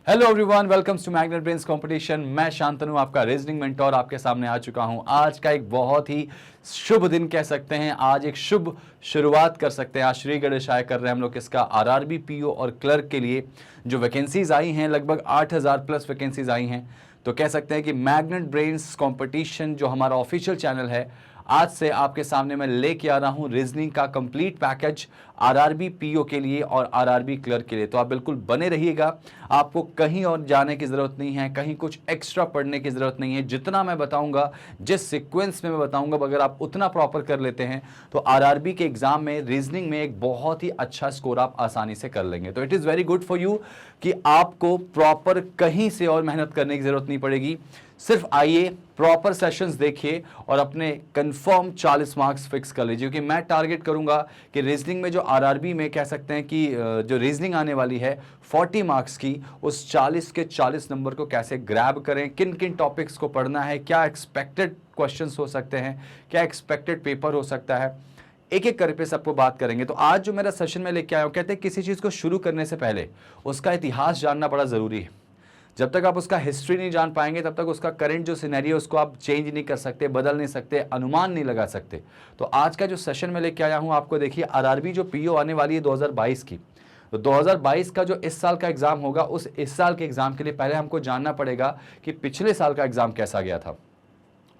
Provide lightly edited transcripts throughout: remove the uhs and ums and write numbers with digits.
Hello everyone, welcomes to Magnet Brains competition. मैं शांतनु, आपका reasoning mentor, आपके सामने आ चुका हूं। आज का एक बहुत ही शुभ दिन कह सकते हैं, आज एक शुभ शुरुआत कर सकते हैं। आज श्री गणेश आय कर रहे हैं हम लोग इसका आरआरबी पीओ और क्लर्क के लिए जो वैकेंसीज आई हैं, लगभग 8000 प्लस वैकेंसीज आई हैं। तो कह सकते हैं कि मैग्नेट ब्रेन्स कंपटीशन जो हमारा ऑफिशियल चैनल है, आज से आपके सामने मैं लेके आ रहा हूं रीजनिंग का कंप्लीट पैकेज आरआरबी पीओ के लिए और आरआरबी क्लर्क के लिए। तो आप बिल्कुल बने रहिएगा, आपको कहीं और जाने की ज़रूरत नहीं है, कहीं कुछ एक्स्ट्रा पढ़ने की ज़रूरत नहीं है। जितना मैं बताऊंगा, जिस सीक्वेंस में मैं बताऊंगा, अगर आप उतना प्रॉपर कर लेते हैं तो आरआरबी के एग्जाम में रीजनिंग में एक बहुत ही अच्छा स्कोर आप आसानी से कर लेंगे। तो it is very good for you कि आपको प्रॉपर कहीं से और मेहनत करने की ज़रूरत नहीं पड़ेगी। सिर्फ आइए, प्रॉपर सेशंस देखिए और अपने कंफर्म 40 मार्क्स फिक्स कर लीजिए। क्योंकि मैं टारगेट करूंगा कि रीजनिंग में जो आरआरबी में कह सकते हैं कि जो रीजनिंग आने वाली है 40 मार्क्स की, उस 40 के 40 नंबर को कैसे ग्रैब करें, किन किन टॉपिक्स को पढ़ना है, क्या एक्सपेक्टेड क्वेश्चंस हो सकते हैं, क्या एक्सपेक्टेड पेपर हो सकता है, एक एक करके सबको बात करेंगे। तो आज जो मेरा सेशन में लेके आया हूं, कहते हैं किसी चीज़ को शुरू करने से पहले उसका इतिहास जानना बड़ा ज़रूरी है। जब तक आप उसका हिस्ट्री नहीं जान पाएंगे तब तक उसका करंट जो सिनेरियो उसको आप चेंज नहीं कर सकते, बदल नहीं सकते, अनुमान नहीं लगा सकते। तो आज का जो सेशन में लेके आया हूं, आपको देखिए आरआरबी जो पीओ आने वाली है 2022 की, तो 2022 का जो इस साल का एग्जाम होगा, उस इस साल के एग्जाम के लिए पहले हमको जानना पड़ेगा कि पिछले साल का एग्जाम कैसा गया था।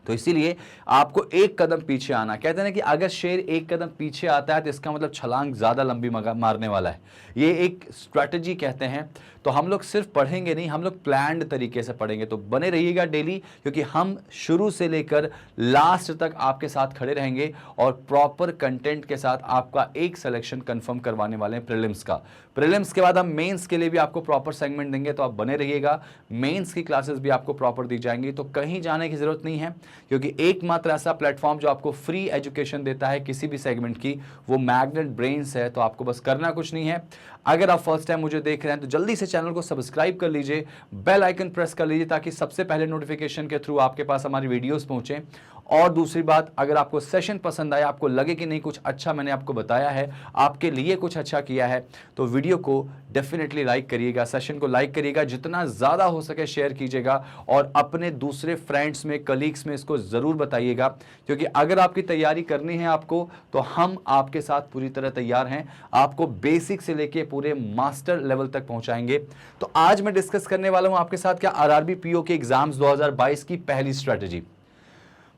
तो इसीलिए आपको एक कदम पीछे आना, कहते हैं कि अगर शेर एक कदम पीछे आता है तो इसका मतलब छलांग ज्यादा लंबी मारने वाला है। ये एक स्ट्रैटेजी कहते हैं। तो हम लोग सिर्फ पढ़ेंगे नहीं, हम लोग प्लान्ड तरीके से पढ़ेंगे। तो बने रहिएगा डेली, क्योंकि हम शुरू से लेकर लास्ट तक आपके साथ खड़े रहेंगे और प्रॉपर कंटेंट के साथ आपका एक सिलेक्शन कंफर्म करवाने वाले हैं प्रीलिम्स का। प्रीलिम्स के बाद हम मेंस के लिए भी आपको प्रॉपर सेगमेंट देंगे, तो आप बने रहिएगा। मेंस की क्लासेस भी आपको प्रॉपर दी जाएंगी, तो कहीं जाने की जरूरत नहीं है, क्योंकि एकमात्र ऐसा प्लेटफॉर्म जो आपको फ्री एजुकेशन देता है किसी भी सेगमेंट की, वो मैग्नेट ब्रेन्स है। तो आपको बस करना कुछ नहीं है। अगर आप फर्स्ट टाइम मुझे देख रहे हैं तो जल्दी से चैनल को सब्सक्राइब कर लीजिए, बेल आइकन प्रेस कर लीजिए, ताकि सबसे पहले नोटिफिकेशन के थ्रू आपके पास हमारी वीडियोस पहुंचे। और दूसरी बात, अगर आपको सेशन पसंद आया, आपको लगे कि नहीं कुछ अच्छा मैंने आपको बताया है, आपके लिए कुछ अच्छा किया है, तो वीडियो को डेफिनेटली लाइक करिएगा, सेशन को लाइक करिएगा, जितना ज़्यादा हो सके शेयर कीजिएगा और अपने दूसरे फ्रेंड्स में, कलीग्स में इसको ज़रूर बताइएगा। क्योंकि अगर आपकी तैयारी करनी है आपको, तो हम आपके साथ पूरी तरह तैयार हैं, आपको बेसिक से लेके पूरे मास्टर लेवल तक पहुंचाएंगे। तो आज मैं डिस्कस करने वाला हूं आपके साथ क्या आरआरबी पीओ के एग्जाम्स 2022 की पहली स्ट्रेटजी।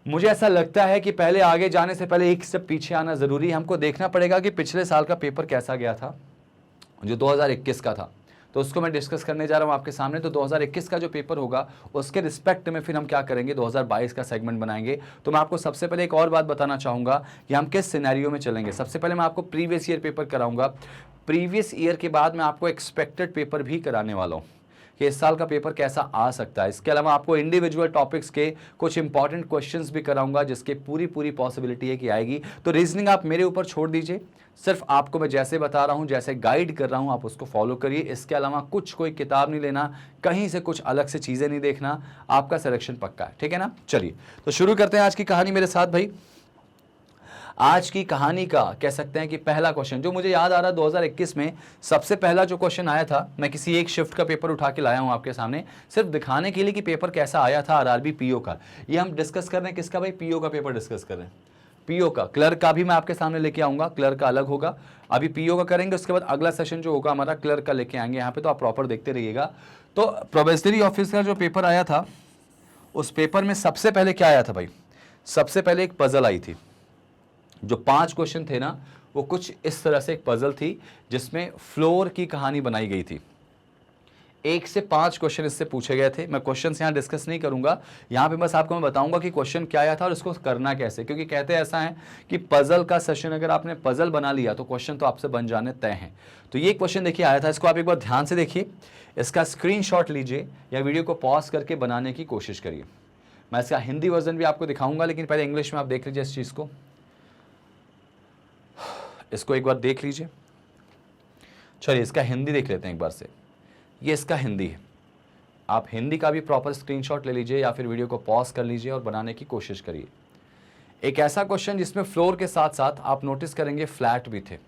मुझे ऐसा लगता है कि पहले आगे जाने से पहले एक स्टेप पीछे आना जरूरी है। हमको देखना पड़ेगा कि पिछले साल का पेपर कैसा गया था, जो 2021 का था, तो उसको मैं डिस्कस करने जा रहा हूं आपके सामने। तो 2021 का जो पेपर होगा उसके रिस्पेक्ट में फिर हम क्या करेंगे, 2022 का सेगमेंट बनाएंगे। तो मैं आपको सबसे पहले एक और बात बताना चाहूंगा कि हम किस सिनेरियो में चलेंगे। सबसे पहले मैं आपको प्रीवियस ईयर पेपर कराऊंगा, प्रीवियस ईयर के बाद मैं आपको एक्सपेक्टेड पेपर भी कराने वाला हूं कि इस साल का पेपर कैसा आ सकता है। इसके अलावा आपको इंडिविजुअल टॉपिक्स के कुछ इंपॉर्टेंट क्वेश्चंस भी कराऊंगा, जिसके पूरी पॉसिबिलिटी है कि आएगी। तो रीजनिंग आप मेरे ऊपर छोड़ दीजिए, सिर्फ आपको मैं जैसे बता रहा हूं, जैसे गाइड कर रहा हूं, आप उसको फॉलो करिए। इसके अलावा कुछ कोई किताब नहीं लेना, कहीं से कुछ अलग से चीजें नहीं देखना, आपका सिलेक्शन पक्का है, ठीक है ना। चलिए तो शुरू करते हैं आज की कहानी मेरे साथ भाई। आज की कहानी का कह सकते हैं कि पहला क्वेश्चन जो मुझे याद आ रहा है, 2021 में सबसे पहला जो क्वेश्चन आया था, मैं किसी एक शिफ्ट का पेपर उठा के लाया हूं आपके सामने सिर्फ दिखाने के लिए कि पेपर कैसा आया था आरआरबी पीओ का। ये हम डिस्कस कर रहे हैं किसका भाई, पीओ का पेपर डिस्कस कर रहे हैं, पीओ का। क्लर्क का भी मैं आपके सामने लेके आऊंगा, क्लर्क का अलग होगा, अभी पीओ का करेंगे, उसके बाद अगला सेशन जो होगा हमारा क्लर्क का लेके आएंगे यहाँ पे। तो आप प्रॉपर देखते रहिएगा। तो प्रोबेशनरी ऑफिस का जो पेपर आया था, उस पेपर में सबसे पहले क्या आया था भाई, सबसे पहले एक पजल आई थी। जो 5 क्वेश्चन थे ना, वो कुछ इस तरह से एक पजल थी जिसमें फ्लोर की कहानी बनाई गई थी। 1 से 5 क्वेश्चन इससे पूछे गए थे। मैं क्वेश्चंस यहाँ डिस्कस नहीं करूंगा, यहाँ पे बस आपको मैं बताऊंगा कि क्वेश्चन क्या आया था और इसको करना कैसे। क्योंकि कहते हैं ऐसा है कि पजल का सेशन अगर आपने पजल बना लिया तो क्वेश्चन तो आपसे बन जाने तय हैं। तो ये क्वेश्चन देखिए आया था, इसको आप एक बार ध्यान से देखिए, इसका स्क्रीनशॉट लीजिए या वीडियो को पॉज करके बनाने की कोशिश करिए। मैं इसका हिंदी वर्जन भी आपको दिखाऊंगा, लेकिन पहले इंग्लिश में आप देख लीजिए इस चीज़ को, इसको एक बार देख लीजिए। चलिए इसका हिंदी देख लेते हैं एक बार से। ये इसका हिंदी है, आप हिंदी का भी प्रॉपर स्क्रीनशॉट ले लीजिए या फिर वीडियो को पॉज कर लीजिए और बनाने की कोशिश करिए। एक ऐसा क्वेश्चन जिसमें फ्लोर के साथ साथ आप नोटिस करेंगे फ्लैट भी थे।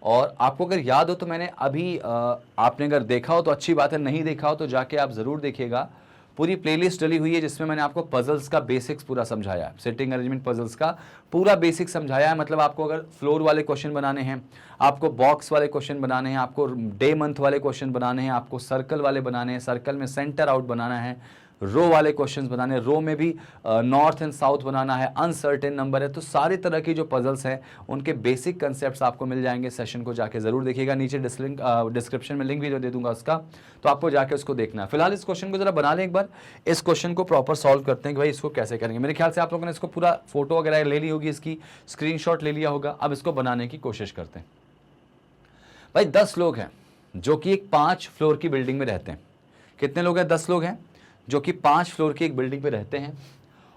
और आपको अगर याद हो तो मैंने अभी आपने अगर देखा हो तो अच्छी बात है, नहीं देखा हो तो जाके आप ज़रूर देखिएगा। पूरी प्लेलिस्ट डली हुई है जिसमें मैंने आपको पजल्स का बेसिक्स पूरा समझाया है, सिटिंग अरेंजमेंट पजल्स का पूरा बेसिक समझाया है। मतलब आपको अगर फ्लोर वाले क्वेश्चन बनाने हैं, आपको बॉक्स वाले क्वेश्चन बनाने हैं, आपको डे मंथ वाले क्वेश्चन बनाने हैं, आपको सर्कल वाले बनाने हैं, सर्कल में सेंटर आउट बनाना है, रो वाले क्वेश्चंस बनाने, रो में भी नॉर्थ एंड साउथ बनाना है, अनसर्टेन नंबर है, तो सारी तरह की जो पजल्स हैं उनके बेसिक कंसेप्ट्स आपको मिल जाएंगे। सेशन को जाके जरूर देखिएगा, नीचे डिस्क्रिप्शन में लिंक भी दे दूंगा उसका, तो आपको जाके उसको देखना है। फिलहाल इस क्वेश्चन को जरा बना लें एक बार, इस क्वेश्चन को प्रॉपर सॉल्व करते हैं कि भाई इसको कैसे करेंगे। मेरे ख्याल से आप लोगों ने इसको पूरा फोटो वगैरह ले ली होगी, इसकी स्क्रीनशॉट ले लिया होगा। अब इसको बनाने की कोशिश करते हैं। भाई 10 लोग हैं जो कि एक 5 फ्लोर की बिल्डिंग में रहते हैं। कितने लोग हैं? 10 लोग हैं जो कि 5 फ्लोर की एक बिल्डिंग पे रहते हैं,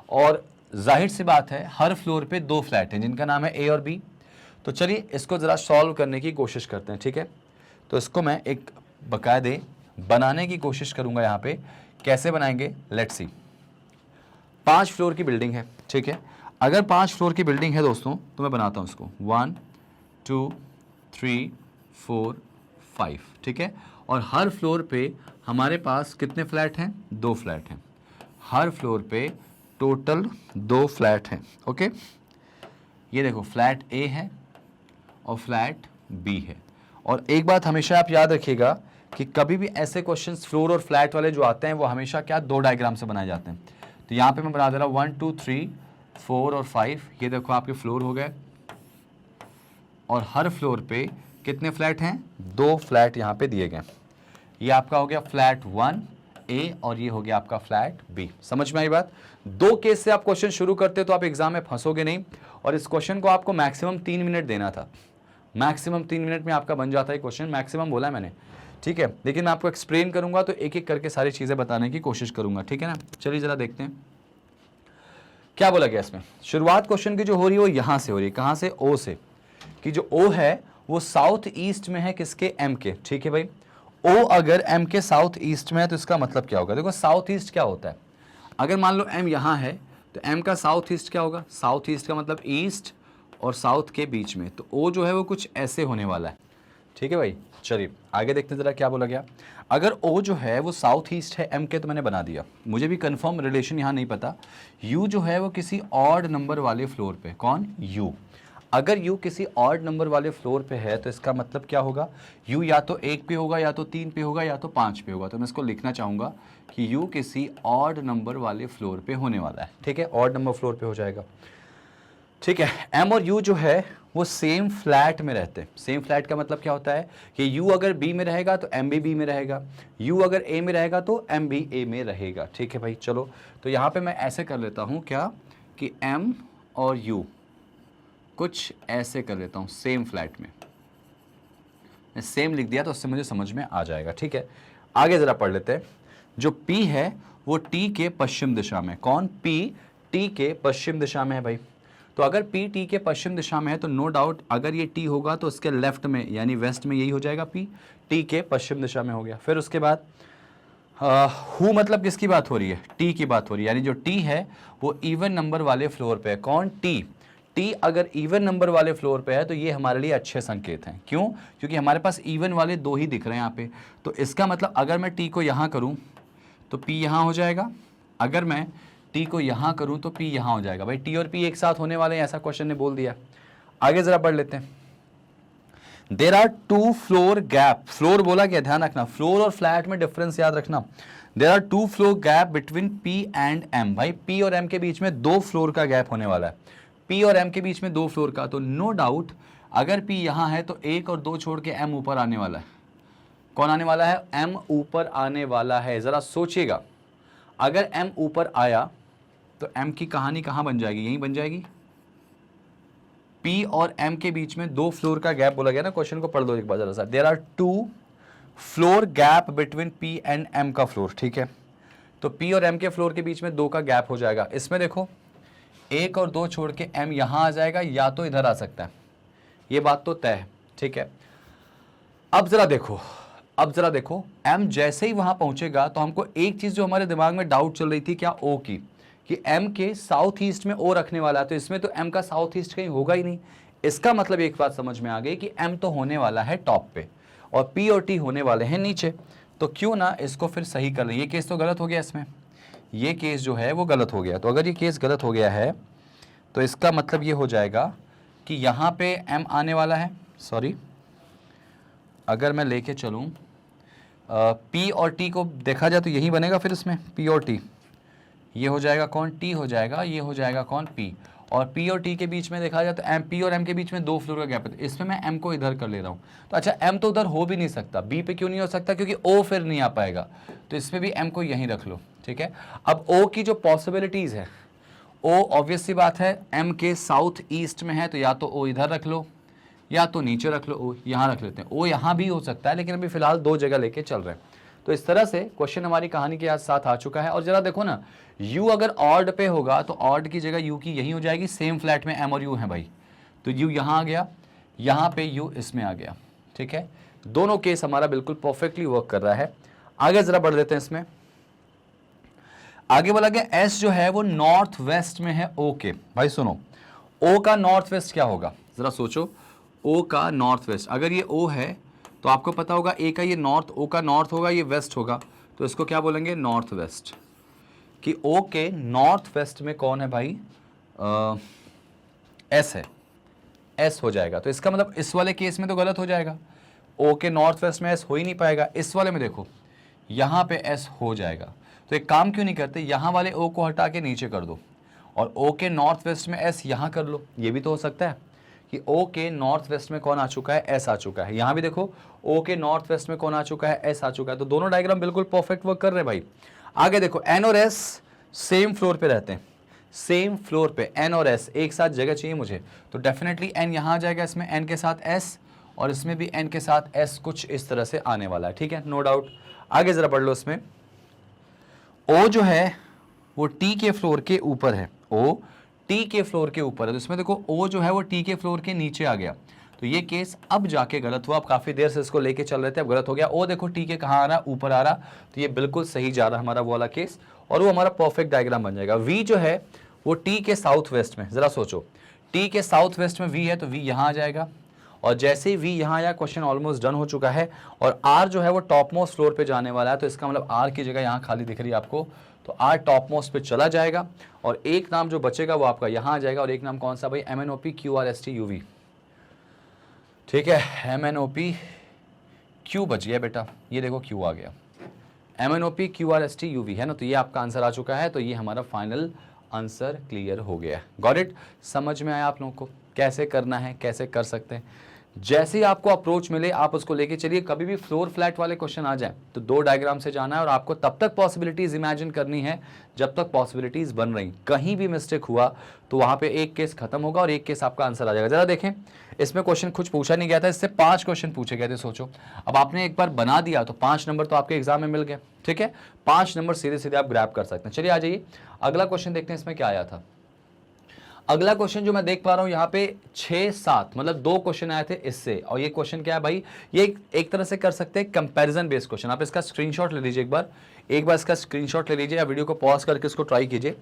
और जाहिर सी बात है हर फ्लोर पे 2 फ्लैट हैं जिनका नाम है ए और बी। तो चलिए इसको ज़रा सॉल्व करने की कोशिश करते हैं, ठीक है। तो इसको मैं एक बाकायदे बनाने की कोशिश करूंगा। यहाँ पे कैसे बनाएंगे, लेट्स सी। 5 फ्लोर की बिल्डिंग है, ठीक है। अगर 5 फ्लोर की बिल्डिंग है दोस्तों तो मैं बनाता हूँ इसको 1 2 3 4 5, ठीक है। और हर फ्लोर पे हमारे पास कितने फ्लैट हैं? 2 फ्लैट हैं। हर फ्लोर पे टोटल 2 फ्लैट हैं, ओके। ये देखो फ्लैट ए है और फ्लैट बी है। और एक बात हमेशा आप याद रखिएगा कि कभी भी ऐसे क्वेश्चंस फ्लोर और फ्लैट वाले जो आते हैं वो हमेशा क्या 2 डायग्राम से बनाए जाते हैं। तो यहाँ पे मैं बना दे रहा हूँ 1 2 3 4 और 5। ये देखो आपके फ्लोर हो गए, और हर फ्लोर पे कितने फ्लैट हैं? 2 फ्लैट यहाँ पे दिए गए। ये आपका हो गया फ्लैट 1 ए और ये हो गया आपका फ्लैट बी। समझ में आई बात? 2 केस से आप क्वेश्चन शुरू करते तो आप एग्जाम में फंसोगे नहीं। और इस क्वेश्चन को आपको मैक्सिमम 3 मिनट देना था। मैक्सिमम 3 मिनट में आपका बन जाता है क्वेश्चन, मैक्सिमम बोला है मैंने, ठीक है। लेकिन मैं आपको एक्सप्लेन करूंगा तो एक एक करके सारी चीजें बताने की कोशिश करूंगा, ठीक है ना। चलिए जरा देखते हैं क्या बोला गया इसमें। शुरुआत क्वेश्चन की जो हो रही है वो यहां से हो रही है, कहां से? ओ से। कि जो ओ है वो साउथ ईस्ट में है किसके? एम के, ठीक है भाई। ओ अगर एम के साउथ ईस्ट में है तो इसका मतलब क्या होगा? देखो साउथ ईस्ट क्या होता है, अगर मान लो एम यहां है तो एम का साउथ ईस्ट क्या होगा? साउथ ईस्ट का मतलब ईस्ट और साउथ के बीच में, तो ओ जो है वो कुछ ऐसे होने वाला है, ठीक है भाई। चलिए आगे देखते हैं जरा क्या बोला गया। अगर ओ जो है वो साउथ ईस्ट है एम के, तो मैंने बना दिया, मुझे भी कंफर्म रिलेशन यहाँ नहीं पता। यू जो है वो किसी ऑड नंबर वाले फ्लोर पे, कौन? यू। अगर यू किसी ऑड नंबर वाले फ्लोर पे है तो इसका मतलब क्या होगा? यू या तो 1 पे होगा, या तो 3 पे होगा, या तो 5 पे होगा। तो मैं इसको लिखना चाहूँगा कि यू किसी ऑड नंबर वाले फ्लोर पे होने वाला है, ठीक है। ऑड नंबर फ्लोर पे हो जाएगा, ठीक है। एम और यू जो है वो सेम फ्लैट में रहते हैं। सेम फ्लैट का मतलब क्या होता है कि यू अगर बी में रहेगा तो एम भी बी में रहेगा, यू अगर ए में रहेगा तो एम भी ए में रहेगा, ठीक है भाई। चलो तो यहाँ पे मैं ऐसे कर लेता हूँ क्या कि एम और यू कुछ ऐसे कर लेता हूँ सेम फ्लैट में। मैं सेम लिख दिया तो उससे मुझे समझ में आ जाएगा, ठीक है। आगे ज़रा पढ़ लेते हैं। जो P है वो T के पश्चिम दिशा में, कौन? P T के पश्चिम दिशा में है भाई। तो अगर P T के पश्चिम दिशा में है तो नो डाउट अगर ये T होगा तो उसके लेफ्ट में यानी वेस्ट में यही हो जाएगा, P T के पश्चिम दिशा में हो गया। फिर उसके बाद हु मतलब किसकी बात हो रही है? T की बात हो रही है, यानी जो T है वो इवन नंबर वाले फ्लोर पे है, कौन? T। टी अगर इवन नंबर वाले फ्लोर पे है तो ये हमारे लिए अच्छे संकेत हैं। क्यों? क्योंकि हमारे पास इवन वाले 2 ही दिख रहे हैं यहाँ पे। तो इसका मतलब अगर मैं टी को यहाँ करूँ तो पी यहाँ हो जाएगा, अगर मैं टी को यहाँ करूँ तो पी यहाँ हो जाएगा। भाई टी और पी एक साथ होने वाले हैं, ऐसा क्वेश्चन ने बोल दिया। आगे जरा पढ़ लेते हैं। There are 2 floor gap, floor बोला गया, ध्यान रखना, फ्लोर और फ्लैट में डिफरेंस याद रखना। There are 2 floor gap between P and M. भाई पी और एम के बीच में 2 फ्लोर का गैप होने वाला है, P और M के बीच में 2 फ्लोर का। तो नो डाउट अगर P यहाँ है तो 1 और 2 छोड़ के M ऊपर आने वाला है। कौन आने वाला है? M ऊपर आने वाला है। ज़रा सोचिएगा, अगर M ऊपर आया तो M की कहानी कहाँ बन जाएगी? यहीं बन जाएगी। P और M के बीच में 2 फ्लोर का गैप बोला गया ना, क्वेश्चन को पढ़ दो एक बार जरा सा। There are 2 floor gap between P and M का फ्लोर, ठीक है। तो P और M के फ्लोर के बीच में 2 का गैप हो जाएगा। इसमें देखो 1 और 2 छोड़ के M यहां आ जाएगा या तो इधर आ सकता है, ये बात तो तय है, ठीक है। अब जरा देखो M जैसे ही वहां पहुंचेगा तो हमको एक चीज जो हमारे दिमाग में डाउट चल रही थी, क्या? O की, कि M के साउथ ईस्ट में O रखने वाला है, तो इसमें तो M का साउथ ईस्ट कहीं होगा ही नहीं। इसका मतलब एक बात समझ में आ गई कि m तो होने वाला है टॉप पे और p और t होने वाले हैं नीचे, तो क्यों ना इसको फिर सही कर लें। ये केस तो गलत हो गया, इसमें ये केस जो है वो गलत हो गया। तो अगर ये केस गलत हो गया है तो इसका मतलब ये हो जाएगा कि यहाँ पे m आने वाला है, सॉरी अगर मैं लेके चलूँ p और t को देखा जाए तो यही बनेगा फिर इसमें p और t, ये हो जाएगा कौन, t हो जाएगा, ये हो जाएगा कौन, p, और p और t के बीच में देखा जाए तो m, p और m के बीच में 2 फ्लोर का गैप है, तो इसमें मैं m को इधर कर ले रहा हूँ। तो अच्छा m तो उधर हो भी नहीं सकता, b पे क्यों नहीं हो सकता, क्योंकि o फिर नहीं आ पाएगा, तो इसमें भी m को यहीं रख लो, ठीक है। अब o की जो पॉसिबिलिटीज़ है, o ऑब्वियस सी बात है m के साउथ ईस्ट में है, तो या तो o इधर रख लो या तो नीचे रख लो, o यहाँ रख लेते हैं, o यहाँ भी हो सकता है, लेकिन अभी फिलहाल 2 जगह लेके चल रहे हैं। तो इस तरह से क्वेश्चन हमारी कहानी के साथ आ चुका है। और जरा देखो ना, u अगर ऑड पे होगा तो ऑड की जगह u की यही हो जाएगी, सेम फ्लैट में m और u है भाई, तो u यहाँ आ गया, यहाँ पे u इसमें आ गया, ठीक है। दोनों केस हमारा बिल्कुल परफेक्टली वर्क कर रहा है। आगे जरा बढ़ लेते हैं इसमें। आगे बोला गया s जो है वो नॉर्थ वेस्ट में है o के। भाई सुनो, o का नॉर्थ वेस्ट क्या होगा, जरा सोचो, o का नॉर्थ वेस्ट, अगर ये o है तो आपको पता होगा a का ये नॉर्थ, o का नॉर्थ होगा, ये वेस्ट होगा, तो इसको क्या बोलेंगे, नॉर्थ वेस्ट। कि o के नॉर्थ वेस्ट में कौन है भाई, s है, s हो जाएगा। तो इसका मतलब इस वाले केस में तो गलत हो जाएगा, o के नॉर्थ वेस्ट में s हो ही नहीं पाएगा। इस वाले में देखो यहाँ पे s हो जाएगा, तो एक काम क्यों नहीं करते, यहाँ वाले o को हटा के नीचे कर दो और o के नॉर्थ वेस्ट में s यहाँ कर लो। ये भी तो हो सकता है कि o के नॉर्थ वेस्ट में कौन आ चुका है, s आ चुका है। यहाँ भी देखो o के नॉर्थ वेस्ट में कौन आ चुका है, s आ चुका है। तो दोनों डायग्राम बिल्कुल परफेक्ट वर्क कर रहे हैं भाई। आगे देखो, n और s सेम फ्लोर पे रहते हैं, सेम फ्लोर पे n और s एक साथ जगह चाहिए मुझे, तो डेफिनेटली n यहाँ आ जाएगा, इसमें n के साथ s और इसमें भी n के साथ s, कुछ इस तरह से आने वाला है, ठीक है, नो डाउट। आगे जरा पढ़ लो, इसमें o जो है वो t के फ्लोर के ऊपर है, o t के फ्लोर के ऊपर है, तो इसमें देखो o जो है वो t के फ्लोर के नीचे आ गया, तो ये केस अब जाके गलत हुआ। अब काफ़ी देर से इसको लेके चल रहे थे, अब गलत हो गया। o देखो t के कहाँ आ रहा, ऊपर आ रहा, तो ये बिल्कुल सही जा रहा हमारा वो वाला केस, और वो हमारा परफेक्ट डायग्राम बन जाएगा। v जो है वो t के साउथ वेस्ट में, ज़रा सोचो t के साउथ वेस्ट में v है, तो v यहाँ आ जाएगा, और जैसे ही v यहाँ आया क्वेश्चन ऑलमोस्ट डन हो चुका है। और r जो है वो टॉप मोस्ट फ्लोर पे जाने वाला है, तो इसका मतलब r की जगह यहाँ खाली दिख रही है आपको, तो r टॉप मोस्ट पे चला जाएगा, और एक नाम जो बचेगा वो आपका यहाँ आ जाएगा, और एक नाम कौन सा भाई, MNOP QRST UV, ठीक है, MNOP Q बच गया बेटा, ये देखो Q आ गया, MNOP QRST UV है ना, तो ये आपका आंसर आ चुका है। तो ये हमारा फाइनल आंसर क्लियर हो गया। गॉट इट, समझ में आया आप लोगों को कैसे करना है, कैसे कर सकते हैं। जैसे ही आपको अप्रोच मिले आप उसको लेके चलिए। कभी भी फ्लोर फ्लैट वाले क्वेश्चन आ जाए तो 2 डायग्राम से जाना है, और आपको तब तक पॉसिबिलिटीज इमेजिन करनी है जब तक पॉसिबिलिटीज बन रही। कहीं भी मिस्टेक हुआ तो वहां पे एक केस खत्म होगा और एक केस आपका आंसर आ जाएगा। जरा देखें, इसमें क्वेश्चन कुछ पूछा नहीं गया था, इससे 5 क्वेश्चन पूछे गए थे। सोचो, अब आपने एक बार बना दिया तो 5 नंबर तो आपके एग्जाम में मिल गए, ठीक है, 5 नंबर सीधे सीधे आप ग्रैब कर सकते हैं। चलिए आ जाइए, अगला क्वेश्चन देखते हैं इसमें क्या आया था। अगला क्वेश्चन जो मैं देख पा रहा हूं यहाँ पे 6-7 मतलब 2 क्वेश्चन आए थे इससे, और ये क्वेश्चन क्या है भाई, ये एक तरह से कर सकते हैं कंपैरिजन बेस्ड क्वेश्चन। आप इसका स्क्रीनशॉट ले लीजिए, एक बार इसका स्क्रीनशॉट ले लीजिए या वीडियो को पॉज करके इसको ट्राई कीजिए।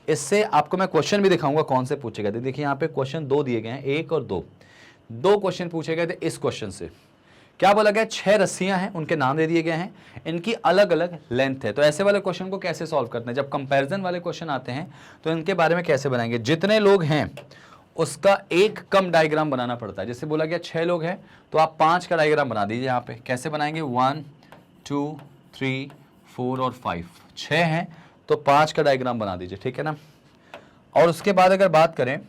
इससे आपको मैं क्वेश्चन भी दिखाऊंगा कौन से पूछे गए थे। देखिए यहाँ पे क्वेश्चन 2 दिए गए हैं, 1 और 2 क्वेश्चन पूछे गए थे। इस क्वेश्चन से क्या बोला गया, 6 रस्सियां हैं, उनके नाम दे दिए गए हैं, इनकी अलग अलग लेंथ है। तो ऐसे वाले क्वेश्चन को कैसे सॉल्व करते हैं, जब कंपैरिजन वाले क्वेश्चन आते हैं तो इनके बारे में कैसे बनाएंगे। जितने लोग हैं उसका एक कम डायग्राम बनाना पड़ता है। जैसे बोला गया 6 लोग हैं तो आप 5 का डायग्राम बना दीजिए। यहाँ पे कैसे बनाएंगे, 1 2 3 4 और 5, 6 हैं तो 5 का डायग्राम बना दीजिए, ठीक है ना। और उसके बाद अगर बात करें,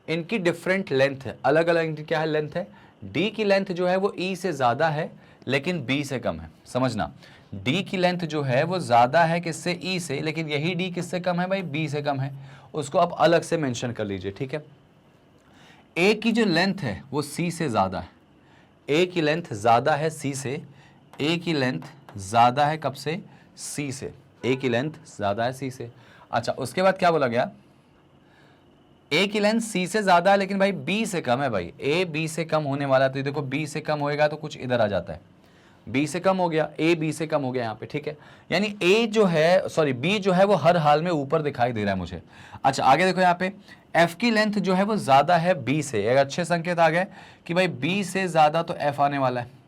इनकी डिफरेंट लेंथ है, अलग अलग इनकी क्या है लेंथ है। डी की लेंथ जो है वो ई से ज़्यादा है लेकिन बी से कम है। समझना, डी की लेंथ जो है वो ज़्यादा है किससे, ई से, लेकिन यही डी किससे कम है भाई, बी से कम है। उसको आप अलग से मेंशन कर लीजिए, ठीक है। ए की जो लेंथ है वो सी से ज़्यादा है, ए की लेंथ ज़्यादा है सी से, ए की लेंथ ज़्यादा है कब से, सी से, ए की लेंथ ज़्यादा है सी से। अच्छा, उसके बाद क्या बोला गया, ए की लेंथ सी से ज्यादा है लेकिन भाई बी से कम है। भाई ए बी से कम होने वाला है, तो ये देखो बी से कम होएगा तो कुछ इधर आ जाता है, बी से कम हो गया, ए बी से कम हो गया यहाँ पे, ठीक है। यानी ए जो है, सॉरी बी जो है वो हर हाल में ऊपर दिखाई दे रहा है मुझे। अच्छा आगे देखो यहाँ पे एफ की लेंथ जो है वो ज्यादा है बी से। एक अच्छे संकेत आ गए कि भाई बी से ज्यादा तो एफ आने वाला है।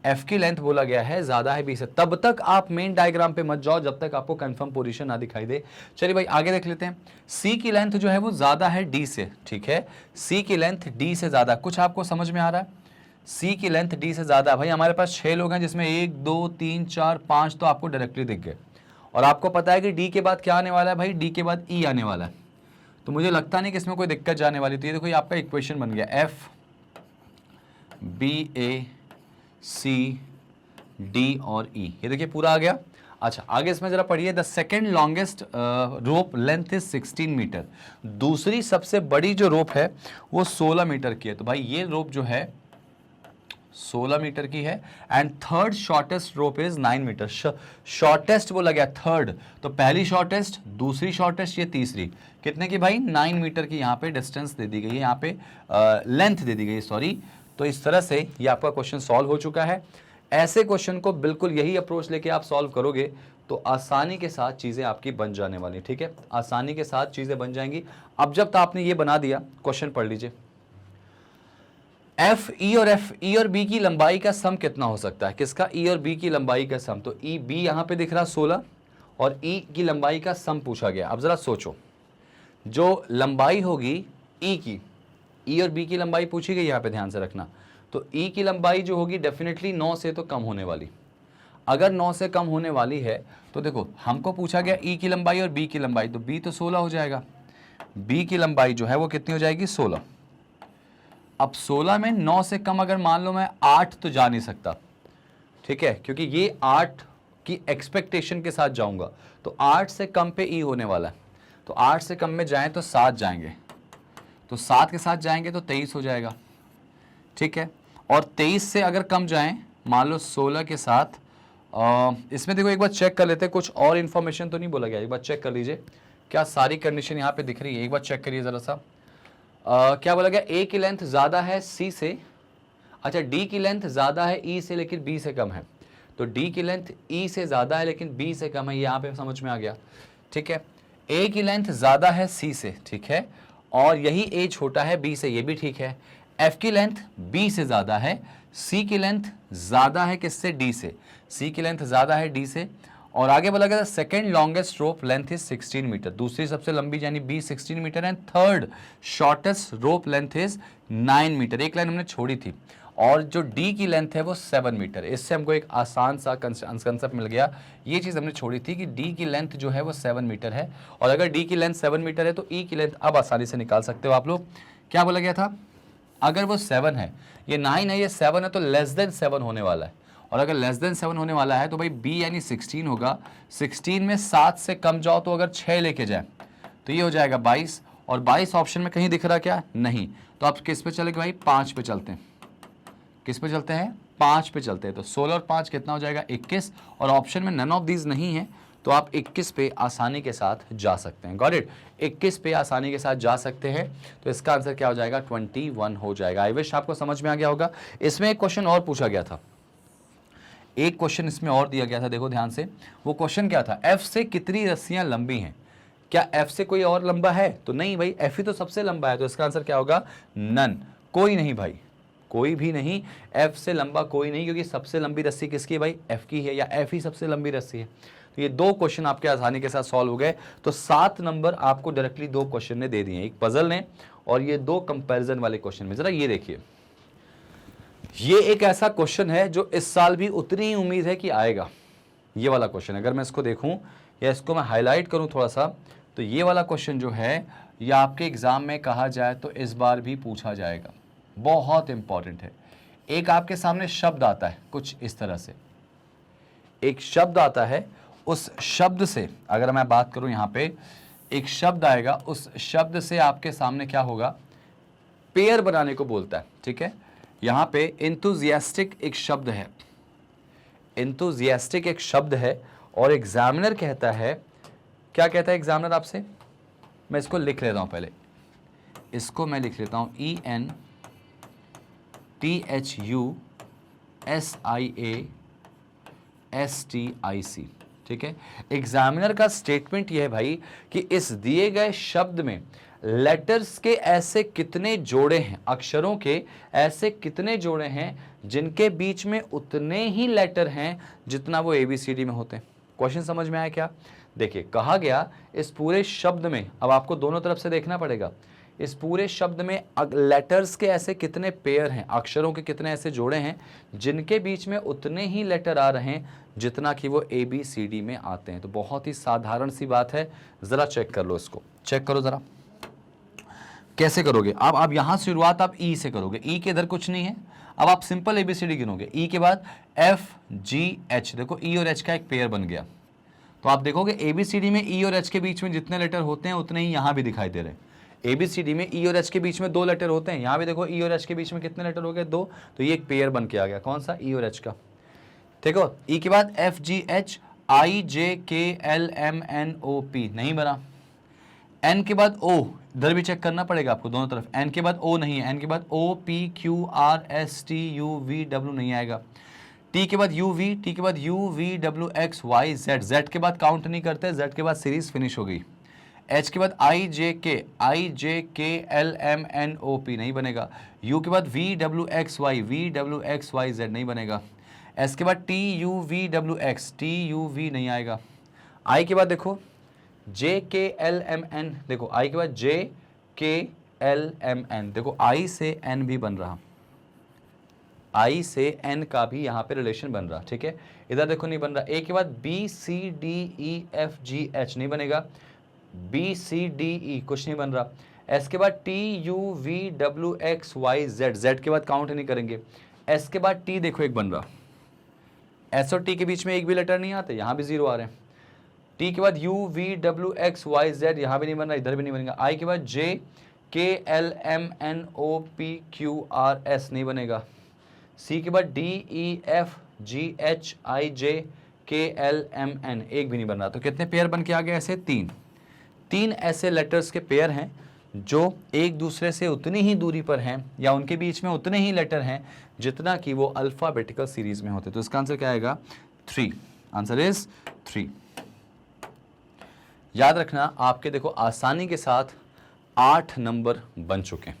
एफ की लेंथ बोला गया है ज्यादा है बी से। तब तक आप मेन डायग्राम पे मत जाओ जब तक आपको कंफर्म पोजीशन ना दिखाई दे। चलिए भाई आगे देख लेते हैं। सी की लेंथ जो है वो ज्यादा है डी से, ठीक है। सी की लेंथ डी से ज्यादा, कुछ आपको समझ में आ रहा है? सी की लेंथ डी से ज्यादा। भाई हमारे पास 6 लोग हैं जिसमें 1 2 3 4 5 तो आपको डायरेक्टली दिख गए, और आपको पता है कि डी के बाद क्या आने वाला है भाई, डी के बाद ई आने वाला है। तो मुझे लगता नहीं कि इसमें कोई दिक्कत जाने वाली। तो ये देखो ये आपका इक्वेशन बन गया एफ बी ए सी डी और ई, ये देखिए पूरा आ गया। अच्छा आगे इसमें जरा पढ़िए, the second longest rope length is 16 metre. दूसरी सबसे बड़ी जो रोप है वो 16 मीटर की है। तो भाई ये रोप जो है 16 मीटर की है। And third shortest rope is 9 metre. Shortest वो लगा थर्ड, तो पहली शॉर्टेस्ट, दूसरी शॉर्टेस्ट, ये तीसरी कितने की भाई 9 मीटर की यहाँ पे डिस्टेंस दे दी गई है, यहाँ पे लेंथ दे दी गई है, सॉरी। तो इस तरह से ये आपका क्वेश्चन सॉल्व हो चुका है। ऐसे क्वेश्चन को बिल्कुल यही अप्रोच लेके आप सॉल्व करोगे तो आसानी के साथ चीजें आपकी बन जाने वाली, ठीक है, आसानी के साथ चीजें बन जाएंगी। अब जब तक आपने ये बना दिया, क्वेश्चन पढ़ लीजिए। एफ ई और बी की लंबाई का सम कितना हो सकता है? किसका? ई और बी की लंबाई का सम। तो ई बी यहां पे दिख रहा 16 और ई की लंबाई का सम पूछा गया। अब जरा सोचो, जो लंबाई होगी ई की, ई और बी की लंबाई पूछी गई, यहां पे ध्यान से रखना। तो ई की लंबाई जो होगी डेफिनेटली 9 से तो कम होने वाली। अगर 9 से कम होने वाली है तो देखो हमको पूछा गया ई की लंबाई और बी की लंबाई, तो बी तो 16 हो जाएगा, बी की लंबाई जो है वो कितनी हो जाएगी 16। अब 16 में 9 से कम अगर मान लो मैं 8 तो जा नहीं सकता, ठीक है, क्योंकि ये 8 की एक्सपेक्टेशन के साथ जाऊंगा, तो 8 से कम पे ई होने वाला है। तो 8 से कम में जाएं तो 7 जाएंगे, तो 7 के साथ जाएंगे तो 23 हो जाएगा, ठीक है। और 23 से अगर कम जाएं, मान लो 16 के साथ, इसमें देखो एक बार चेक कर लेते हैं, कुछ और इन्फॉर्मेशन तो नहीं बोला गया, एक बार चेक कर लीजिए क्या सारी कंडीशन यहाँ पे दिख रही है, एक बार चेक करिए ज़रा सा। क्या बोला गया? ए की लेंथ ज़्यादा है सी से, अच्छा डी की लेंथ ज़्यादा है ई से लेकिन बी से कम है। तो डी की लेंथ ई से ज़्यादा है लेकिन बी से कम है, यहाँ पे समझ में आ गया, ठीक है। ए की लेंथ ज़्यादा है सी से, ठीक है, और यही ए छोटा है बी से, ये भी ठीक है। एफ की लेंथ बी से ज़्यादा है, सी की लेंथ ज़्यादा है किससे? डी से, सी की लेंथ ज़्यादा है डी से। और आगे बोला गया second longest rope length is 16 metre, दूसरी सबसे लंबी यानी B 16 metre and third shortest rope length is 9 metre. एक लाइन हमने छोड़ी थी, और जो डी की लेंथ है वो 7 मीटर। इससे हमको एक आसान सा कंसेप्ट मिल गया। ये चीज़ हमने छोड़ी थी कि डी की लेंथ जो है वो 7 मीटर है, और अगर डी की लेंथ 7 मीटर है तो ई की लेंथ अब आसानी से निकाल सकते हो आप लोग। क्या बोला गया था? अगर वो 7 है, ये 9 है, ये 7 है, तो लेस देन 7 होने वाला है। और अगर लेस देन 7 होने वाला है तो भाई b यानी 16 होगा। 16 में 7 से कम जाओ तो अगर 6 लेके जाए तो ये हो जाएगा 22, और 22 ऑप्शन में कहीं दिख रहा क्या? नहीं। तो आप किस पे चलेंगे भाई? 5 पे चलते हैं। किस पे चलते हैं? 5 पे चलते हैं। तो 16 और 5 कितना हो जाएगा? 21, और ऑप्शन में नन ऑफ दीज नहीं है तो आप 21 पे आसानी के साथ जा सकते हैं। Got it? 21 पे आसानी के साथ जा सकते हैं। तो इसका आंसर क्या हो जाएगा? 21 हो जाएगा। आई विश आपको समझ में आ गया होगा। इसमें एक क्वेश्चन और पूछा गया था, एक क्वेश्चन इसमें और दिया गया था, देखो ध्यान से। वो क्वेश्चन क्या था? एफ से कितनी रस्सियां लंबी हैं? क्या एफ से कोई और लंबा है? तो नहीं भाई, एफ ही तो सबसे लंबा है। तो इसका आंसर क्या होगा? नन, कोई नहीं भाई, कोई भी नहीं, एफ से लंबा कोई नहीं, क्योंकि सबसे लंबी रस्सी किसकी है भाई? एफ की है, या एफ ही सबसे लंबी रस्सी है। तो ये 2 क्वेश्चन आपके आसानी के साथ सॉल्व हो गए। तो 7 नंबर आपको डायरेक्टली 2 क्वेश्चन ने दे दिए, एक पजल ने और ये 2 कंपैरिजन वाले क्वेश्चन में। जरा ये देखिए, ये एक ऐसा क्वेश्चन है जो इस साल भी उतनी ही उम्मीद है कि आएगा। ये वाला क्वेश्चन अगर मैं इसको देखूं या इसको मैं हाईलाइट करूं थोड़ा सा, तो ये वाला क्वेश्चन जो है ये आपके एग्जाम में कहा जाए तो इस बार भी पूछा जाएगा, बहुत इंपॉर्टेंट है। एक आपके सामने शब्द आता है कुछ इस तरह से, एक शब्द आता है, उस शब्द से अगर मैं बात करूं, यहां पे एक शब्द आएगा, उस शब्द से आपके सामने क्या होगा? पेयर बनाने को बोलता है, ठीक है। यहां पे इंथुजियास्टिक एक शब्द है, इंथुजियास्टिक एक शब्द है, और एग्जामिनर कहता है, क्या कहता है एग्जामिनर आपसे? मैं इसको लिख लेता हूं, पहले इसको मैं लिख लेता हूं, ENTHUSIASTIC STIC, ठीक है। एग्जामिनर का स्टेटमेंट यह है भाई कि इस दिए गए शब्द में लेटर्स के ऐसे कितने जोड़े हैं, अक्षरों के ऐसे कितने जोड़े हैं जिनके बीच में उतने ही लेटर हैं जितना वो ABCD में होते हैं। क्वेश्चन समझ में आया क्या? देखिए, कहा गया इस पूरे शब्द में, अब आपको दोनों तरफ से देखना पड़ेगा, इस पूरे शब्द में लेटर्स के ऐसे कितने पेयर हैं, अक्षरों के कितने ऐसे जोड़े हैं जिनके बीच में उतने ही लेटर आ रहे हैं जितना कि वो ABCD में आते हैं। तो बहुत ही साधारण सी बात है, ज़रा चेक कर लो, इसको चेक करो ज़रा कैसे करोगे। अब आप यहाँ शुरुआत आप E से करोगे, E के इधर कुछ नहीं है, अब आप सिंपल ABCD गिनोगे। E के बाद FGH, देखो E और H का एक पेयर बन गया। तो आप देखोगे ABCD में E और H के बीच में जितने लेटर होते हैं उतने ही यहाँ भी दिखाई दे रहे हैं। ABCD में E और H के बीच में 2 लेटर होते हैं, यहाँ भी देखो E और H के बीच में कितने लेटर हो गए, 2। तो ये एक पेयर बन के आ गया, कौन सा? E और H का। देखो E के बाद FGH IJKLMNOP नहीं बना। N के बाद O, इधर भी चेक करना पड़ेगा आपको दोनों तरफ। N के बाद O नहीं है, N के बाद OPQRSTUVW नहीं आएगा। T के बाद UV, T के बाद UVWXYZ, Z के बाद काउंट नहीं करते, Z के बाद सीरीज फिनिश हो गई। H के बाद IJKLMNOP नहीं बनेगा। U के बाद VWXYZ नहीं बनेगा। S के बाद TUVWX नहीं आएगा। I के बाद देखो JKLMN, देखो I के बाद JKLMN, देखो I से N भी बन रहा, I से N का भी यहाँ पे रिलेशन बन रहा, ठीक है। इधर देखो नहीं बन रहा। A के बाद BCDEFGH नहीं बनेगा, BCDE कुछ नहीं बन रहा। S के बाद TUVWXYZ, Z के बाद काउंट नहीं करेंगे। S के बाद T देखो एक बन रहा, S और T के बीच में एक भी लेटर नहीं आते, यहाँ भी 0 आ रहे हैं। T के बाद UVWXYZ यहाँ भी नहीं बन रहा, इधर भी नहीं बनेगा। I के बाद JKLMNOPQRS नहीं बनेगा। C के बाद DEFGHIJKLMN एक भी नहीं बन रहा। तो कितने पेयर बन के आ गए? ऐसे 3 ऐसे लेटर्स के पेयर हैं जो एक दूसरे से उतनी ही दूरी पर हैं या उनके बीच में उतने ही लेटर हैं जितना कि वो अल्फ़ाबेटिकल सीरीज में होते। तो इसका आंसर क्या आएगा? 3। Answer is 3। याद रखना, आपके देखो आसानी के साथ 8 नंबर बन चुके हैं।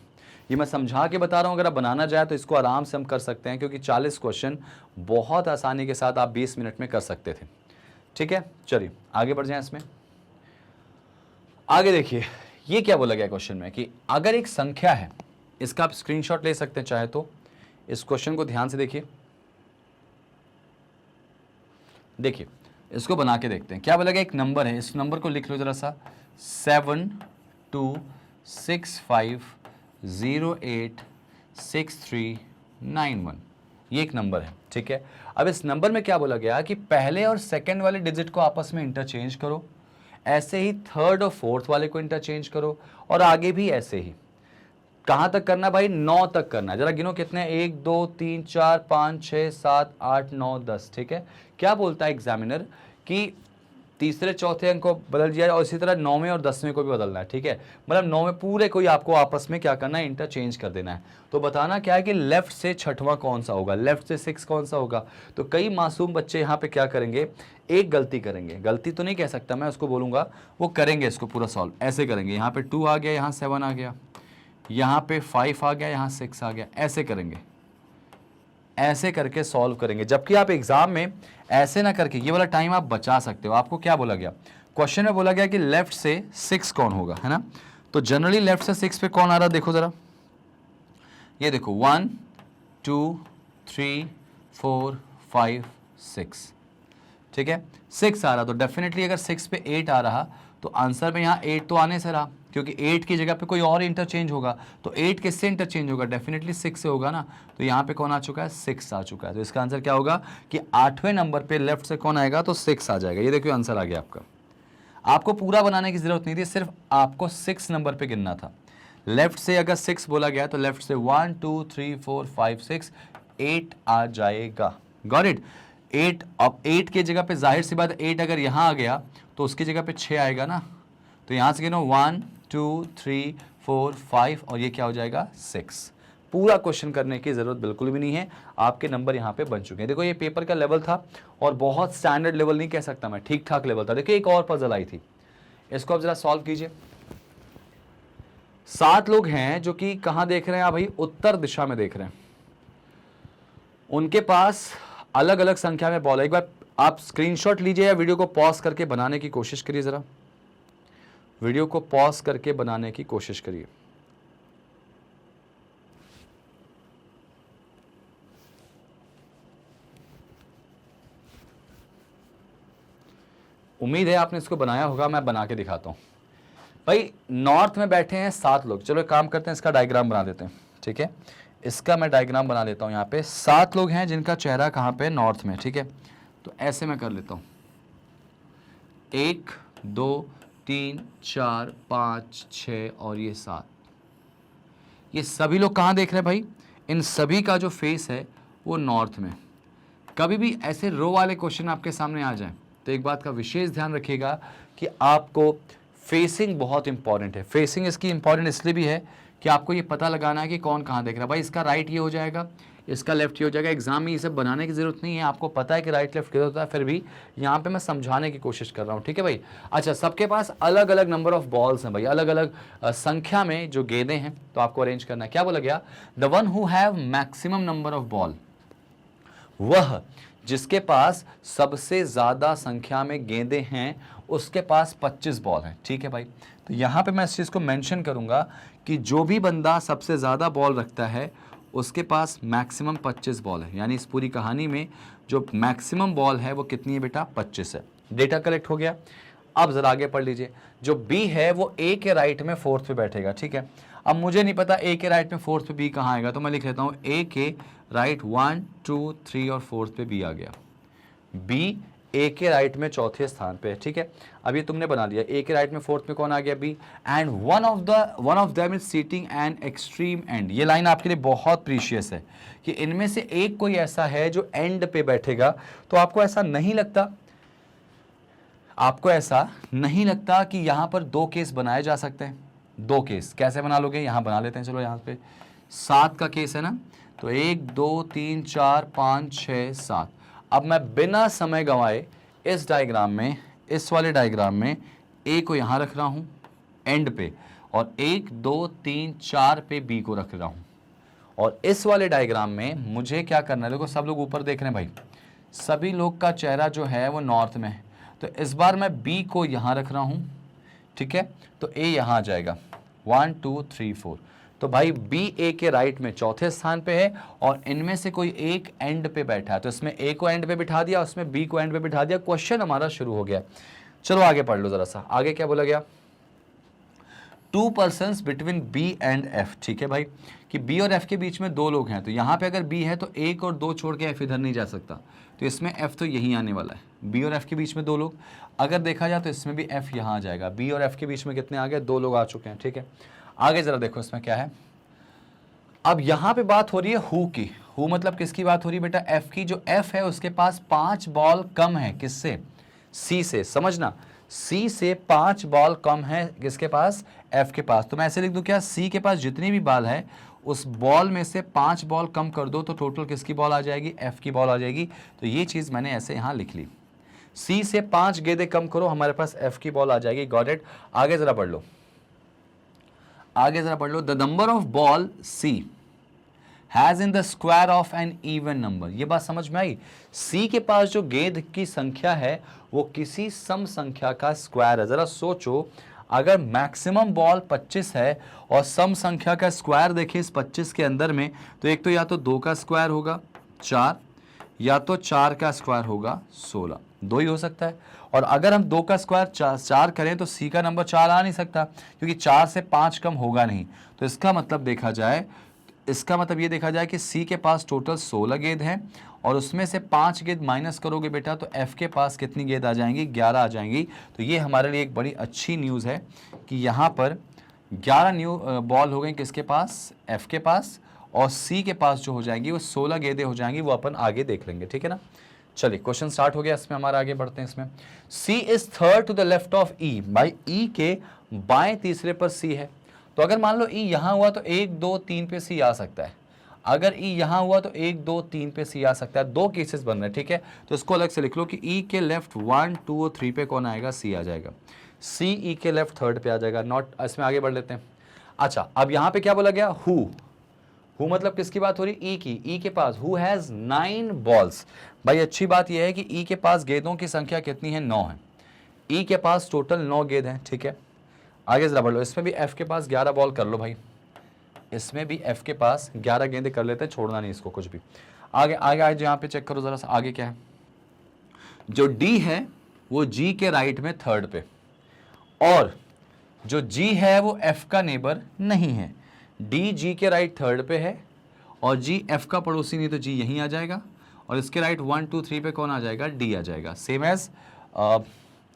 ये मैं समझा के बता रहा हूँ, अगर आप बनाना चाहे तो इसको आराम से हम कर सकते हैं, क्योंकि 40 क्वेश्चन बहुत आसानी के साथ आप 20 मिनट में कर सकते थे, ठीक है। चलिए आगे बढ़ जाएं इसमें। आगे देखिए, ये क्या बोला गया क्वेश्चन में कि अगर एक संख्या है, इसका आप स्क्रीनशॉट ले सकते हैं चाहे तो। इस क्वेश्चन को ध्यान से देखिए, देखिए इसको बना के देखते हैं। क्या बोला गया? एक नंबर है, इस नंबर को लिख लो जरा सा, 7265086391। ये एक नंबर है, ठीक है। अब इस नंबर में क्या बोला गया कि पहले और सेकंड वाले डिजिट को आपस में इंटरचेंज करो, ऐसे ही थर्ड और फोर्थ वाले को इंटरचेंज करो, और आगे भी ऐसे ही। कहाँ तक करना भाई? 9 तक करना है। जरा गिनो कितने, 1 2 3 4 5 6 7 8 9 10, ठीक है। क्या बोलता है एग्जामिनर कि तीसरे चौथे अंक को बदल दिया और इसी तरह 9वें और 10वें को भी बदलना है, ठीक है। मतलब 9वें पूरे को ही आपको आपस में क्या करना है? इंटरचेंज कर देना है। तो बताना क्या है कि लेफ्ट से छठवां कौन सा होगा, लेफ्ट से 6 कौन सा होगा। तो कई मासूम बच्चे यहाँ पे क्या करेंगे? एक गलती करेंगे, गलती तो नहीं कह सकता मैं, उसको बोलूँगा वो करेंगे इसको पूरा सॉल्व। ऐसे करेंगे, यहाँ पे 2 आ गया, यहाँ 7 आ गया, यहाँ पे 5 आ गया, यहाँ 6 आ गया, ऐसे करेंगे, ऐसे करके सॉल्व करेंगे। जबकि आप एग्जाम में ऐसे ना करके ये वाला टाइम आप बचा सकते हो। आपको क्या बोला गया क्वेश्चन में? बोला गया कि लेफ्ट से 6 कौन होगा, है ना। तो जनरली लेफ्ट से 6 पे कौन आ रहा, देखो जरा, ये देखो 1 2 3 4 5 6, ठीक है। 6 आ रहा, तो डेफिनेटली अगर 6 पे 8 आ रहा तो आंसर में यहाँ 8 तो आने से रहा, क्योंकि 8 की जगह पे कोई और इंटरचेंज होगा। तो 8 किससे इंटरचेंज होगा? डेफिनेटली 6 से होगा ना। तो यहाँ पे कौन आ चुका है? 6 आ चुका है। तो इसका आंसर क्या होगा कि 8वें नंबर पे लेफ्ट से कौन आएगा? तो 6 आ जाएगा। ये देखिए आंसर आ गया आपका। आपको पूरा बनाने की जरूरत नहीं थी, सिर्फ आपको 6 नंबर पे गिनना था। लेफ्ट से अगर 6 बोला गया तो लेफ्ट से 1 2 3 4 5 6 8 आ जाएगा। Got it? 8, अब 8 की जगह पे जाहिर सी बात 8 अगर यहाँ आ गया तो उसकी जगह पे 6 आएगा ना। तो यहाँ से गिनो 1 2 3 4 5 और ये क्या हो जाएगा? 6। पूरा क्वेश्चन करने की जरूरत बिल्कुल भी नहीं है, आपके नंबर यहाँ पे बन चुके हैं। देखो ये पेपर का लेवल था और बहुत स्टैंडर्ड लेवल नहीं कह सकता मैं, ठीक ठाक लेवल था। देखिए एक और पजल आई थी, इसको आप जरा सॉल्व कीजिए। 7 लोग हैं जो कि कहां देख रहे हैं आप भाई, उत्तर दिशा में देख रहे हैं। उनके पास अलग अलग संख्या में बॉल है। एक बार आप स्क्रीनशॉट लीजिए या वीडियो को पॉज करके बनाने की कोशिश करिए, जरा वीडियो को पॉज करके बनाने की कोशिश करिए। उम्मीद है आपने इसको बनाया होगा, मैं बना के दिखाता हूं। भाई नॉर्थ में बैठे हैं 7 लोग, चलो एक काम करते हैं, इसका डायग्राम बना देते हैं, ठीक है। इसका मैं डायग्राम बना लेता हूं। यहाँ पे 7 लोग हैं जिनका चेहरा कहाँ पे, नॉर्थ में, ठीक है। तो ऐसे मैं कर लेता हूं, 1 2 3 4 5 6 और ये 7। ये सभी लोग कहाँ देख रहे हैं भाई, इन सभी का जो फेस है वो नॉर्थ में। कभी भी ऐसे रो वाले क्वेश्चन आपके सामने आ जाए तो एक बात का विशेष ध्यान रखिएगा कि आपको फेसिंग बहुत इंपॉर्टेंट है। फेसिंग इसकी इंपॉर्टेंट इसलिए भी है कि आपको ये पता लगाना है कि कौन कहाँ देख रहा है। भाई इसका राइट ये हो जाएगा, इसका लेफ्ट ये हो जाएगा। एग्जाम में ये सब बनाने की जरूरत नहीं है, आपको पता है कि राइट लेफ्ट किधर होता है, फिर भी यहाँ पे मैं समझाने की कोशिश कर रहा हूँ, ठीक है भाई। अच्छा, सबके पास अलग अलग नंबर ऑफ बॉल्स हैं भाई, अलग अलग संख्या में जो गेंदें हैं, तो आपको अरेंज करना है। क्या बोला गया, the one who have maximum number of ball, वह जिसके पास सबसे ज्यादा संख्या में गेंदें हैं उसके पास 25 बॉल हैं, ठीक है भाई। तो यहाँ पे मैं इस चीज़ को मेंशन करूंगा कि जो भी बंदा सबसे ज़्यादा बॉल रखता है उसके पास मैक्सिमम 25 बॉल है। यानी इस पूरी कहानी में जो मैक्सिमम बॉल है वो कितनी है बेटा, 25 है। डेटा कलेक्ट हो गया। अब जरा आगे पढ़ लीजिए, जो बी है वो ए के राइट में 4th पे बैठेगा, ठीक है। अब मुझे नहीं पता ए के राइट में 4th पे बी कहाँ आएगा, तो मैं लिख लेता हूँ ए के राइट 1 2 3 और 4th पे बी आ गया। बी ए के राइट में 4थे स्थान पे है, ठीक है। अब ये तुमने बना लिया, ए के राइट में 4th में कौन आ गया, B. And one of them is sitting an extreme end. ये लाइन आपके लिए बहुत प्रीशियस है कि इनमें से एक कोई ऐसा है जो एंड पे बैठेगा। तो आपको ऐसा नहीं लगता, आपको ऐसा नहीं लगता कि यहां पर 2 केस बनाए जा सकते हैं। 2 केस कैसे बना लोगे, यहां बना लेते हैं। चलो यहाँ पे 7 का केस है ना, तो 1 2 3 4 5 6 7। अब मैं बिना समय गंवाए इस डायग्राम में, इस वाले डायग्राम में ए को यहां रख रहा हूं एंड पे, और 1 2 3 4 पे बी को रख रहा हूं। और इस वाले डायग्राम में मुझे क्या करना है, देखो सब लोग ऊपर देख रहे हैं भाई, सभी लोग का चेहरा जो है वो नॉर्थ में है। तो इस बार मैं बी को यहां रख रहा हूं, ठीक है। तो ए यहां आ जाएगा 1 2 3 4। तो भाई बी ए के राइट में 4थे स्थान पे है और इनमें से कोई एक एंड पे बैठा है। तो इसमें ए को एंड पे बिठा दिया, उसमें बी को एंड पे बिठा दिया। क्वेश्चन हमारा शुरू हो गया। चलो आगे पढ़ लो जरा सा, आगे क्या बोला गया, 2 persons between B and F, ठीक है भाई, कि बी और एफ के बीच में 2 लोग हैं। तो यहाँ पे अगर बी है तो 1 और 2 छोड़ के एफ इधर नहीं जा सकता, तो इसमें एफ तो यहीं आने वाला है। बी और एफ के बीच में 2 लोग, अगर देखा जाए तो इसमें भी एफ यहाँ आ जाएगा। बी और एफ के बीच में कितने आ गए, 2 लोग आ चुके हैं, ठीक है। आगे जरा देखो इसमें क्या है। अब यहाँ पे बात हो रही है हु की। हु मतलब किसकी बात हो रही है बेटा, एफ की। जो एफ है उसके पास 5 बॉल कम है, किससे, सी से। समझना, सी से 5 बॉल कम है किसके पास, एफ के पास। तो मैं ऐसे लिख दूं क्या, सी के पास जितनी भी बॉल है उस बॉल में से 5 बॉल कम कर दो तो टोटल किसकी बॉल आ जाएगी, एफ की बॉल आ जाएगी। तो ये चीज मैंने ऐसे यहां लिख ली, सी से 5 गेंदें कम करो, हमारे पास एफ की बॉल आ जाएगी। Got it. आगे जरा पढ़ लो, आगे जरा पढ़ लो। The number of ball C has in the square of an even number. ये बात समझ में आई, सी के पास जो गेंद की संख्या है वो किसी सम संख्या का स्क्वायर है। जरा सोचो, अगर मैक्सिमम बॉल 25 है और सम संख्या का स्क्वायर देखिए इस 25 के अंदर में, तो एक तो या तो 2 का स्क्वायर होगा 4, या तो 4 का स्क्वायर होगा 16, 2 ही हो सकता है। और अगर हम 2 का स्क्वायर 4 करें तो सी का नंबर 4 आ नहीं सकता, क्योंकि 4 से 5 कम होगा नहीं। तो इसका मतलब देखा जाए, इसका मतलब ये देखा जाए कि सी के पास टोटल 16 गेंद हैं और उसमें से 5 गेंद माइनस करोगे बेटा तो एफ के पास कितनी गेंद आ जाएंगी, 11 आ जाएंगी। तो ये हमारे लिए एक बड़ी अच्छी न्यूज़ है कि यहाँ पर 11 न्यू बॉल हो गई किसके पास, एफ के पास, और सी के पास जो हो जाएंगी वो 16 गेंदें हो जाएंगी। वो अपन आगे देख लेंगे, ठीक है ना। चलिए क्वेश्चन स्टार्ट हो गया इसमें हमारा, आगे बढ़ते हैं इसमें। C is third to the left of E. भाई ई के बाएं तीसरे पर सी है, तो अगर मान लो ई यहां हुआ तो 1 2 3 पे सी आ सकता है। अगर ई यहां हुआ तो 1 2 3 पे सी आ सकता है, 2 केसेस बन रहे हैं, ठीक है। तो इसको अलग से लिख लो कि ई के लेफ्ट 1 2 और 3 पे कौन आएगा, सी आ जाएगा। सी ई के लेफ्ट थर्ड पे आ जाएगा। नॉट, इसमें आगे बढ़ लेते हैं। अच्छा, अब यहां पे क्या बोला गया, हु मतलब किसकी बात हो रही, ई की। ई के पास हु हैज 9 बॉल्स। भाई अच्छी बात यह है कि ई के पास गेंदों की संख्या कितनी है, 9 है। ई के पास टोटल 9 गेंद हैं, ठीक है। आगे जरा बढ़ लो, इसमें भी एफ के पास 11 बॉल कर लो भाई, इसमें भी एफ के पास 11 गेंदे कर लेते हैं, छोड़ना नहीं इसको कुछ भी। आगे आगे आज यहाँ पे चेक करो जरा सा, आगे क्या है। जो डी है वो जी के राइट में थर्ड पे, और जो जी है वो एफ का नेबर नहीं है। डी जी के राइट थर्ड पे है और जी एफ का पड़ोसी नहीं, तो जी यहीं आ जाएगा, और इसके राइट 1 2 3 पे कौन आ जाएगा, डी आ जाएगा। सेम एज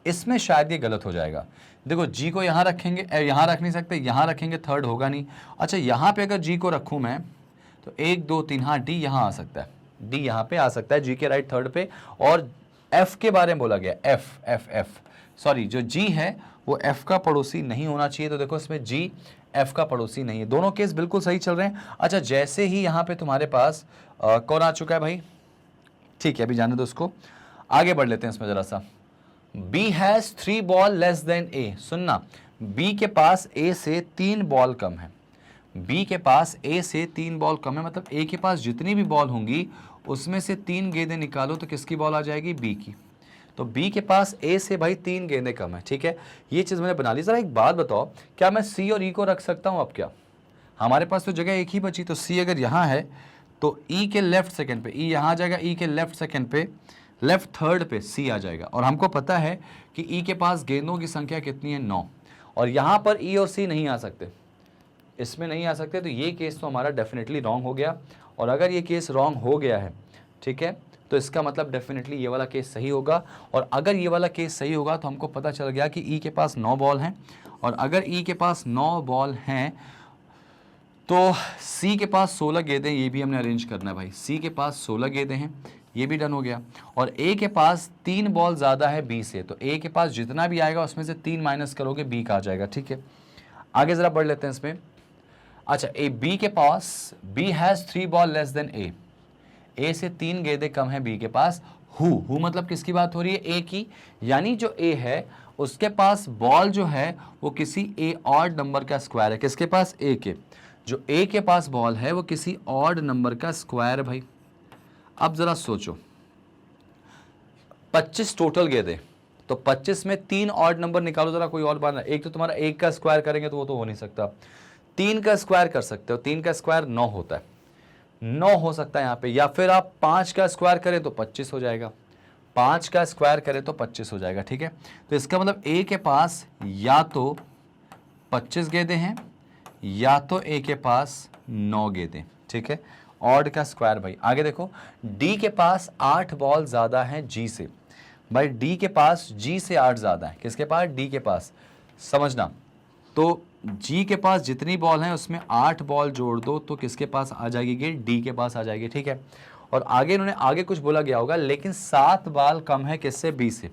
इसमें शायद ये गलत हो जाएगा। देखो जी को यहाँ रखेंगे, यहाँ रख नहीं सकते, यहाँ रखेंगे थर्ड होगा नहीं। अच्छा, यहाँ पे अगर जी को रखूँ मैं तो 1 2 3, हाँ डी यहाँ आ सकता है, डी यहाँ पे आ सकता है जी के राइट थर्ड पे। और एफ के बारे में बोला गया, एफ सॉरी, जो जी है वो एफ का पड़ोसी नहीं होना चाहिए। तो देखो इसमें जी एफ का पड़ोसी नहीं है, दोनों केस बिल्कुल सही चल रहे हैं। अच्छा, जैसे ही यहाँ पे तुम्हारे पास कौन आ चुका है भाई, ठीक है, अभी जाने दो उसको, आगे बढ़ लेते हैं इसमें जरा सा। B has 3 ball less then A। सुनना, B के पास A से 3 बॉल कम है। B के पास A से 3 बॉल कम है, मतलब A के पास जितनी भी बॉल होंगी उसमें से 3 गेंदें निकालो तो किसकी बॉल आ जाएगी, B की। तो B के पास A से भाई 3 गेंदें कम है, ठीक है। ये चीज़ मैंने बना ली। जरा एक बात बताओ, क्या मैं C और E को रख सकता हूँ अब, क्या हमारे पास तो जगह एक ही बची। तो C अगर यहाँ है तो E के लेफ्ट सेकेंड पे E यहाँ आ जाएगा, E के लेफ्ट सेकेंड पे, लेफ्ट थर्ड पे सी आ जाएगा। और हमको पता है कि ई के पास गेंदों की संख्या कितनी है, 9, और यहाँ पर ई और सी नहीं आ सकते, इसमें नहीं आ सकते। तो ये केस तो हमारा डेफिनेटली रॉन्ग हो गया। और अगर ये केस रॉन्ग हो गया है, ठीक है, तो इसका मतलब डेफिनेटली ये वाला केस सही होगा। और अगर ये वाला केस सही होगा तो हमको पता चल गया कि ई के पास 9 बॉल हैं, और अगर ई के पास 9 बॉल हैं तो सी के पास 16 गेंदें, ये भी हमने अरेंज करना है भाई। सी के पास 16 गेंदें हैं, ये भी डन हो गया। और ए के पास 3 बॉल ज़्यादा है बी से, तो ए के पास जितना भी आएगा उसमें से 3 माइनस करोगे, बी का आ जाएगा, ठीक है। आगे ज़रा बढ़ लेते हैं इसमें। अच्छा, ए बी के पास, B has 3 ball less than A से 3 गेंदें कम है बी के पास। हु मतलब किसकी बात हो रही है, ए की। यानी जो ए है उसके पास बॉल जो है वो किसी ए ऑड नंबर का स्क्वायर है। किसके पास, ए के। जो ए के पास बॉल है वो किसी ऑड नंबर का स्क्वायर है भाई। अब जरा सोचो, 25 टोटल गेंदें, तो 25 में 3 ऑड नंबर निकालो जरा, कोई और बात। एक तो तुम्हारा 1 का स्क्वायर करेंगे तो वो तो हो नहीं सकता, 3 का स्क्वायर कर सकते हो, 3 का स्क्वायर 9 होता है, 9 हो सकता है यहाँ पे। या फिर आप 5 का स्क्वायर करें तो 25 हो जाएगा, 5 का स्क्वायर करें तो 25 हो जाएगा, ठीक है। तो इसका मतलब ए के पास या तो 25 गेंदें हैं या तो ए के पास 9 गेंदें, ठीक है। ऑड का स्क्वायर भाई। आगे देखो, डी के पास 8 बॉल ज़्यादा हैं जी से। भाई डी के पास जी से 8 ज़्यादा है, किसके पास, डी के पास। समझना, तो जी के पास जितनी बॉल हैं उसमें 8 बॉल जोड़ दो तो किसके पास आ जाएगी गेंद, डी के पास आ जाएगी, ठीक है। और आगे इन्होंने आगे कुछ बोला गया होगा, लेकिन 7 बॉल कम है किससे, बी से।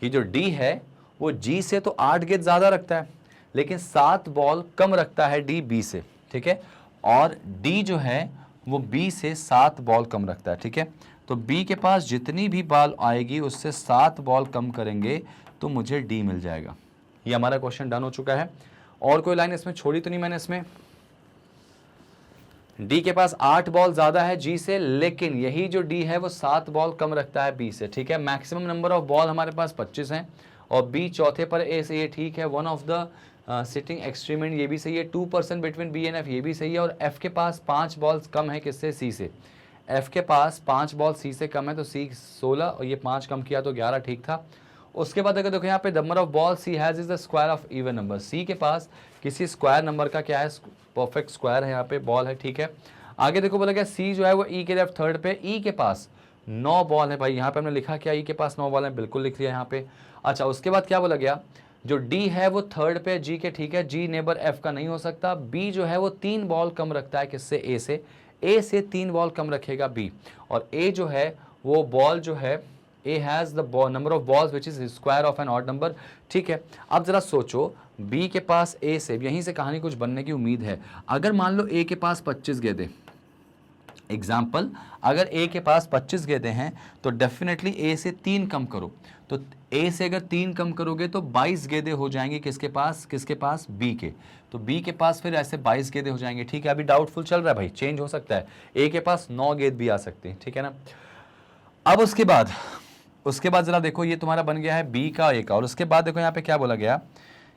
ये जो डी है वो जी से तो 8 गेंद ज़्यादा रखता है, लेकिन 7 बॉल कम रखता है डी बी से, ठीक है। और डी जो है वो बी से 7 बॉल कम रखता है, ठीक है। तो बी के पास जितनी भी बॉल आएगी उससे 7 बॉल कम करेंगे तो मुझे डी मिल जाएगा। ये हमारा क्वेश्चन डन हो चुका है। और कोई लाइन इसमें छोड़ी तो नहीं मैंने इसमें। डी के पास 8 बॉल ज़्यादा है जी से, लेकिन यही जो डी है वो 7 बॉल कम रखता है बी से, ठीक है। मैक्सिमम नंबर ऑफ बॉल हमारे पास 25 हैं और बी चौथे पर ए से, ये ठीक है। वन ऑफ द सिटिंग एक्सट्रीमेंट, ये भी सही है। 2% बिटवीन बी एंड एफ, ये भी सही है। और एफ के पास 5 बॉल्स कम है किससे, सी से। एफ के पास 5 बॉल सी से कम है तो सी 16 और ये 5 कम किया तो 11, ठीक था। उसके बाद अगर देखो यहाँ पे number of ball C has is the square of even number. C के पास किसी स्क्वायर नंबर का क्या है, परफेक्ट स्क्वायर है, यहाँ पे बॉल है, ठीक है। आगे देखो बोला गया सी जो है वो ई के लेफ्ट थर्ड पे, ई के पास 9 बॉल है भाई। यहाँ पे हमने लिखा क्या, ई के पास 9 बॉल है, बिल्कुल लिख लिया यहाँ पे। अच्छा, उसके बाद क्या बोला गया, जो डी है वो थर्ड पे जी के, ठीक है। जी नेबर एफ का नहीं हो सकता। बी जो है वो 3 बॉल कम रखता है किससे, ए से। ए से 3 बॉल कम रखेगा बी। और ए जो है वो बॉल जो है, A has the number of balls which is square of an odd number, ठीक है। अब जरा सोचो, बी के पास ए से, यहीं से कहानी कुछ बनने की उम्मीद है। अगर मान लो ए के पास 25 गेंदें, एग्जाम्पल, अगर ए के पास 25 गेंदें हैं तो डेफिनेटली ए से 3 कम करो, तो ए से अगर 3 कम करोगे तो 22 गेंदें हो जाएंगी किसके पास बी के, तो बी के पास फिर ऐसे 22 गेंदें हो जाएंगे। ठीक है, अभी डाउटफुल चल रहा है भाई, चेंज हो सकता है, ए के पास 9 गेंद भी आ सकती है। ठीक है ना। अब उसके बाद जरा देखो, ये तुम्हारा बन गया है बी का ए का, और उसके बाद देखो यहाँ पे क्या बोला गया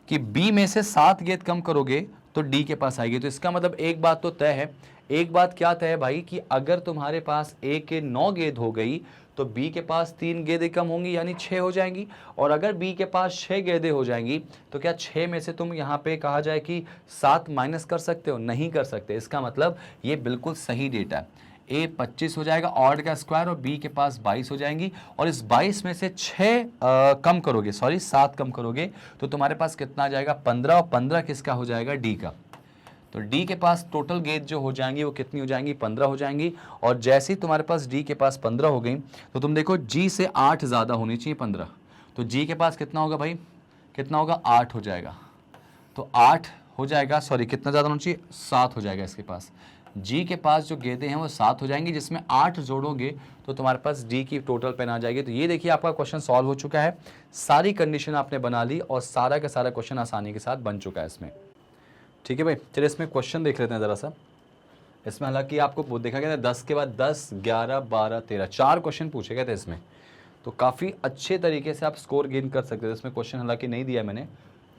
कि बी में से 7 गेंद कम करोगे तो डी के पास आएगी। तो इसका मतलब एक बात तो तय है, एक बात क्या तय है भाई, कि अगर तुम्हारे पास ए के 9 गेंद हो गई तो बी के पास 3 गेंदें कम होंगी यानी 6 हो जाएंगी, और अगर बी के पास 6 गेंदें हो जाएंगी तो क्या 6 में से तुम यहाँ पे कहा जाए कि 7 माइनस कर सकते हो? नहीं कर सकते। इसका मतलब ये बिल्कुल सही डेटा है, ए 25 हो जाएगा ऑड का स्क्वायर, और बी के पास 22 हो जाएंगी, और इस 22 में से 7 कम करोगे तो तुम्हारे पास कितना आ जाएगा? 15, और 15 किसका हो जाएगा? डी का। तो डी के पास टोटल गेंद जो हो जाएंगी वो कितनी हो जाएंगी? 15 हो जाएंगी, और जैसे ही तुम्हारे पास डी के पास 15 हो गई तो तुम देखो जी से 8 ज़्यादा होनी चाहिए 15, तो जी के पास कितना होगा भाई? कितना होगा? 8 हो जाएगा, तो 8 हो जाएगा, सॉरी कितना ज़्यादा होना चाहिए? 7 हो जाएगा इसके पास। जी के पास जो गेंदें हैं वो 7 हो जाएंगी, जिसमें 8 जोड़ोगे तो तुम्हारे पास डी की टोटल पेन आ जाएगी। तो ये देखिए आपका क्वेश्चन सॉल्व हो चुका है, सारी कंडीशन आपने बना ली और सारा का सारा क्वेश्चन आसानी के साथ बन चुका है इसमें। ठीक है भाई, चलिए इसमें क्वेश्चन देख लेते हैं ज़रा सा। इसमें हालांकि आपको देखा गया था 10 के बाद 10, 11, 12, 13 4 क्वेश्चन पूछे गए थे इसमें, तो काफ़ी अच्छे तरीके से आप स्कोर गेन कर सकते थे। इसमें क्वेश्चन हालांकि नहीं दिया मैंने।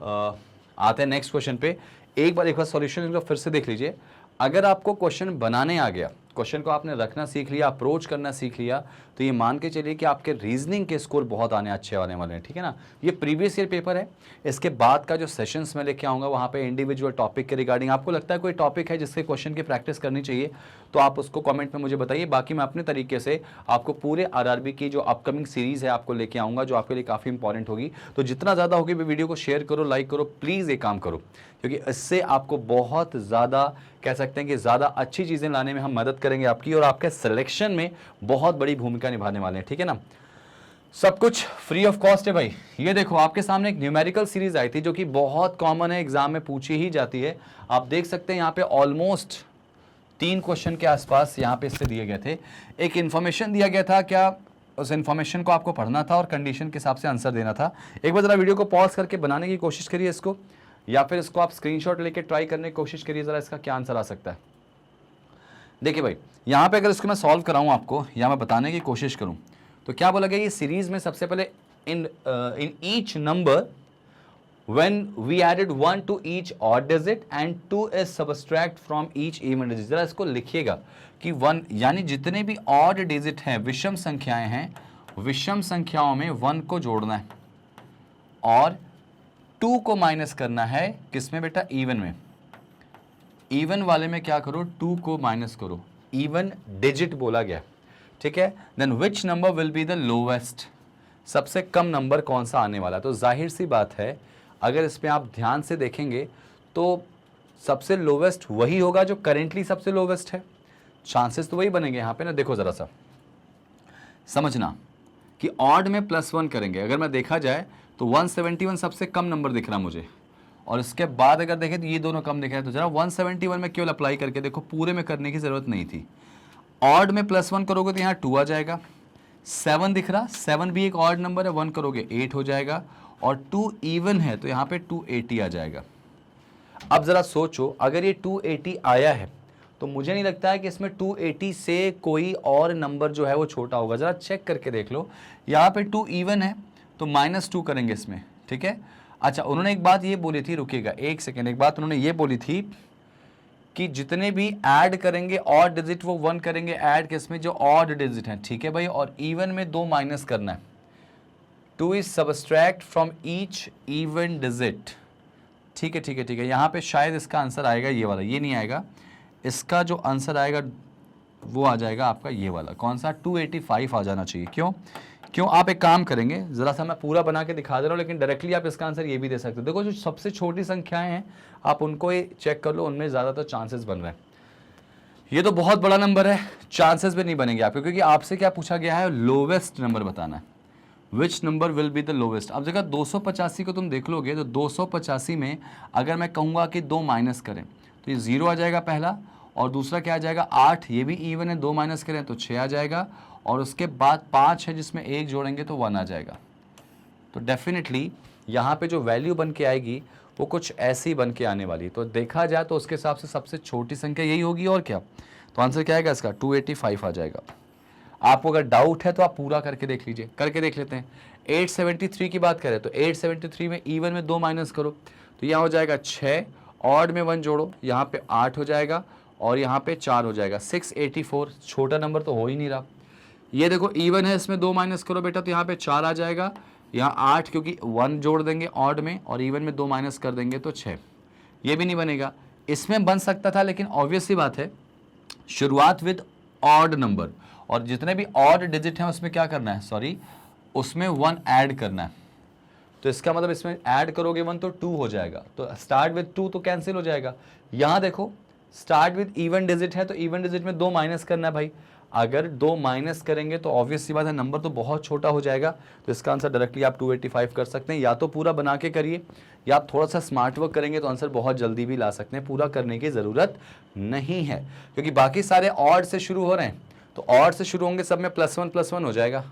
आते हैं नेक्स्ट क्वेश्चन पे। एक बार सॉल्यूशन फिर से देख लीजिए। अगर आपको क्वेश्चन बनाने आ गया, क्वेश्चन को आपने रखना सीख लिया, अप्रोच करना सीख लिया, तो ये मान के चलिए कि आपके रीजनिंग के स्कोर बहुत अच्छे आने वाले हैं। ठीक है ना। ये प्रीवियस ईयर पेपर है, इसके बाद का जो सेशंस में लेके आऊँगा वहाँ पे इंडिविजुअल टॉपिक के रिगार्डिंग आपको लगता है कोई टॉपिक है जिससे क्वेश्चन की प्रैक्टिस करनी चाहिए तो आप उसको कमेंट में मुझे बताइए। बाकी मैं अपने तरीके से आपको पूरे आरआरबी की जो अपकमिंग सीरीज़ है आपको लेके आऊँगा, जो आपके लिए काफ़ी इंपॉर्टेंट होगी। तो जितना ज़्यादा होगी वीडियो को शेयर करो, लाइक करो, प्लीज़ ये काम करो, क्योंकि इससे आपको बहुत ज़्यादा कह सकते हैं कि ज़्यादा अच्छी चीज़ें लाने में हम मदद करेंगे आपकी, और आपके सिलेक्शन में बहुत बड़ी भूमिका निभाने वाले हैं। ठीक है ना। सब कुछ फ्री ऑफ कॉस्ट है भाई। ये देखो आपके सामने एक न्यूमेरिकल सीरीज आई थी जो कि बहुत कॉमन है, एग्जाम में पूछी ही जाती है। आप देख सकते हैं यहाँ पे ऑलमोस्ट 3 क्वेश्चन के आसपास यहाँ पे इससे दिए गए थे। एक इन्फॉर्मेशन दिया गया था, क्या उस इन्फॉर्मेशन को आपको पढ़ना था और कंडीशन के हिसाब से आंसर देना था। एक बार जरा वीडियो को पॉज करके बनाने की कोशिश करिए इसको, या फिर इसको आप स्क्रीनशॉट लेके ट्राई करने की कोशिश करिए जरा, इसका क्या आंसर आ सकता है। देखिए भाई, यहाँ पे अगर इसको मैं सॉल्व कराऊँ आपको या मैं बताने की कोशिश करूँ तो क्या बोला गया, ये सीरीज में सबसे पहले in each number when we added 1 to each odd digit and 2 is subtract from each even digit। जरा इसको लिखिएगा कि 1 यानी जितने भी odd digit हैं, विषम संख्याएं हैं, विषम संख्याओं में 1 को जोड़ना है और 2 को माइनस करना है किसमें बेटा? इवन में। इवन वाले में क्या करो? 2 को माइनस करो, इवन डिजिट बोला गया। ठीक है। Then which number will be the lowest, सबसे कम नंबर कौन सा आने वाला है? तो जाहिर सी बात है, अगर इसमें आप ध्यान से देखेंगे तो सबसे लोवेस्ट वही होगा जो करेंटली सबसे लोवेस्ट है, चांसेस तो वही बनेंगे यहाँ पे ना। देखो ज़रा सा समझना कि ऑड में +1 करेंगे, अगर मैं देखा जाए तो 171 सबसे कम नंबर दिख रहा मुझे, और इसके बाद अगर देखें तो ये दोनों कम दिख रहे हैं। तो जरा 171 में केवल अप्लाई करके देखो, पूरे में करने की ज़रूरत नहीं थी। ऑड में +1 करोगे तो यहाँ 2 आ जाएगा। 7 दिख रहा, 7 भी एक ऑड नंबर है, 1 करोगे 8 हो जाएगा, और 2 इवन है तो यहाँ पे 280 आ जाएगा। अब ज़रा सोचो, अगर ये 280 आया है तो मुझे नहीं लगता है कि इसमें 280 से कोई और नंबर जो है वो छोटा होगा। ज़रा चेक करके देख लो, यहाँ पे 2 इवन है तो -2 करेंगे इसमें। ठीक है। अच्छा, उन्होंने एक बात ये बोली थी, रुकिएगा एक सेकेंड, एक बात उन्होंने ये बोली थी कि जितने भी ऐड करेंगे ऑड डिजिट वो 1 करेंगे ऐड किसमें? जो ऑड डिजिट है। ठीक है भाई, और इवन में 2 माइनस करना है, 2 is subtract from each even digit. ठीक है ठीक है ठीक है। यहाँ पे शायद इसका आंसर आएगा ये वाला, ये नहीं आएगा, इसका जो आंसर आएगा वो आ जाएगा आपका ये वाला, कौन सा? 285 आ जाना चाहिए। क्यों आप एक काम करेंगे, ज़रा सा मैं पूरा बना के दिखा दे रहा हूँ, लेकिन डायरेक्टली आप इसका आंसर ये भी दे सकते हो। देखो जो सबसे छोटी संख्याएं हैं आप उनको ही चेक कर लो, उनमें ज़्यादातर चांसेस बन रहे हैं। ये तो बहुत बड़ा नंबर है, चांसेस भी नहीं बनेंगे आपके, क्योंकि आपसे क्या पूछा गया है? लोवेस्ट नंबर बताना है। विच number will be the lowest. अब जगह 285 को तुम देख लोगे तो 285 में अगर मैं कहूँगा कि 2 माइनस करें तो ये 0 आ जाएगा पहला, और दूसरा क्या आ जाएगा 8, ये भी इवन है, 2 माइनस करें तो 6 आ जाएगा, और उसके बाद 5 है जिसमें 1 जोड़ेंगे तो 1 आ जाएगा। तो डेफिनेटली यहाँ पे जो वैल्यू बन के आएगी वो कुछ ऐसी बन के आने वाली। तो देखा जाए तो उसके हिसाब से सबसे छोटी संख्या यही होगी, और क्या। तो आंसर क्या आएगा इसका 285 आ जाएगा। आपको अगर डाउट है तो आप पूरा करके देख लीजिए, करके देख लेते हैं। 873 की बात करें तो 873 में इवन में 2 माइनस करो तो यहाँ हो जाएगा 6, ऑड में 1 जोड़ो, यहाँ पे 8 हो जाएगा और यहाँ पे 4 हो जाएगा। 684 छोटा नंबर तो हो ही नहीं रहा। ये देखो इवन है, इसमें 2 माइनस करो बेटा तो यहाँ पे 4 आ जाएगा, यहाँ 8 क्योंकि 1 जोड़ देंगे ऑड में, और इवन में 2 माइनस कर देंगे तो 6। ये भी नहीं बनेगा। इसमें बन सकता था लेकिन ऑब्वियस सी बात है शुरुआत विद ऑड नंबर, और जितने भी ऑड डिजिट हैं उसमें क्या करना है, सॉरी उसमें 1 ऐड करना है। तो इसका मतलब इसमें ऐड करोगे 1 तो 2 हो जाएगा, तो स्टार्ट विद 2 तो कैंसिल हो जाएगा। यहाँ देखो स्टार्ट विद इवन डिजिट है तो इवन डिजिट में 2 माइनस करना है भाई। अगर 2 माइनस करेंगे तो ऑब्वियस सी बात है नंबर तो बहुत छोटा हो जाएगा। तो इसका आंसर डायरेक्टली आप 285 कर सकते हैं। या तो पूरा बना के करिए या आप थोड़ा सा स्मार्ट वर्क करेंगे तो आंसर बहुत जल्दी भी ला सकते हैं। पूरा करने की ज़रूरत नहीं है क्योंकि बाकी सारे ऑड से शुरू हो रहे हैं, तो ऑड से शुरू होंगे सब में +1 हो जाएगा।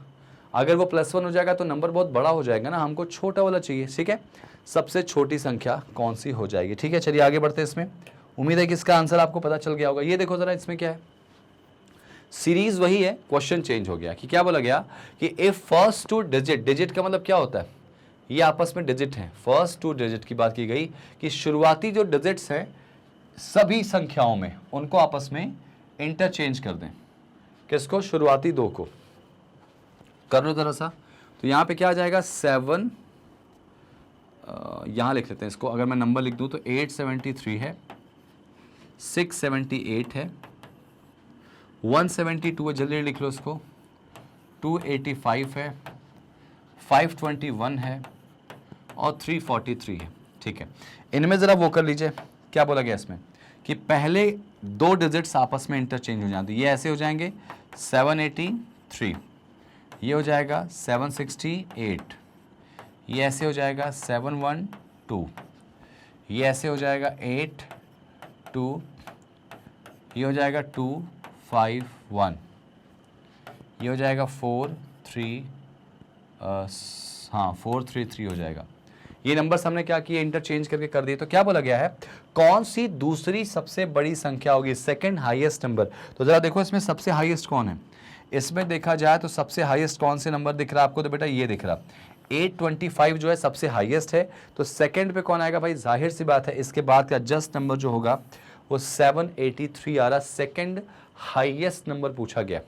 अगर वो +1 हो जाएगा तो नंबर बहुत बड़ा हो जाएगा ना, हमको छोटा वाला चाहिए। ठीक है, सबसे छोटी संख्या कौन सी हो जाएगी। ठीक है, चलिए आगे बढ़ते हैं। इसमें उम्मीद है कि इसका आंसर आपको पता चल गया होगा। ये देखो जरा इसमें क्या है, सीरीज वही है, क्वेश्चन चेंज हो गया कि क्या बोला गया कि if first two digit, digit का मतलब क्या होता है, ये आपस में डिजिट हैं। फर्स्ट टू डिजिट की बात की गई कि शुरुआती जो डिजिट्स हैं सभी संख्याओं में उनको आपस में इंटरचेंज कर दें। किसको, शुरुआती 2 को। कर लो जरा सा। तो यहाँ पे क्या आ जाएगा 7, यहाँ लिख लेते हैं इसको। अगर मैं नंबर लिख दूँ तो 873 है, 678 है, 172 है, जल्दी लिख लो इसको, 285 है, 521 है और 343 है। ठीक है, इनमें ज़रा वो कर लीजिए, क्या बोला गया इसमें कि पहले 2 डिजिट्स आपस में इंटरचेंज हो जाते हैं। ये ऐसे हो जाएंगे 783, ये हो जाएगा 768, ये ऐसे हो जाएगा 712, ये ऐसे हो जाएगा 82, ये हो जाएगा 251, ये हो जाएगा 433 हो जाएगा। ये नंबर्स हमने क्या किए, इंटरचेंज करके कर दिए। तो क्या बोला गया है, कौन सी दूसरी सबसे बड़ी संख्या होगी, सेकंड हाईएस्ट नंबर। तो जरा देखो इसमें सबसे हाईएस्ट कौन है। इसमें देखा जाए तो सबसे हाईएस्ट कौन से नंबर दिख रहा है आपको, तो बेटा ये दिख रहा 825 जो है सबसे हाईएस्ट है। तो सेकंड पे कौन आएगा भाई, जाहिर सी बात है इसके बाद का जस्ट नंबर जो होगा वो 783 आ रहा। सेकंड हाईएस्ट नंबर पूछा गया।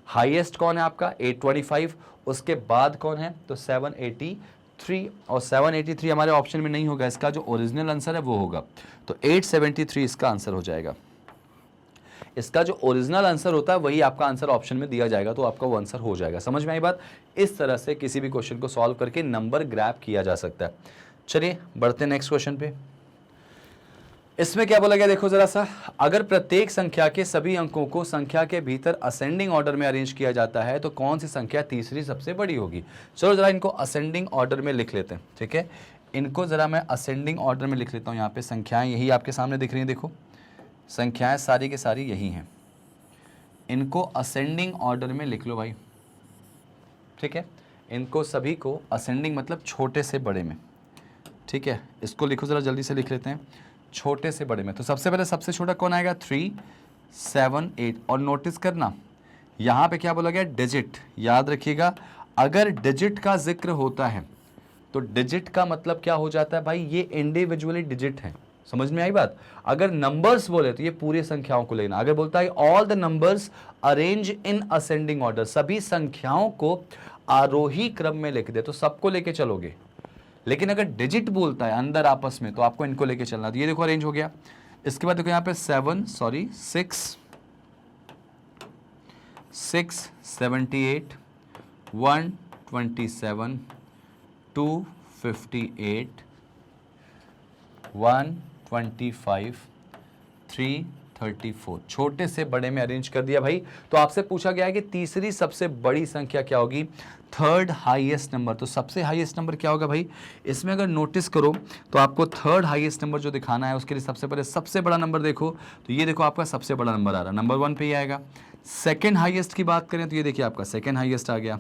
हाईएस्ट कौन है आपका 825, उसके बाद कौन है तो 783, और 783 हमारे ऑप्शन में नहीं होगा, इसका जो ओरिजिनल आंसर है वो होगा। तो 873 इसका आंसर हो जाएगा। इसका जो ओरिजिनल आंसर होता है वही आपका आंसर ऑप्शन में दिया जाएगा, तो आपका वो आंसर हो जाएगा। समझ में आई बात। इस तरह से किसी भी क्वेश्चन को सॉल्व करके नंबर ग्रैब किया जा सकता है। चलिए बढ़ते हैं नेक्स्ट क्वेश्चन पे। इसमें क्या बोला गया देखो जरा सा, अगर प्रत्येक संख्या के सभी अंकों को संख्या के भीतर असेंडिंग ऑर्डर में अरेंज किया जाता है तो कौन सी संख्या तीसरी सबसे बड़ी होगी। चलो जरा इनको असेंडिंग ऑर्डर में लिख लेते हैं। ठीक है, इनको जरा मैं असेंडिंग ऑर्डर में लिख लेता हूँ। यहाँ पे संख्याएं यही आपके सामने दिख रही हैं, देखो संख्याएं सारी की सारी यही हैं। इनको असेंडिंग ऑर्डर में लिख लो भाई। ठीक है, इनको सभी को असेंडिंग मतलब छोटे से बड़े में। ठीक है, इसको लिखो जरा जल्दी से लिख लेते हैं, छोटे से बड़े में। तो सबसे पहले सबसे छोटा कौन आएगा 3, 7, 8। और नोटिस करना यहाँ पे क्या बोला गया, डिजिट। याद रखिएगा अगर डिजिट का जिक्र होता है तो डिजिट का मतलब क्या हो जाता है भाई, ये इंडिविजुअली डिजिट है। समझ में आई बात। अगर नंबर्स बोले तो ये पूरी संख्याओं को लेना। अगर बोलता है all the numbers arrange in ascending order, सभी संख्याओं को आरोही क्रम में लिख दे तो सबको लेके चलोगे। लेकिन अगर डिजिट बोलता है अंदर आपस में तो आपको इनको लेके चलना। तो ये देखो अरेंज हो गया। इसके बाद देखो यहाँ पे 6, 78, 127, 258, 125, 333, 334, छोटे से बड़े में अरेंज कर दिया भाई। तो आपसे पूछा गया है कि तीसरी सबसे बड़ी संख्या क्या होगी, थर्ड हाईएस्ट नंबर। तो सबसे हाईएस्ट नंबर क्या होगा भाई, इसमें अगर नोटिस करो तो आपको थर्ड हाईएस्ट नंबर जो दिखाना है उसके लिए सबसे पहले सबसे बड़ा नंबर देखो, तो ये देखो आपका सबसे बड़ा नंबर आ रहा है, नंबर 1 पे ही आएगा। सेकंड हाईएस्ट की बात करें तो ये देखिए आपका सेकंड हाईएस्ट आ गया,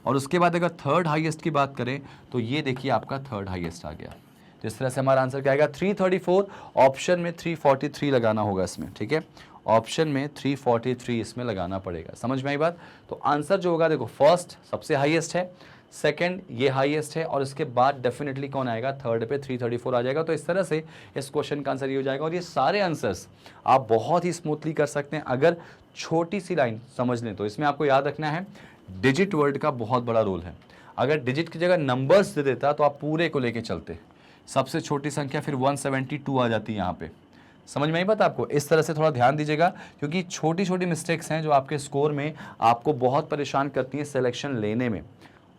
और उसके बाद अगर थर्ड हाईएस्ट की बात करें तो ये देखिए आपका थर्ड हाईएस्ट आ गया। तो इस तरह से हमारा आंसर क्या आएगा 334, ऑप्शन में 343 लगाना होगा इसमें, ठीक है, ऑप्शन में 343 इसमें लगाना पड़ेगा। समझ में आई बात। तो आंसर जो होगा देखो फर्स्ट सबसे हाईएस्ट है, सेकंड ये हाईएस्ट है, और इसके बाद डेफिनेटली कौन आएगा, थर्ड पे 334 आ जाएगा। तो इस तरह से इस क्वेश्चन का आंसर ये हो जाएगा। और ये सारे आंसर्स आप बहुत ही स्मूथली कर सकते हैं अगर छोटी सी लाइन समझ लें। तो इसमें आपको याद रखना है डिजिट वर्ड का बहुत बड़ा रोल है। अगर डिजिट की जगह नंबर्स दे देता तो आप पूरे को लेके चलते, सबसे छोटी संख्या फिर 172 आ जाती है यहाँ पे। समझ में आई बात आपको। इस तरह से थोड़ा ध्यान दीजिएगा, क्योंकि छोटी छोटी मिस्टेक्स हैं जो आपके स्कोर में आपको बहुत परेशान करती हैं सिलेक्शन लेने में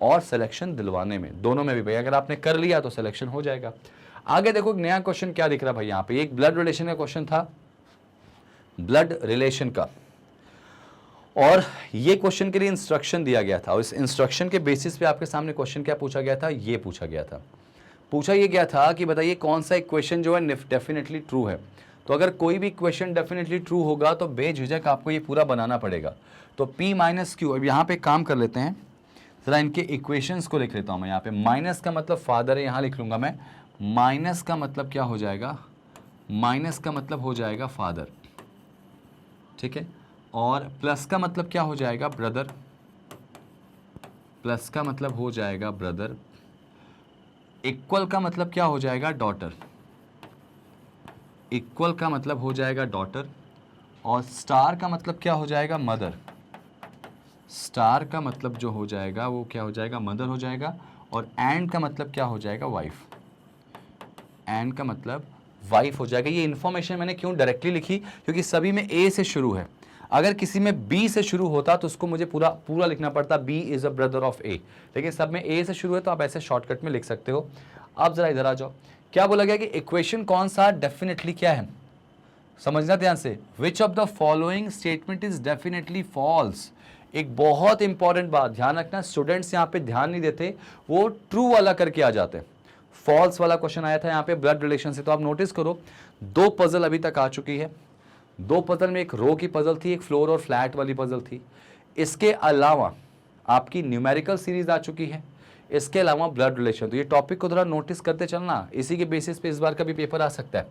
और सिलेक्शन दिलवाने में, दोनों में भी भाई। अगर आपने कर लिया तो सिलेक्शन हो जाएगा। आगे देखो एक नया क्वेश्चन क्या दिख रहा है भाई, यहाँ पे एक ब्लड रिलेशन का क्वेश्चन था, ब्लड रिलेशन का, और ये क्वेश्चन के लिए इंस्ट्रक्शन दिया गया था, और इस इंस्ट्रक्शन के बेसिस पे आपके सामने क्वेश्चन क्या पूछा गया था, ये पूछा गया था। पूछा ये गया था कि बताइए कौन सा इक्वेशन जो है डेफिनेटली ट्रू है। तो अगर कोई भी इक्वेशन डेफिनेटली ट्रू होगा तो बेझिझक आपको ये पूरा बनाना पड़ेगा। तो p माइनस क्यू, अब यहाँ पे काम कर लेते हैं ज़रा, इनके इक्वेशंस को लिख लेता हूँ मैं यहाँ पे। माइनस का मतलब फादर है, यहाँ लिख लूँगा मैं, माइनस का मतलब क्या हो जाएगा, माइनस का मतलब हो जाएगा फादर, ठीक है, और प्लस का मतलब क्या हो जाएगा, ब्रदर, प्लस का मतलब हो जाएगा ब्रदर, इक्वल का मतलब क्या हो जाएगा, डॉटर, इक्वल का मतलब हो जाएगा डॉटर, और स्टार का मतलब क्या हो जाएगा, मदर, स्टार का मतलब जो हो जाएगा वो क्या हो जाएगा, मदर हो जाएगा, और एंड का मतलब क्या हो जाएगा, वाइफ, एंड का मतलब वाइफ हो जाएगा। ये इन्फॉर्मेशन मैंने क्यों डायरेक्टली लिखी, क्योंकि सभी में ए से शुरू है। अगर किसी में बी से शुरू होता तो उसको मुझे पूरा लिखना पड़ता, B is a brother of A, लेकिन सब में ए से शुरू है तो आप ऐसे शॉर्टकट में लिख सकते हो। आप जरा इधर आ जाओ, क्या बोला गया कि इक्वेशन कौन सा डेफिनेटली क्या है, समझना ध्यान से, which of the following statement is definitely false. एक बहुत इंपॉर्टेंट बात ध्यान रखना, स्टूडेंट्स यहाँ पे ध्यान नहीं देते, वो ट्रू वाला करके आ जाते हैं। फॉल्स वाला क्वेश्चन आया था यहाँ पे ब्लड रिलेशन से। तो आप नोटिस करो 2 पजल अभी तक आ चुकी है, 2 पजल में एक रो की पजल थी, एक फ्लोर और फ्लैट वाली पजल थी। इसके अलावा आपकी न्यूमेरिकल सीरीज आ चुकी है, इसके अलावा ब्लड रिलेशन। तो ये टॉपिक को थोड़ा नोटिस करते चलना, इसी के बेसिस पे इस बार का भी पेपर आ सकता है।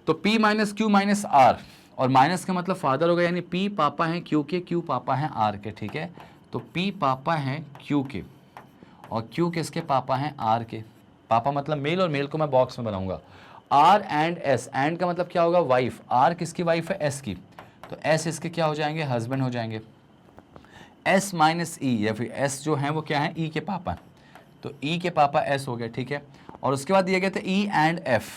तो p minus Q minus R, और माइनस का मतलब फादर होगा, यानी p पापा हैं क्यू के, क्यू पापा हैं आर के, ठीक है। तो p पापा हैं क्यू के, और क्यू किसके पापा हैं, आर के। पापा मतलब मेल, और मेल को मैं बॉक्स में बनाऊंगा। आर एंड एस, एंड का मतलब क्या होगा, वाइफ, आर किसकी वाइफ है, एस की, तो एस इसके क्या हो जाएंगे, हस्बैंड हो जाएंगे। एस माइनस ई, या फिर एस जो है वो क्या है, ई के पापा, तो ई के पापा एस हो गए, ठीक है। और उसके बाद दिया गया था ई एंड एफ,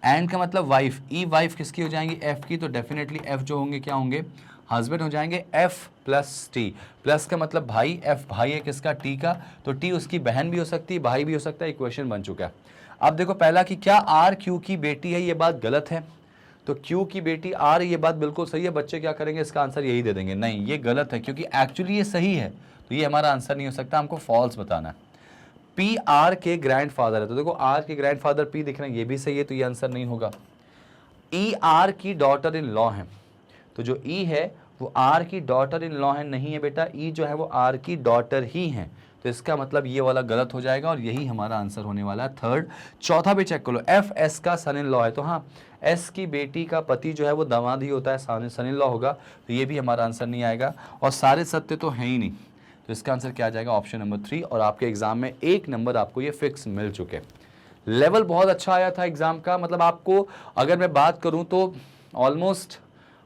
एंड का मतलब वाइफ, ई वाइफ किसकी हो जाएंगी, एफ की, तो डेफिनेटली एफ जो होंगे क्या होंगे, हस्बैंड हो जाएंगे। एफ प्लस टी, प्लस का मतलब भाई, एफ भाई है किसका, टी का, तो टी उसकी बहन भी हो सकती है, भाई भी हो सकता है। इक्वेशन बन चुका है। अब देखो पहला कि क्या आर क्यू की बेटी है, ये बात गलत है, तो क्यू की बेटी आर, ये बात बिल्कुल सही है। बच्चे क्या करेंगे, इसका आंसर यही दे देंगे, नहीं ये गलत है, क्योंकि एक्चुअली ये सही है, तो ये हमारा आंसर नहीं हो सकता, हमको फॉल्स बताना है। पी आर के ग्रैंडफादर है, तो देखो आर के ग्रैंडफादर पी दिख रहे हैं, ये भी सही है, तो ये आंसर नहीं होगा। ई आर की डॉटर इन लॉ है, तो जो ई है वो आर की डॉटर इन लॉ है, नहीं है बेटा, ई जो है वो आर की डॉटर ही है, तो इसका मतलब ये वाला गलत हो जाएगा, और यही हमारा आंसर होने वाला है थर्ड। चौथा भी चेक कर लो, एफ एस का सन इन लॉ है, तो हाँ एस की बेटी का पति जो है वो दामाद ही होता है, सन इन लॉ होगा, तो ये भी हमारा आंसर नहीं आएगा। और सारे सत्य तो हैं ही नहीं, तो इसका आंसर क्या आ जाएगा, ऑप्शन नंबर 3। और आपके एग्जाम में 1 नंबर आपको ये फिक्स मिल चुके। लेवल बहुत अच्छा आया था एग्जाम का, मतलब आपको अगर मैं बात करूं तो ऑलमोस्ट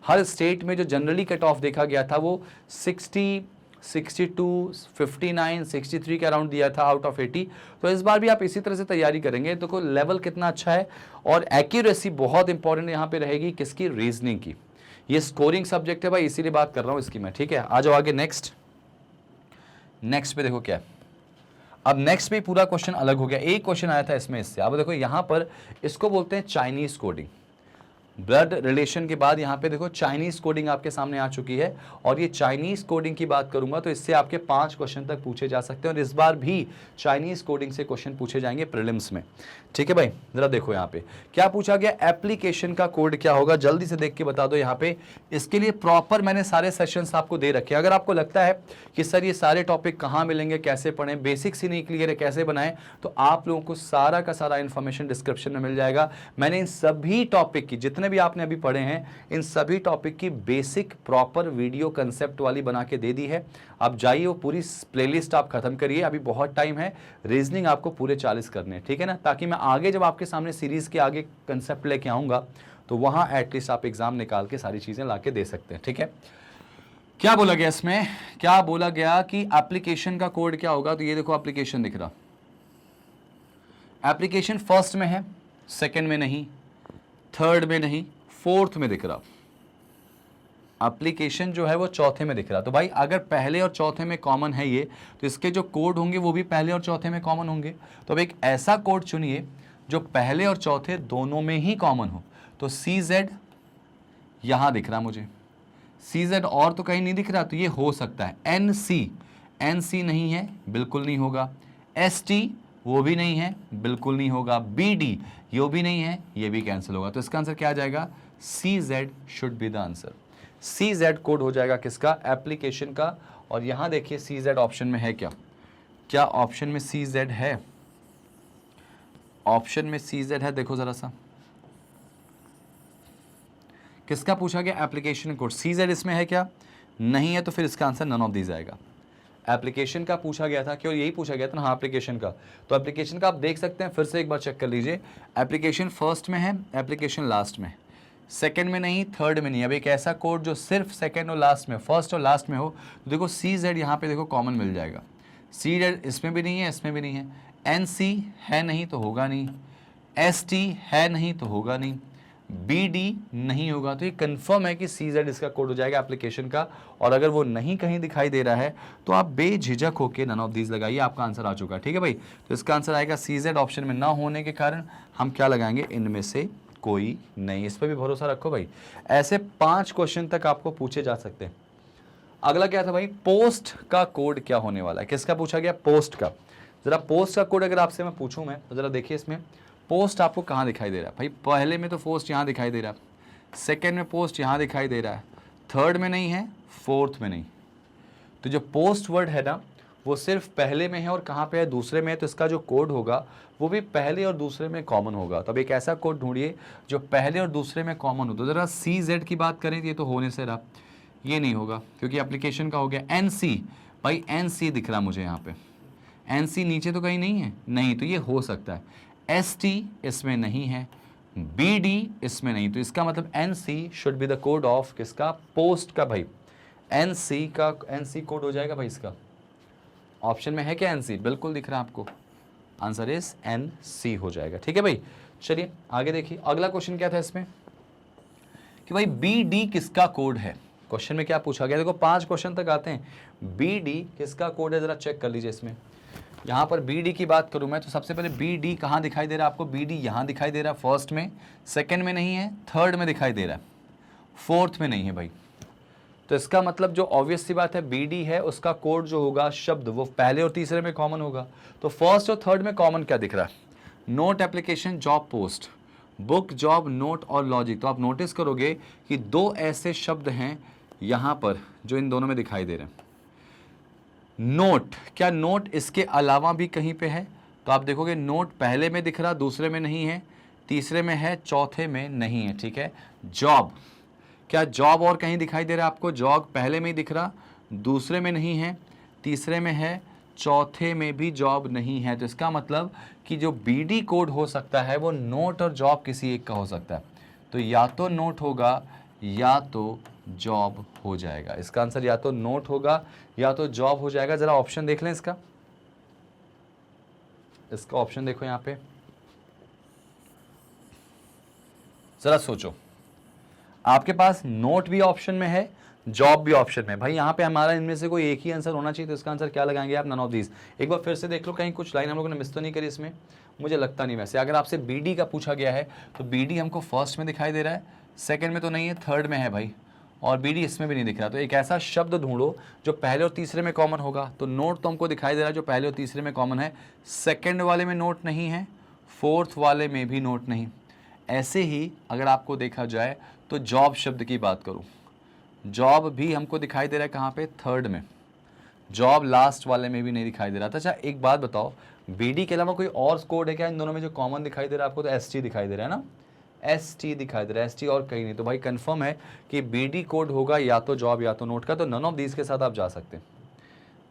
हर स्टेट में जो जनरली कट ऑफ देखा गया था वो 60, 62, 59, 63 के अराउंड दिया था आउट ऑफ 80। तो इस बार भी आप इसी तरह से तैयारी करेंगे तो लेवल कितना अच्छा है, और एक्यूरेसी बहुत इंपॉर्टेंट यहाँ पे रहेगी किसकी, रीजनिंग की। ये स्कोरिंग सब्जेक्ट है भाई, इसीलिए बात कर रहा हूँ इसकी मैं, ठीक है। आ जाओ आगे, नेक्स्ट पे देखो क्या है। अब नेक्स्ट पे पूरा क्वेश्चन अलग हो गया, एक क्वेश्चन आया था इसमें इससे। अब देखो यहाँ पर इसको बोलते हैं चाइनीज कोडिंग। ब्लड रिलेशन के बाद यहाँ पे देखो चाइनीज कोडिंग आपके सामने आ चुकी है, और ये चाइनीज कोडिंग की बात करूंगा तो इससे आपके 5 क्वेश्चन तक पूछे जा सकते हैं, और इस बार भी चाइनीज कोडिंग से क्वेश्चन पूछे जाएंगे प्रीलिम्स में। ठीक है भाई, जरा देखो यहाँ पे क्या पूछा गया, एप्लीकेशन का कोड क्या होगा, जल्दी से देख के बता दो यहाँ पे। इसके लिए प्रॉपर मैंने सारे सेशंस आपको दे रखे हैं। अगर आपको लगता है कि सर ये सारे टॉपिक कहाँ मिलेंगे, कैसे पढ़ें, बेसिक्स ही नहीं क्लियर है, कैसे बनाएं, तो आप लोगों को सारा का सारा इंफॉर्मेशन डिस्क्रिप्शन में मिल जाएगा। मैंने इन सभी टॉपिक की, जितने भी आपने अभी पढ़े हैं, इन सभी टॉपिक की बेसिक प्रॉपर वीडियो कंसेप्ट वाली बना के दे दी है। आप जाइए, वो पूरी प्लेलिस्ट आप खत्म करिए, अभी बहुत टाइम है, रीजनिंग आपको पूरे 40 करने हैं, ठीक है ना, ताकि मैं आगे जब आपके सामने सीरीज के आगे कंसेप्ट लेके आऊंगा तो वहां एटलीस्ट आप एग्जाम निकाल के सारी चीजें लाके दे सकते हैं। ठीक है, क्या बोला गया इसमें, क्या बोला गया कि एप्लीकेशन का कोड क्या होगा, तो ये देखो एप्लीकेशन दिख रहा, एप्लीकेशन फर्स्ट में है, सेकंड में नहीं, थर्ड में नहीं, फोर्थ में दिख रहा, एप्लीकेशन जो है वो चौथे में दिख रहा। तो भाई अगर पहले और चौथे में कॉमन है ये, तो इसके जो कोड होंगे वो भी पहले और चौथे में कॉमन होंगे। तो अब एक ऐसा कोड चुनिए जो पहले और चौथे दोनों में ही कॉमन हो। तो CZ यहां दिख रहा मुझे, CZ और तो कहीं नहीं दिख रहा, तो ये हो सकता है NC नहीं है, बिल्कुल नहीं होगा, ST वो भी नहीं है, बिल्कुल नहीं होगा, BD ये भी नहीं है, ये भी कैंसिल होगा। तो इसका आंसर क्या आ जाएगा, CZ should be the answer. CZ code हो जाएगा किसका, एप्लीकेशन का। और यहां देखिए CZ ऑप्शन में है क्या, क्या ऑप्शन में CZ है, ऑप्शन में CZ है, देखो जरा सा, किसका पूछा गया, एप्लीकेशन कोड, CZ इसमें है क्या, नहीं है, तो फिर इसका आंसर नन ऑफ दीज आएगा। एप्लीकेशन का पूछा गया था, क्यों यही पूछा गया था ना, हाँ एप्लीकेशन का। तो एप्लीकेशन का आप देख सकते हैं, फिर से एक बार चेक कर लीजिए, एप्लीकेशन फर्स्ट में है, एप्लीकेशन लास्ट में, सेकंड में नहीं, थर्ड में नहीं। अब एक ऐसा कोड जो सिर्फ सेकंड और लास्ट में, फर्स्ट और लास्ट में हो, तो देखो CZ यहाँ पे देखो कॉमन मिल जाएगा, CZ इसमें भी नहीं है, इसमें भी नहीं है, NC है नहीं तो होगा नहीं, ST है नहीं तो होगा नहीं, BD नहीं होगा। तो ये कंफर्म है कि CZ इसका कोड हो जाएगा एप्लीकेशन का। और अगर वो नहीं कहीं दिखाई दे रहा है तो आप बेझिझक होकर नन ऑफ दीज लगाइए, आपका आंसर आ चुका है। ठीक है भाई, तो इसका आंसर आएगा CZ ऑप्शन में ना होने के कारण हम क्या लगाएंगे, इनमें से कोई नहीं। इस पर भी भरोसा रखो भाई, ऐसे 5 क्वेश्चन तक आपको पूछे जा सकते हैं। अगला क्या था भाई, पोस्ट का कोड क्या होने वाला है, किसका पूछा गया, पोस्ट का। जरा पोस्ट का कोड अगर आपसे मैं पूछूं मैं, तो जरा देखिए इसमें पोस्ट आपको कहाँ दिखाई दे रहा है भाई, पहले में तो पोस्ट यहाँ दिखाई दे रहा है, सेकंड में पोस्ट यहाँ दिखाई दे रहा है, थर्ड में नहीं है, फोर्थ में नहीं। तो जो पोस्ट वर्ड है ना, वो सिर्फ पहले में है और कहाँ पे है, दूसरे में है। तो इसका जो कोड होगा वो भी पहले और दूसरे में कॉमन होगा। तो अब एक ऐसा कोड ढूंढिए जो पहले और दूसरे में कॉमन हो। तो जरा CZ की बात करें, ये तो होने से रहा, ये नहीं होगा क्योंकि एप्लीकेशन का हो गया। NC भाई, NC दिख रहा मुझे यहाँ पे, NC नीचे तो कहीं नहीं है, नहीं, तो ये हो सकता है। ST इसमें नहीं है, BD इसमें नहीं, तो इसका मतलब NC should be the code of किसका, पोस्ट का। भाई NC कोड हो जाएगा भाई इसका। ऑप्शन में है क्या NC, बिल्कुल दिख रहा है आपको, आंसर इज NC हो जाएगा। ठीक है भाई, चलिए आगे देखिए। अगला क्वेश्चन क्या था इसमें कि भाई BD किसका कोड है। क्वेश्चन में क्या पूछा गया, देखो 5 क्वेश्चन तक आते हैं, BD किसका कोड है, जरा चेक कर लीजिए। इसमें यहाँ पर BD की बात करूँ मैं, तो सबसे पहले BD कहाँ दिखाई दे रहा है आपको, BD यहाँ दिखाई दे रहा है, फर्स्ट में, सेकंड में नहीं है, थर्ड में दिखाई दे रहा है, फोर्थ में नहीं है भाई। तो इसका मतलब जो ऑब्वियस सी बात है, BD है, उसका कोड जो होगा, शब्द, वो पहले और तीसरे में कॉमन होगा। तो फर्स्ट और थर्ड में कॉमन क्या दिख रहा है, note, application, job, post, book, job, note और लॉजिक। तो आप नोटिस करोगे कि 2 ऐसे शब्द हैं यहाँ पर जो इन दोनों में दिखाई दे रहे हैं। नोट, क्या नोट इसके अलावा भी कहीं पे है, तो आप देखोगे नोट पहले में दिख रहा, दूसरे में नहीं है, तीसरे में है, चौथे में नहीं है। ठीक है, जॉब, क्या जॉब और कहीं दिखाई दे रहा है आपको, जॉब पहले में ही दिख रहा, दूसरे में नहीं है, तीसरे में है, चौथे में भी जॉब नहीं है। तो इसका मतलब कि जो BD कोड हो सकता है वो नोट और जॉब किसी एक का हो सकता है। तो या तो नोट होगा या तो जॉब हो जाएगा। इसका आंसर या तो नोट होगा या तो जॉब हो जाएगा। जरा ऑप्शन देख लें इसका ऑप्शन देखो यहां पे, जरा सोचो, आपके पास नोट भी ऑप्शन में है, जॉब भी ऑप्शन में। भाई यहाँ पे हमारा इनमें से कोई एक ही आंसर होना चाहिए, तो इसका आंसर क्या लगाएंगे आप, नन ऑफ दीज। एक बार फिर से देख लो, कहीं कुछ लाइन हम लोगों ने मिस तो नहीं करी इसमें, मुझे लगता नहीं। वैसे अगर आपसे BD का पूछा गया है तो BD हमको फर्स्ट में दिखाई दे रहा है, सेकंड में तो नहीं है, थर्ड में है भाई, और बी डी इसमें भी नहीं दिख रहा। तो एक ऐसा शब्द ढूंढो जो पहले और तीसरे में कॉमन होगा। तो नोट तो हमको दिखाई दे रहा है जो पहले और तीसरे में कॉमन है, सेकंड वाले में नोट नहीं है, फोर्थ वाले में भी नोट नहीं। ऐसे ही अगर आपको देखा जाए तो जॉब शब्द की बात करूं, जॉब भी हमको दिखाई दे रहा है कहाँ पे, थर्ड में। जॉब लास्ट वाले में भी नहीं दिखाई दे रहा था। अच्छा एक बात बताओ, बीडी के अलावा कोई और कोड है क्या इन दोनों में जो कॉमन दिखाई दे रहा है आपको? तो एस टी दिखाई दे रहा है ना, एस टी दिखाई दे रहा है, एस टी और कहीं नहीं। तो भाई कंफर्म है कि बीडी कोड होगा या तो जॉब या तो नोट का। तो नन ऑफ दीज के साथ आप जा सकते हैं,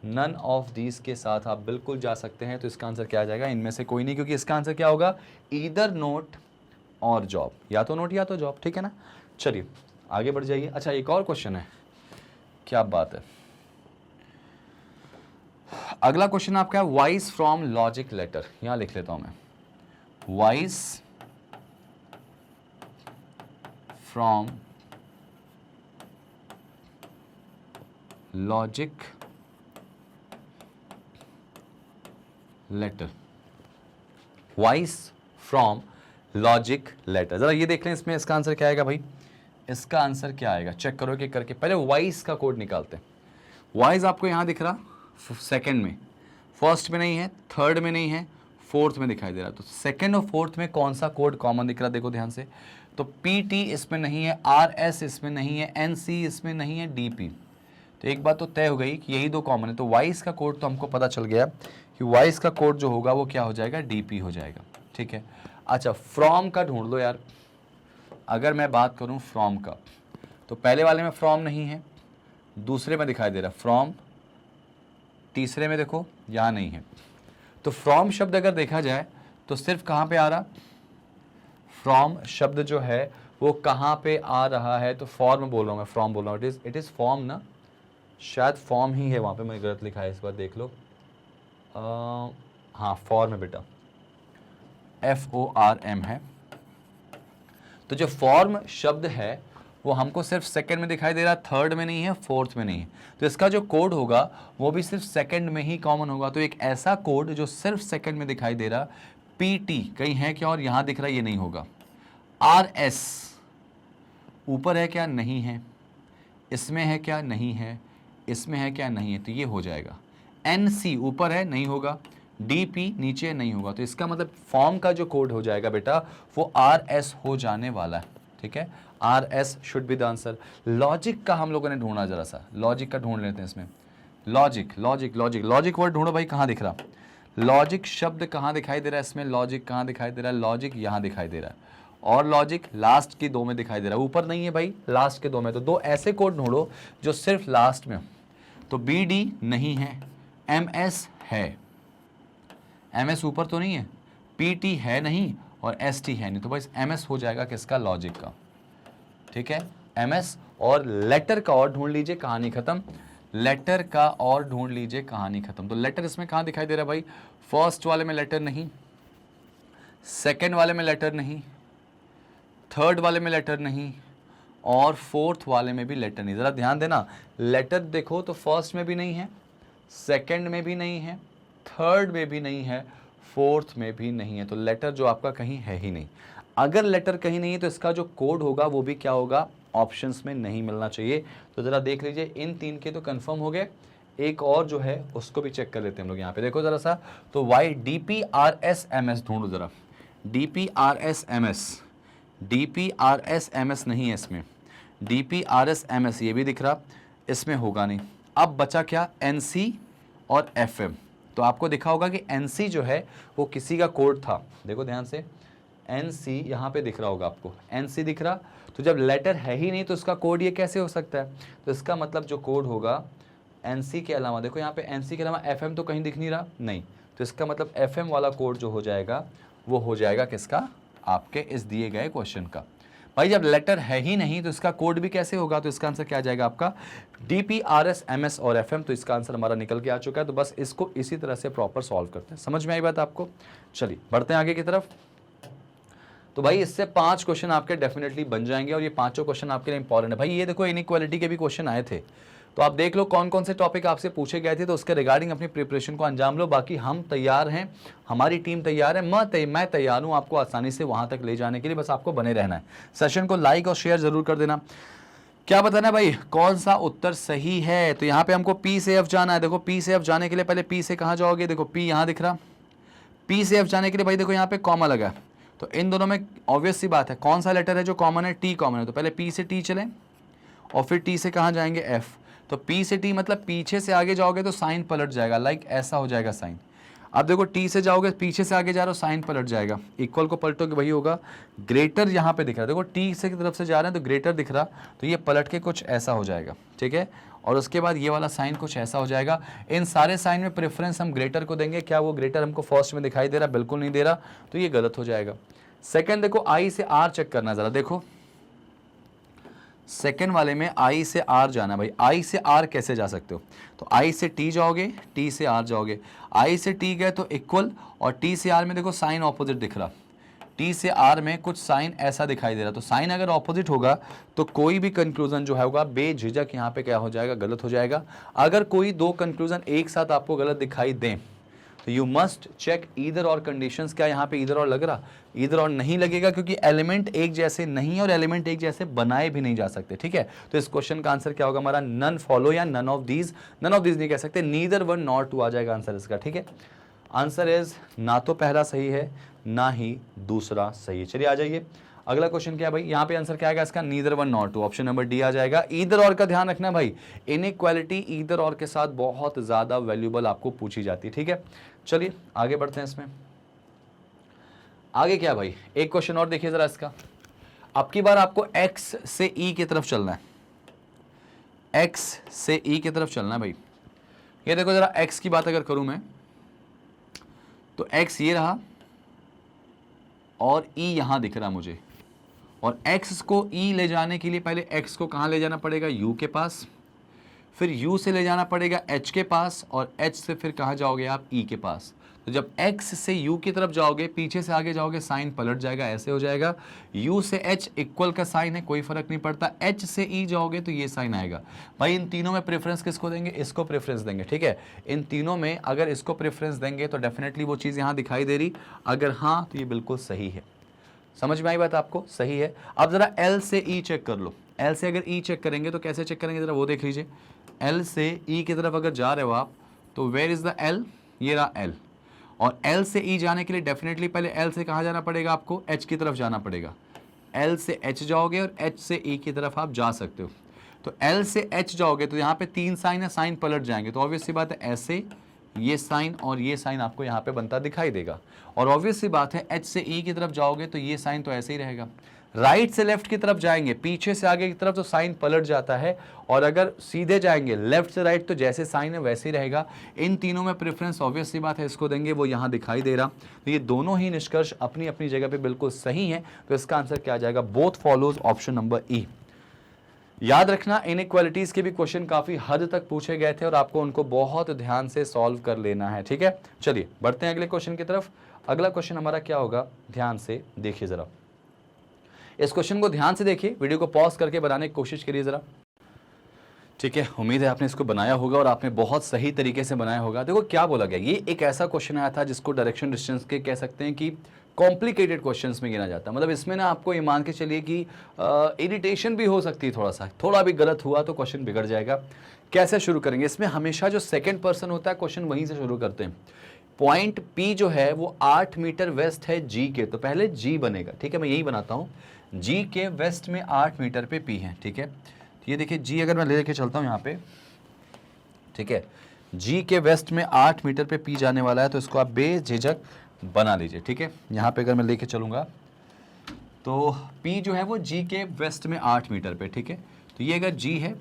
नन ऑफ दीज के साथ आप बिल्कुल जा सकते हैं। तो इसका आंसर क्या आ जाएगा? इनमें से कोई नहीं, क्योंकि इसका आंसर क्या होगा, ईदर नोट और जॉब, या तो नोट या तो जॉब, ठीक है ना। चलिए आगे बढ़ जाइए। अच्छा एक और क्वेश्चन है, क्या बात है। अगला क्वेश्चन आपका है वाइस फ्रॉम लॉजिक लेटर। यहां लिख लेता हूं मैं, vice from logic letter, vice from logic letter. जरा ये देख लें इसमें इसका आंसर क्या आएगा भाई, इसका आंसर क्या आएगा चेक करो कि करके। पहले वाइस का कोड निकालते हैं। वाइस आपको यहां दिख रहा सेकंड में, फर्स्ट में नहीं है, थर्ड में नहीं है, फोर्थ में दिखाई दे रहा है। तो सेकंड और फोर्थ में कौन सा कोड कॉमन दिख रहा है देखो ध्यान से। तो पी टी इसमें नहीं है, आर एस इसमें नहीं है, एन सी इसमें नहीं है, डी पी। तो एक बात तो तय हो गई कि यही दो कॉमन है। तो वाइस का कोड तो हमको पता चल गया कि वाइस का कोड जो होगा वो क्या हो जाएगा, डी पी हो जाएगा, ठीक है। अच्छा फ्रॉम का ढूंढ लो यार। अगर मैं बात करूं फ्रॉम का, तो पहले वाले में फ्रॉम नहीं है, दूसरे में दिखाई दे रहा फ्रॉम, तीसरे में देखो यहाँ नहीं है। तो फ्रॉम शब्द अगर देखा जाए तो सिर्फ कहाँ पे आ रहा, फ्रॉम शब्द जो है वो कहाँ पे आ रहा है, तो फॉर्म बोल रहा हूँ मैं, फ्रॉम बोल रहा हूँ, इट इज़ फॉर्म ना, शायद फॉर्म ही है वहाँ पे, मैंने गलत लिखा है, इस बार देख लो। हाँ फॉर्म है बेटा, FORM है। तो जो फॉर्म शब्द है वो हमको सिर्फ सेकंड में दिखाई दे रहा है, थर्ड में नहीं है, फोर्थ में नहीं है। तो इसका जो कोड होगा वो भी सिर्फ सेकंड में ही कॉमन होगा। तो एक ऐसा कोड जो सिर्फ सेकंड में दिखाई दे रहा, PT कहीं है क्या और यहाँ दिख रहा है, ये नहीं होगा। RS ऊपर है क्या, नहीं है, इसमें है क्या, नहीं है, इसमें है क्या, नहीं है, तो ये हो जाएगा। NC ऊपर है, नहीं होगा, DP नीचे नहीं होगा। तो इसका मतलब फॉर्म का जो कोड हो जाएगा बेटा वो RS हो जाने वाला है, ठीक है। RS should be the answer. Logic का हम लोगों ने ढूंढना, जरा सा लॉजिक का ढूंढ लेते हैं इसमें। Logic logic logic logic word ढूंढो भाई, कहाँ दिख रहा, लॉजिक शब्द कहाँ दिखाई दे रहा है इसमें, लॉजिक कहाँ दिखाई दे रहा है, लॉजिक यहाँ दिखाई दे रहा है, और लॉजिक लास्ट की दो में दिखाई दे रहा है, ऊपर नहीं है भाई, लास्ट के दो में। तो दो ऐसे कोड ढूंढो जो सिर्फ लास्ट में हो। तो BD नहीं है, MS है, MS ऊपर तो नहीं है, PT है नहीं, और ST है नहीं। तो बस MS हो जाएगा किसका, लॉजिक का, ठीक है। MS और लेटर का और ढूंढ लीजिए, कहानी खत्म। लेटर का और ढूंढ लीजिए, कहानी खत्म। तो लेटर इसमें कहाँ दिखाई दे रहा है भाई, फर्स्ट वाले में लेटर नहीं, सेकंड वाले में लेटर नहीं, थर्ड वाले में लेटर नहीं, और फोर्थ वाले में भी लेटर नहीं। ज़रा ध्यान देना, लेटर देखो तो फर्स्ट में भी नहीं है, सेकंड में भी नहीं है, थर्ड में भी नहीं है, फोर्थ में भी नहीं है। तो लेटर जो आपका कहीं है ही नहीं। अगर लेटर कहीं नहीं है तो इसका जो कोड होगा वो भी क्या होगा, ऑप्शंस में नहीं मिलना चाहिए। तो ज़रा देख लीजिए, इन तीन के तो कंफर्म हो गए। एक और जो है उसको भी चेक कर लेते हैं हम लोग। यहाँ पे देखो ज़रा सा, तो DPRSMS ढूंढो ज़रा, DPRSMS, DPRSMS नहीं है इसमें, DPRSMS ये भी दिख रहा, इसमें होगा नहीं। अब बचा क्या, NC और FM। तो आपको दिखा होगा कि NC जो है वो किसी का कोड था, देखो ध्यान से, NC यहाँ पे दिख रहा होगा आपको, NC दिख रहा। तो जब लेटर है ही नहीं तो इसका कोड ये कैसे हो सकता है, तो इसका मतलब जो कोड होगा NC के अलावा, देखो यहाँ पे NC के अलावा FM तो कहीं दिख नहीं रहा, नहीं, तो इसका मतलब FM वाला कोड जो हो जाएगा वो हो जाएगा किसका, आपके इस दिए गए क्वेश्चन का। भाई जब लेटर है ही नहीं तो इसका कोड भी कैसे होगा, तो इसका आंसर क्या आ जाएगा आपका, DPRSMS और FM। तो इसका आंसर हमारा निकल के आ चुका है। तो बस इसको इसी तरह से प्रॉपर सॉल्व करते हैं। समझ में आई बात आपको? चलिए बढ़ते हैं आगे की तरफ। तो भाई इससे 5 क्वेश्चन आपके डेफिनेटली बन जाएंगे और ये पांचों क्वेश्चन आपके लिए इंपॉर्टेंट है। भाई ये देखो इनइक्वालिटी के भी क्वेश्चन आए थे, तो आप देख लो कौन कौन से टॉपिक आपसे पूछे गए थे, तो उसके रिगार्डिंग अपनी प्रिपरेशन को अंजाम लो। बाकी हम तैयार हैं, हमारी टीम तैयार है, मैं तैयार हूं आपको आसानी से वहां तक ले जाने के लिए, बस आपको बने रहना है। सेशन को लाइक और शेयर जरूर कर देना। क्या बताना भाई कौन सा उत्तर सही है, तो यहाँ पे हमको पी से एफ जाना है। देखो पी से एफ जाने के लिए पहले पी से कहाँ जाओगे, देखो पी यहाँ दिख रहा, पी से एफ जाने के लिए भाई देखो यहाँ पे कॉमा लगा है, तो इन दोनों में ऑब्वियस सी बात है कौन सा लेटर है जो कॉमन है, टी कॉमन है, तो पहले पी से टी चलें और फिर टी से कहाँ जाएंगे, एफ। तो पी से टी मतलब पीछे से आगे जाओगे तो साइन पलट जाएगा, लाइक ऐसा हो जाएगा साइन। अब देखो टी से जाओगे पीछे से आगे जा रहे हो साइन पलट जाएगा, इक्वल को पलटोगे वही होगा। ग्रेटर यहाँ पे दिख रहा है, देखो टी से की तरफ से जा रहे हैं तो ग्रेटर दिख रहा, तो ये पलट के कुछ ऐसा हो जाएगा, ठीक है। और उसके बाद ये वाला साइन कुछ ऐसा हो जाएगा। इन सारे साइन में प्रेफरेंस हम ग्रेटर को देंगे। क्या वो ग्रेटर हमको फर्स्ट में दिखाई दे रहा, बिल्कुल नहीं दे रहा, तो ये गलत हो जाएगा। सेकंड देखो आई से आर चेक करना जरा, देखो सेकंड वाले में आई से आर जाना। भाई आई से आर कैसे जा सकते हो, तो आई से टी जाओगे, टी से आर जाओगे, आई से टी गए तो इक्वल, और टी से आर में देखो साइन ऑपोजिट दिख रहा, टी से आर में कुछ साइन ऐसा दिखाई दे रहा। तो साइन अगर ऑपोजिट होगा तो कोई भी कंक्लूजन जो है होगा बेझिझक यहाँ पे क्या हो जाएगा, गलत हो जाएगा। अगर कोई दो कंक्लूजन एक साथ आपको गलत दिखाई दें तो यू मस्ट चेक ईदर और कंडीशंस। क्या यहाँ पे ईदर और लग रहा, ईदर और नहीं लगेगा क्योंकि एलिमेंट एक जैसे नहीं और एलिमेंट एक जैसे बनाए भी नहीं जा सकते, ठीक है। तो इस क्वेश्चन का आंसर क्या होगा हमारा, नन फॉलो या नन ऑफ दीज नहीं कह सकते, नीदर वन नॉट टू आ जाएगा आंसर इसका, ठीक है। आंसर इज ना तो पहला सही है ना ही दूसरा सही है। चलिए आ जाइए अगला क्वेश्चन क्या है भाई, यहाँ पे आंसर क्या आएगा इसका, neither one not two, option number D आ जाएगा। ईदर और का ध्यान रखना भाई, इनइक्वालिटी ईदर और के साथ बहुत ज्यादा वैल्यूएबल आपको पूछी जाती है, ठीक है। चलिए आगे बढ़ते हैं इसमें। आगे क्या भाई, एक क्वेश्चन और देखिए जरा इसका। अब की बार आपको x से e की तरफ चलना है, x से e की तरफ चलना है भाई। ये देखो जरा x की बात अगर करूं मैं तो x ये रहा और e यहां दिख रहा मुझे, और x को e ले जाने के लिए पहले x को कहां ले जाना पड़ेगा, u के पास, फिर u से ले जाना पड़ेगा h के पास, और h से फिर कहाँ जाओगे आप, e के पास। तो जब x से u की तरफ जाओगे पीछे से आगे जाओगे साइन पलट जाएगा, ऐसे हो जाएगा। u से h इक्वल का साइन है, कोई फर्क नहीं पड़ता। h से e जाओगे तो ये साइन आएगा। भाई इन तीनों में प्रेफरेंस किसको देंगे, इसको प्रेफरेंस देंगे, ठीक है। इन तीनों में अगर इसको प्रेफरेंस देंगे तो डेफिनेटली वो चीज़ यहाँ दिखाई दे रही, अगर हाँ तो ये बिल्कुल सही है। समझ में आई बात आपको, सही है। अब जरा L से E चेक कर लो, L से अगर E चेक करेंगे तो कैसे चेक करेंगे जरा वो देख लीजिए। L से E की तरफ अगर जा रहे हो आप तो वेयर इज द L, ये रहा L, और L से E जाने के लिए डेफिनेटली पहले L से कहाँ जाना पड़ेगा आपको, H की तरफ जाना पड़ेगा। L से H जाओगे और H से E की तरफ आप जा सकते हो। तो L से H जाओगे तो यहाँ पे तीन साइन है, साइन पलट जाएंगे, तो ऑब्वियस सी बात है ऐसे ये साइन और ये साइन आपको यहाँ पे बनता दिखाई देगा। और ऑब्वियस सी बात है H से E की तरफ जाओगे तो ये साइन तो ऐसे ही रहेगा। राइट से लेफ्ट की तरफ जाएंगे, पीछे से आगे की तरफ तो साइन पलट जाता है, और अगर सीधे जाएंगे लेफ्ट से राइट तो जैसे साइन है वैसे ही रहेगा। इन तीनों में प्रेफरेंस ऑब्वियस सी बात है इसको देंगे, वो यहाँ दिखाई दे रहा। तो ये दोनों ही निष्कर्ष अपनी अपनी जगह पे बिल्कुल सही है, तो इसका आंसर क्या आ जाएगा, बोथ फॉलोज, ऑप्शन नंबर ई। याद रखना इनइक्वालिटीज के भी क्वेश्चन काफी हद तक पूछे गए थे और आपको उनको बहुत ध्यान से सॉल्व कर लेना है, ठीक है। चलिए बढ़ते हैं अगले क्वेश्चन की तरफ। अगला क्वेश्चन हमारा क्या होगा, ध्यान से देखिए जरा, इस क्वेश्चन को ध्यान से देखिए, वीडियो को पॉज करके बनाने की कोशिश करिए जरा, ठीक है। उम्मीद है आपने इसको बनाया होगा और आपने बहुत सही तरीके से बनाया होगा। देखो क्या बोला गया, ये एक ऐसा क्वेश्चन आया था जिसको डायरेक्शन डिस्टेंस के कह सकते हैं कि कॉम्प्लिकेटेड क्वेश्चंस में गिना जाता है। मतलब इसमें ना आपको ये मान के चलिए कि इरिटेशन भी हो सकती है, थोड़ा भी गलत हुआ तो क्वेश्चन बिगड़ जाएगा। कैसे शुरू करेंगे, इसमें हमेशा जो सेकंड पर्सन होता है क्वेश्चन वहीं से शुरू करते हैं। पॉइंट P जो है वो 8 मीटर वेस्ट है G के, तो पहले G बनेगा, ठीक है। मैं यही बनाता हूँ, G के वेस्ट में 8 मीटर पे P है, ठीक है। तो ये देखिए G अगर मैं लेके चलता हूँ यहाँ पे, ठीक है, G के वेस्ट में 8 मीटर पे P जाने वाला है, तो इसको आप बेझिझक बना लीजिए, ठीक है। यहाँ पे अगर मैं लेके चलूँगा तो P जो है वो G के वेस्ट में 8 मीटर पे, ठीक है। तो ये अगर G है,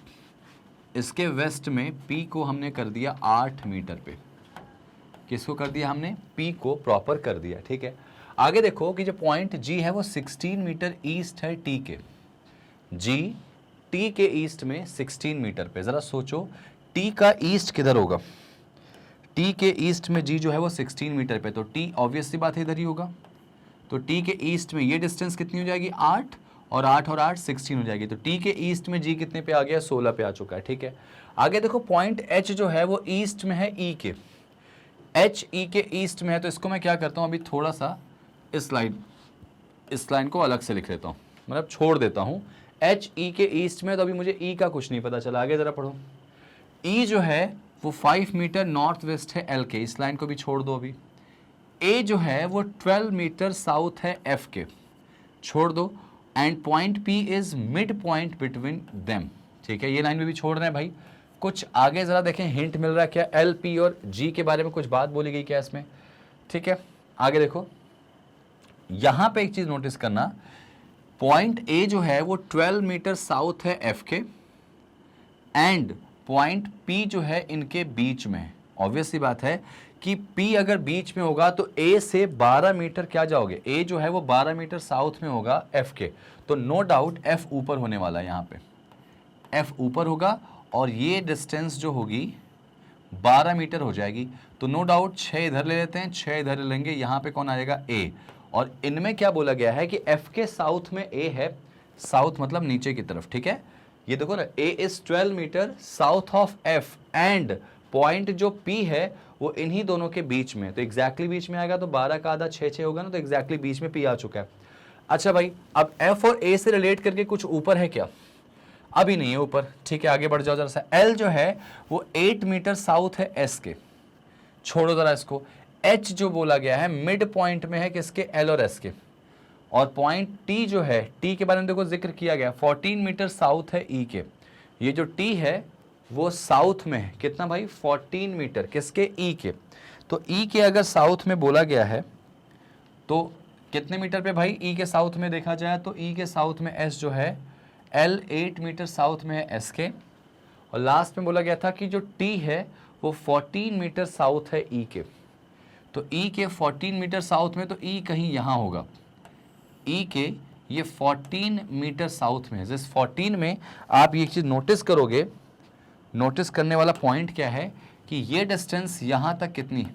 इसके वेस्ट में P को हमने कर दिया 8 मीटर पे, किसको कर दिया हमने, P को प्रॉपर कर दिया, ठीक है। आगे देखो कि जो पॉइंट G है वो 16 मीटर ईस्ट है T के, G T के ईस्ट में 16 मीटर पे। ज़रा सोचो T का ईस्ट किधर होगा, T के ईस्ट में G जो है वो 16 मीटर पे, तो T ऑब्वियस सी बात है इधर ही होगा। तो T के ईस्ट में ये डिस्टेंस कितनी हो जाएगी 8, और 8 16 हो जाएगी। तो टी के ईस्ट में जी कितने पे आ गया, 16 पे आ चुका है। ठीक है, आगे देखो पॉइंट एच जो है वो ईस्ट में है ई के, एच ई के ईस्ट में है। तो इसको मैं क्या करता हूँ, अभी थोड़ा सा इस लाइन को अलग से लिख लेता हूँ, मतलब छोड़ देता हूँ। एच ई के ईस्ट में, तो अभी मुझे ई का कुछ नहीं पता चला। आगे जरा पढ़ो। ई जो है वो 5 मीटर नॉर्थ वेस्ट है एल के, इस लाइन को भी छोड़ दो अभी। ए जो है वो 12 मीटर साउथ है एफ के, छोड़ दो। And point P is mid point between them. ठीक है, ये लाइन में भी छोड़ रहे हैं भाई। कुछ आगे जरा देखें, हिंट मिल रहा है क्या, एल पी और जी के बारे में कुछ बात बोली गई क्या इसमें। ठीक है, आगे देखो, यहां पे एक चीज नोटिस करना, पॉइंट ए जो है वो 12 मीटर साउथ है एफ के, एंड पॉइंट पी जो है इनके बीच में है। ऑब्वियस सी बात है कि पी अगर बीच में होगा तो ए से 12 मीटर क्या जाओगे, ए जो है वो 12 मीटर साउथ में होगा एफ के, तो नो डाउट एफ ऊपर होने वाला है। यहाँ पे एफ ऊपर होगा और ये डिस्टेंस जो होगी 12 मीटर हो जाएगी। तो नो डाउट 6 इधर ले लेते हैं, 6 इधर ले लेंगे, यहाँ पे कौन आ जाएगा, ए। और इनमें क्या बोला गया है कि एफ के साउथ में ए है, साउथ मतलब नीचे की तरफ। ठीक है, ये देखो ना, A is 12 meter south of F, and point जो पी है वो इन्हीं दोनों के बीच में, तो एग्जैक्टली बीच में आएगा। तो 12 का आधा 6 होगा ना, तो एग्जैक्टली बीच में पी आ चुका है। अच्छा भाई, अब एफ और ए से रिलेट करके कुछ ऊपर है क्या, अभी नहीं है ऊपर। ठीक है, आगे बढ़ जाओ जरा सा। एल जो है वो 8 मीटर साउथ है एस के, छोड़ो जरा इसको। एच जो बोला गया है मिड पॉइंट में है किसके, एल और एस के। और पॉइंट टी जो है, टी के बारे में देखो जिक्र किया गया, 14 मीटर साउथ है ई के। ये जो टी है वो साउथ में है, कितना भाई, 14 मीटर, किसके, ई के। तो ई के अगर साउथ में बोला गया है तो कितने मीटर पे भाई, ई के साउथ में देखा जाए तो ई के साउथ में एस जो है, एल 8 मीटर साउथ में है एस के। और लास्ट में बोला गया था कि जो टी है वो 14 मीटर साउथ है ई के। तो ई के 14 मीटर साउथ में, तो ई कहीं यहाँ होगा। ई के ये 14 मीटर साउथ में है। जिस 14 में आप ये चीज़ नोटिस करोगे, नोटिस करने वाला पॉइंट क्या है कि ये डिस्टेंस यहाँ तक कितनी,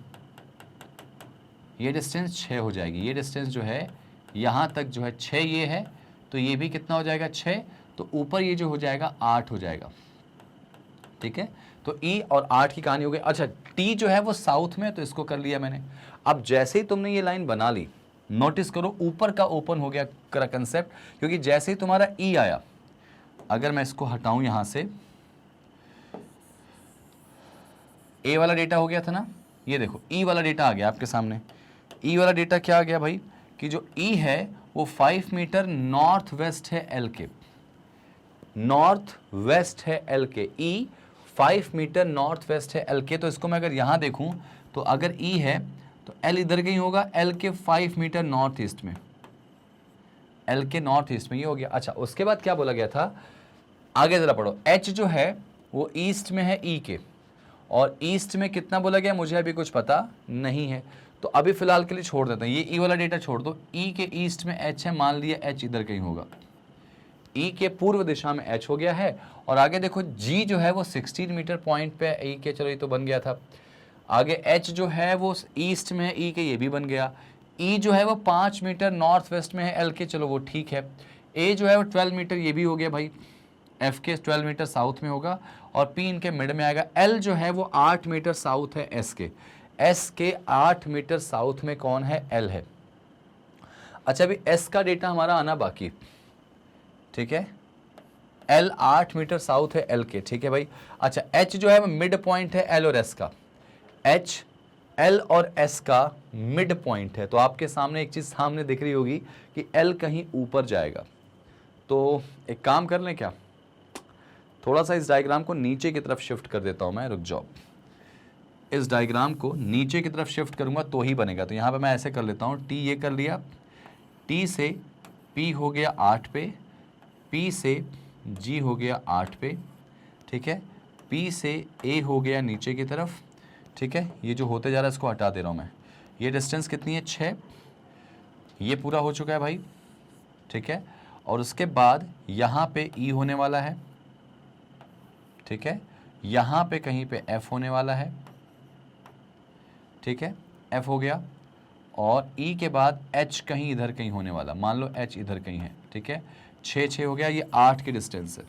ये डिस्टेंस 6 हो जाएगी। ये डिस्टेंस जो है यहाँ तक जो है 6 ये है, तो ये भी कितना हो जाएगा, 6। तो ऊपर ये जो हो जाएगा 8 हो जाएगा। ठीक है, तो ई और 8 की कहानी हो गई। अच्छा, टी जो है वो साउथ में, तो इसको कर लिया मैंने। अब जैसे ही तुमने ये लाइन बना ली, नोटिस करो ऊपर का ओपन हो गया करा कंसेप्ट, क्योंकि जैसे ही तुम्हारा ई आया, अगर मैं इसको हटाऊं यहां से, ए वाला डेटा हो गया था ना, ये देखो ई वाला डेटा आ गया आपके सामने। ई वाला डेटा क्या आ गया भाई, कि जो ई है वो 5 मीटर नॉर्थ वेस्ट है एल के, नॉर्थ वेस्ट है एल के। ई 5 मीटर नॉर्थ वेस्ट है एल के। तो इसको मैं अगर यहां देखूं, तो अगर ई है तो एल इधर कहीं होगा, एल के 5 मीटर नॉर्थ ईस्ट में, एल के नॉर्थ ईस्ट में, ये हो गया। अच्छा, उसके बाद क्या बोला गया था, आगे जरा पढ़ो। एच जो है वो ईस्ट में है ई के, और ईस्ट में कितना बोला गया मुझे अभी कुछ पता नहीं है, तो अभी फिलहाल के लिए छोड़ देते हैं, ये ई वाला डेटा छोड़ दो। ई के ईस्ट में एच है, मान लिया एच इधर कहीं होगा, ई के पूर्व दिशा में एच हो गया है। और आगे देखो जी जो है वो 16 मीटर पॉइंट पे ई के, चलो ये तो बन गया था। आगे एच जो है वो ईस्ट में है ई के, ये भी बन गया। ई जो है वो 5 मीटर नॉर्थ वेस्ट में है एल के, चलो वो ठीक है। ए जो है वो 12 मीटर, ये भी हो गया भाई, एफ के 12 मीटर साउथ में होगा, और पी इनके मिड में आएगा। एल जो है वो 8 मीटर साउथ है एस के, एस के 8 मीटर साउथ में कौन है, एल है। अच्छा, अभी एस का डेटा हमारा आना बाकी, ठीक है, एल 8 मीटर साउथ है एल के, ठीक है भाई। अच्छा, एच जो है मिड पॉइंट है एल और एस का, एच एल और एस का मिड पॉइंट है। तो आपके सामने एक चीज सामने दिख रही होगी कि एल कहीं ऊपर जाएगा। तो एक काम कर लें क्या, थोड़ा सा इस डायग्राम को नीचे की तरफ शिफ्ट कर देता हूं मैं, रुक जाओ। इस डायग्राम को नीचे की तरफ शिफ्ट करूंगा तो ही बनेगा। तो यहां पे मैं ऐसे कर लेता हूं, टी ये कर लिया, टी से पी हो गया 8 पे, पी से जी हो गया 8 पे, ठीक है, पी से ए हो गया नीचे की तरफ, ठीक है। ये जो होते जा रहा है इसको हटा दे रहा हूं मैं। ये डिस्टेंस कितनी है, 6, ये पूरा हो चुका है भाई, ठीक है। और उसके बाद यहाँ पे ई होने वाला है, ठीक है, यहाँ पे कहीं पे एफ होने वाला है, ठीक है, एफ हो गया। और ई के बाद एच कहीं इधर कहीं होने वाला, मान लो एच इधर कहीं है, ठीक है। 6 हो गया, ये 8 की डिस्टेंस है,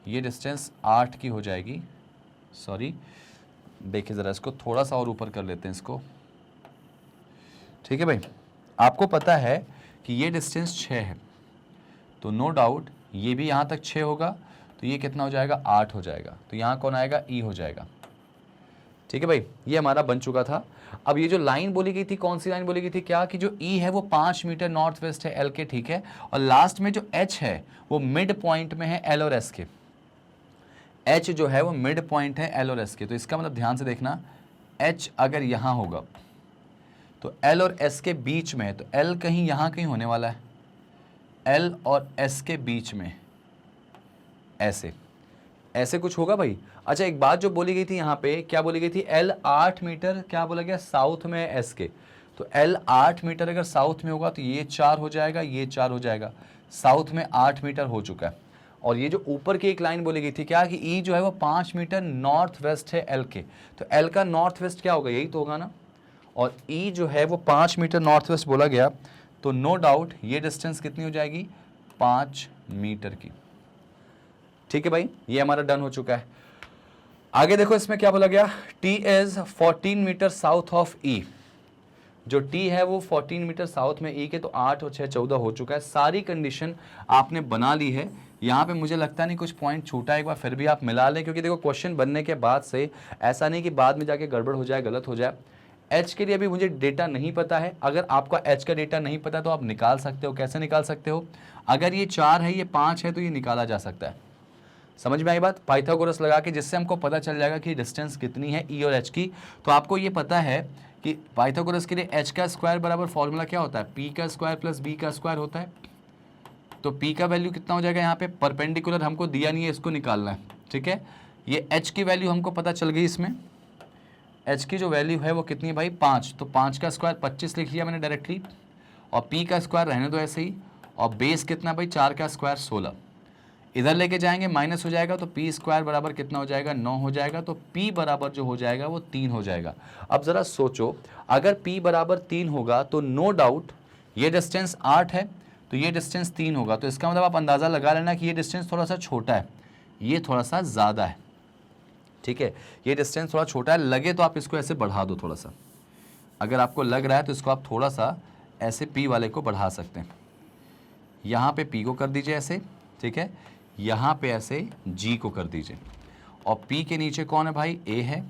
ये डिस्टेंस 8 की हो जाएगी। सॉरी, देखिए ज़रा इसको थोड़ा सा और ऊपर कर लेते हैं इसको। ठीक है भाई, आपको पता है कि ये डिस्टेंस 6 है, तो नो डाउट ये भी यहाँ तक 6 होगा, तो ये कितना हो जाएगा, 8 हो जाएगा। तो यहाँ कौन आएगा, ई हो जाएगा। ठीक है भाई, ये हमारा बन चुका था। अब ये जो लाइन बोली गई थी, कौन सी लाइन बोली गई थी, क्या कि जो ई है वो 5 मीटर नॉर्थ वेस्ट है एल के, ठीक है, और लास्ट में जो एच है वो मिड पॉइंट में है एल और एस के। एच जो है वो मिड पॉइंट है एल और एस के, तो इसका मतलब ध्यान से देखना, एच अगर यहाँ होगा तो एल और एस के बीच में है, तो एल कहीं यहाँ कहीं होने वाला है, एल और एस के बीच में ऐसे ऐसे कुछ होगा भाई। अच्छा, एक बात जो बोली गई थी यहाँ पे, क्या बोली गई थी, एल 8 मीटर क्या बोला गया, साउथ में है एस के, तो एल 8 मीटर अगर साउथ में होगा तो ये 4 हो जाएगा, ये 4 हो जाएगा, साउथ में 8 मीटर हो चुका है। और ये जो ऊपर की एक लाइन बोली गई थी क्या, कि ई जो है वो 5 मीटर नॉर्थ वेस्ट है एल के, तो एल का नॉर्थ वेस्ट क्या होगा, यही तो होगा ना, और ई जो है वो 5 मीटर नॉर्थ वेस्ट बोला गया, तो नो डाउट ये डिस्टेंस कितनी हो जाएगी, 5 मीटर की। ठीक है भाई, ये हमारा डन हो चुका है। आगे देखो इसमें क्या बोला गया, T is 14 meter south of E, जो टी है वो 14 मीटर साउथ में ई के, तो 8 और 6 14 हो चुका है। सारी कंडीशन आपने बना ली है। यहाँ पे मुझे लगता नहीं कुछ पॉइंट छूटा है, एक बार फिर भी आप मिला लें, क्योंकि देखो क्वेश्चन बनने के बाद से ऐसा नहीं कि बाद में जाके गड़बड़ हो जाए, गलत हो जाए। एच के लिए अभी मुझे डेटा नहीं पता है, अगर आपका एच का डेटा नहीं पता तो आप निकाल सकते हो। कैसे निकाल सकते हो, अगर ये 4 है ये 5 है तो ये निकाला जा सकता है। समझ में आई बात, पाइथागोरस लगा के, जिससे हमको पता चल जाएगा कि डिस्टेंस कितनी है ई और एच की। तो आपको ये पता है कि पाइथागोरस के लिए एच का स्क्वायर बराबर फॉर्मूला क्या होता है, पी का स्क्वायर प्लस बी का स्क्वायर होता है। तो पी का वैल्यू कितना हो जाएगा, यहाँ पे परपेंडिकुलर हमको दिया नहीं है, इसको निकालना है। ठीक है, ये एच की वैल्यू हमको पता चल गई, इसमें एच की जो वैल्यू है वो कितनी है भाई, 5, तो 5 का स्क्वायर 25 लिख लिया मैंने डायरेक्टली, और पी का स्क्वायर रहने दो ऐसे ही, और बेस कितना भाई, 4 का स्क्वायर 16, इधर लेके जाएंगे माइनस हो जाएगा, तो पी स्क्वायर बराबर कितना हो जाएगा, 9 हो जाएगा, तो पी बराबर जो हो जाएगा वो 3 हो जाएगा। अब ज़रा सोचो, अगर पी बराबर 3 होगा तो नो डाउट ये डिस्टेंस 8 है, तो ये डिस्टेंस 3 होगा, तो इसका मतलब आप अंदाज़ा लगा लेना कि ये डिस्टेंस थोड़ा सा छोटा है, ये थोड़ा सा ज़्यादा है। ठीक है, ये डिस्टेंस थोड़ा छोटा है, लगे तो आप इसको ऐसे बढ़ा दो थोड़ा सा, अगर आपको लग रहा है तो इसको आप थोड़ा सा ऐसे पी वाले को बढ़ा सकते हैं। यहाँ पे पी को कर दीजिए ऐसे, ठीक है, यहाँ पे ऐसे जी को कर दीजिए, और पी के नीचे कौन है भाई, ए है,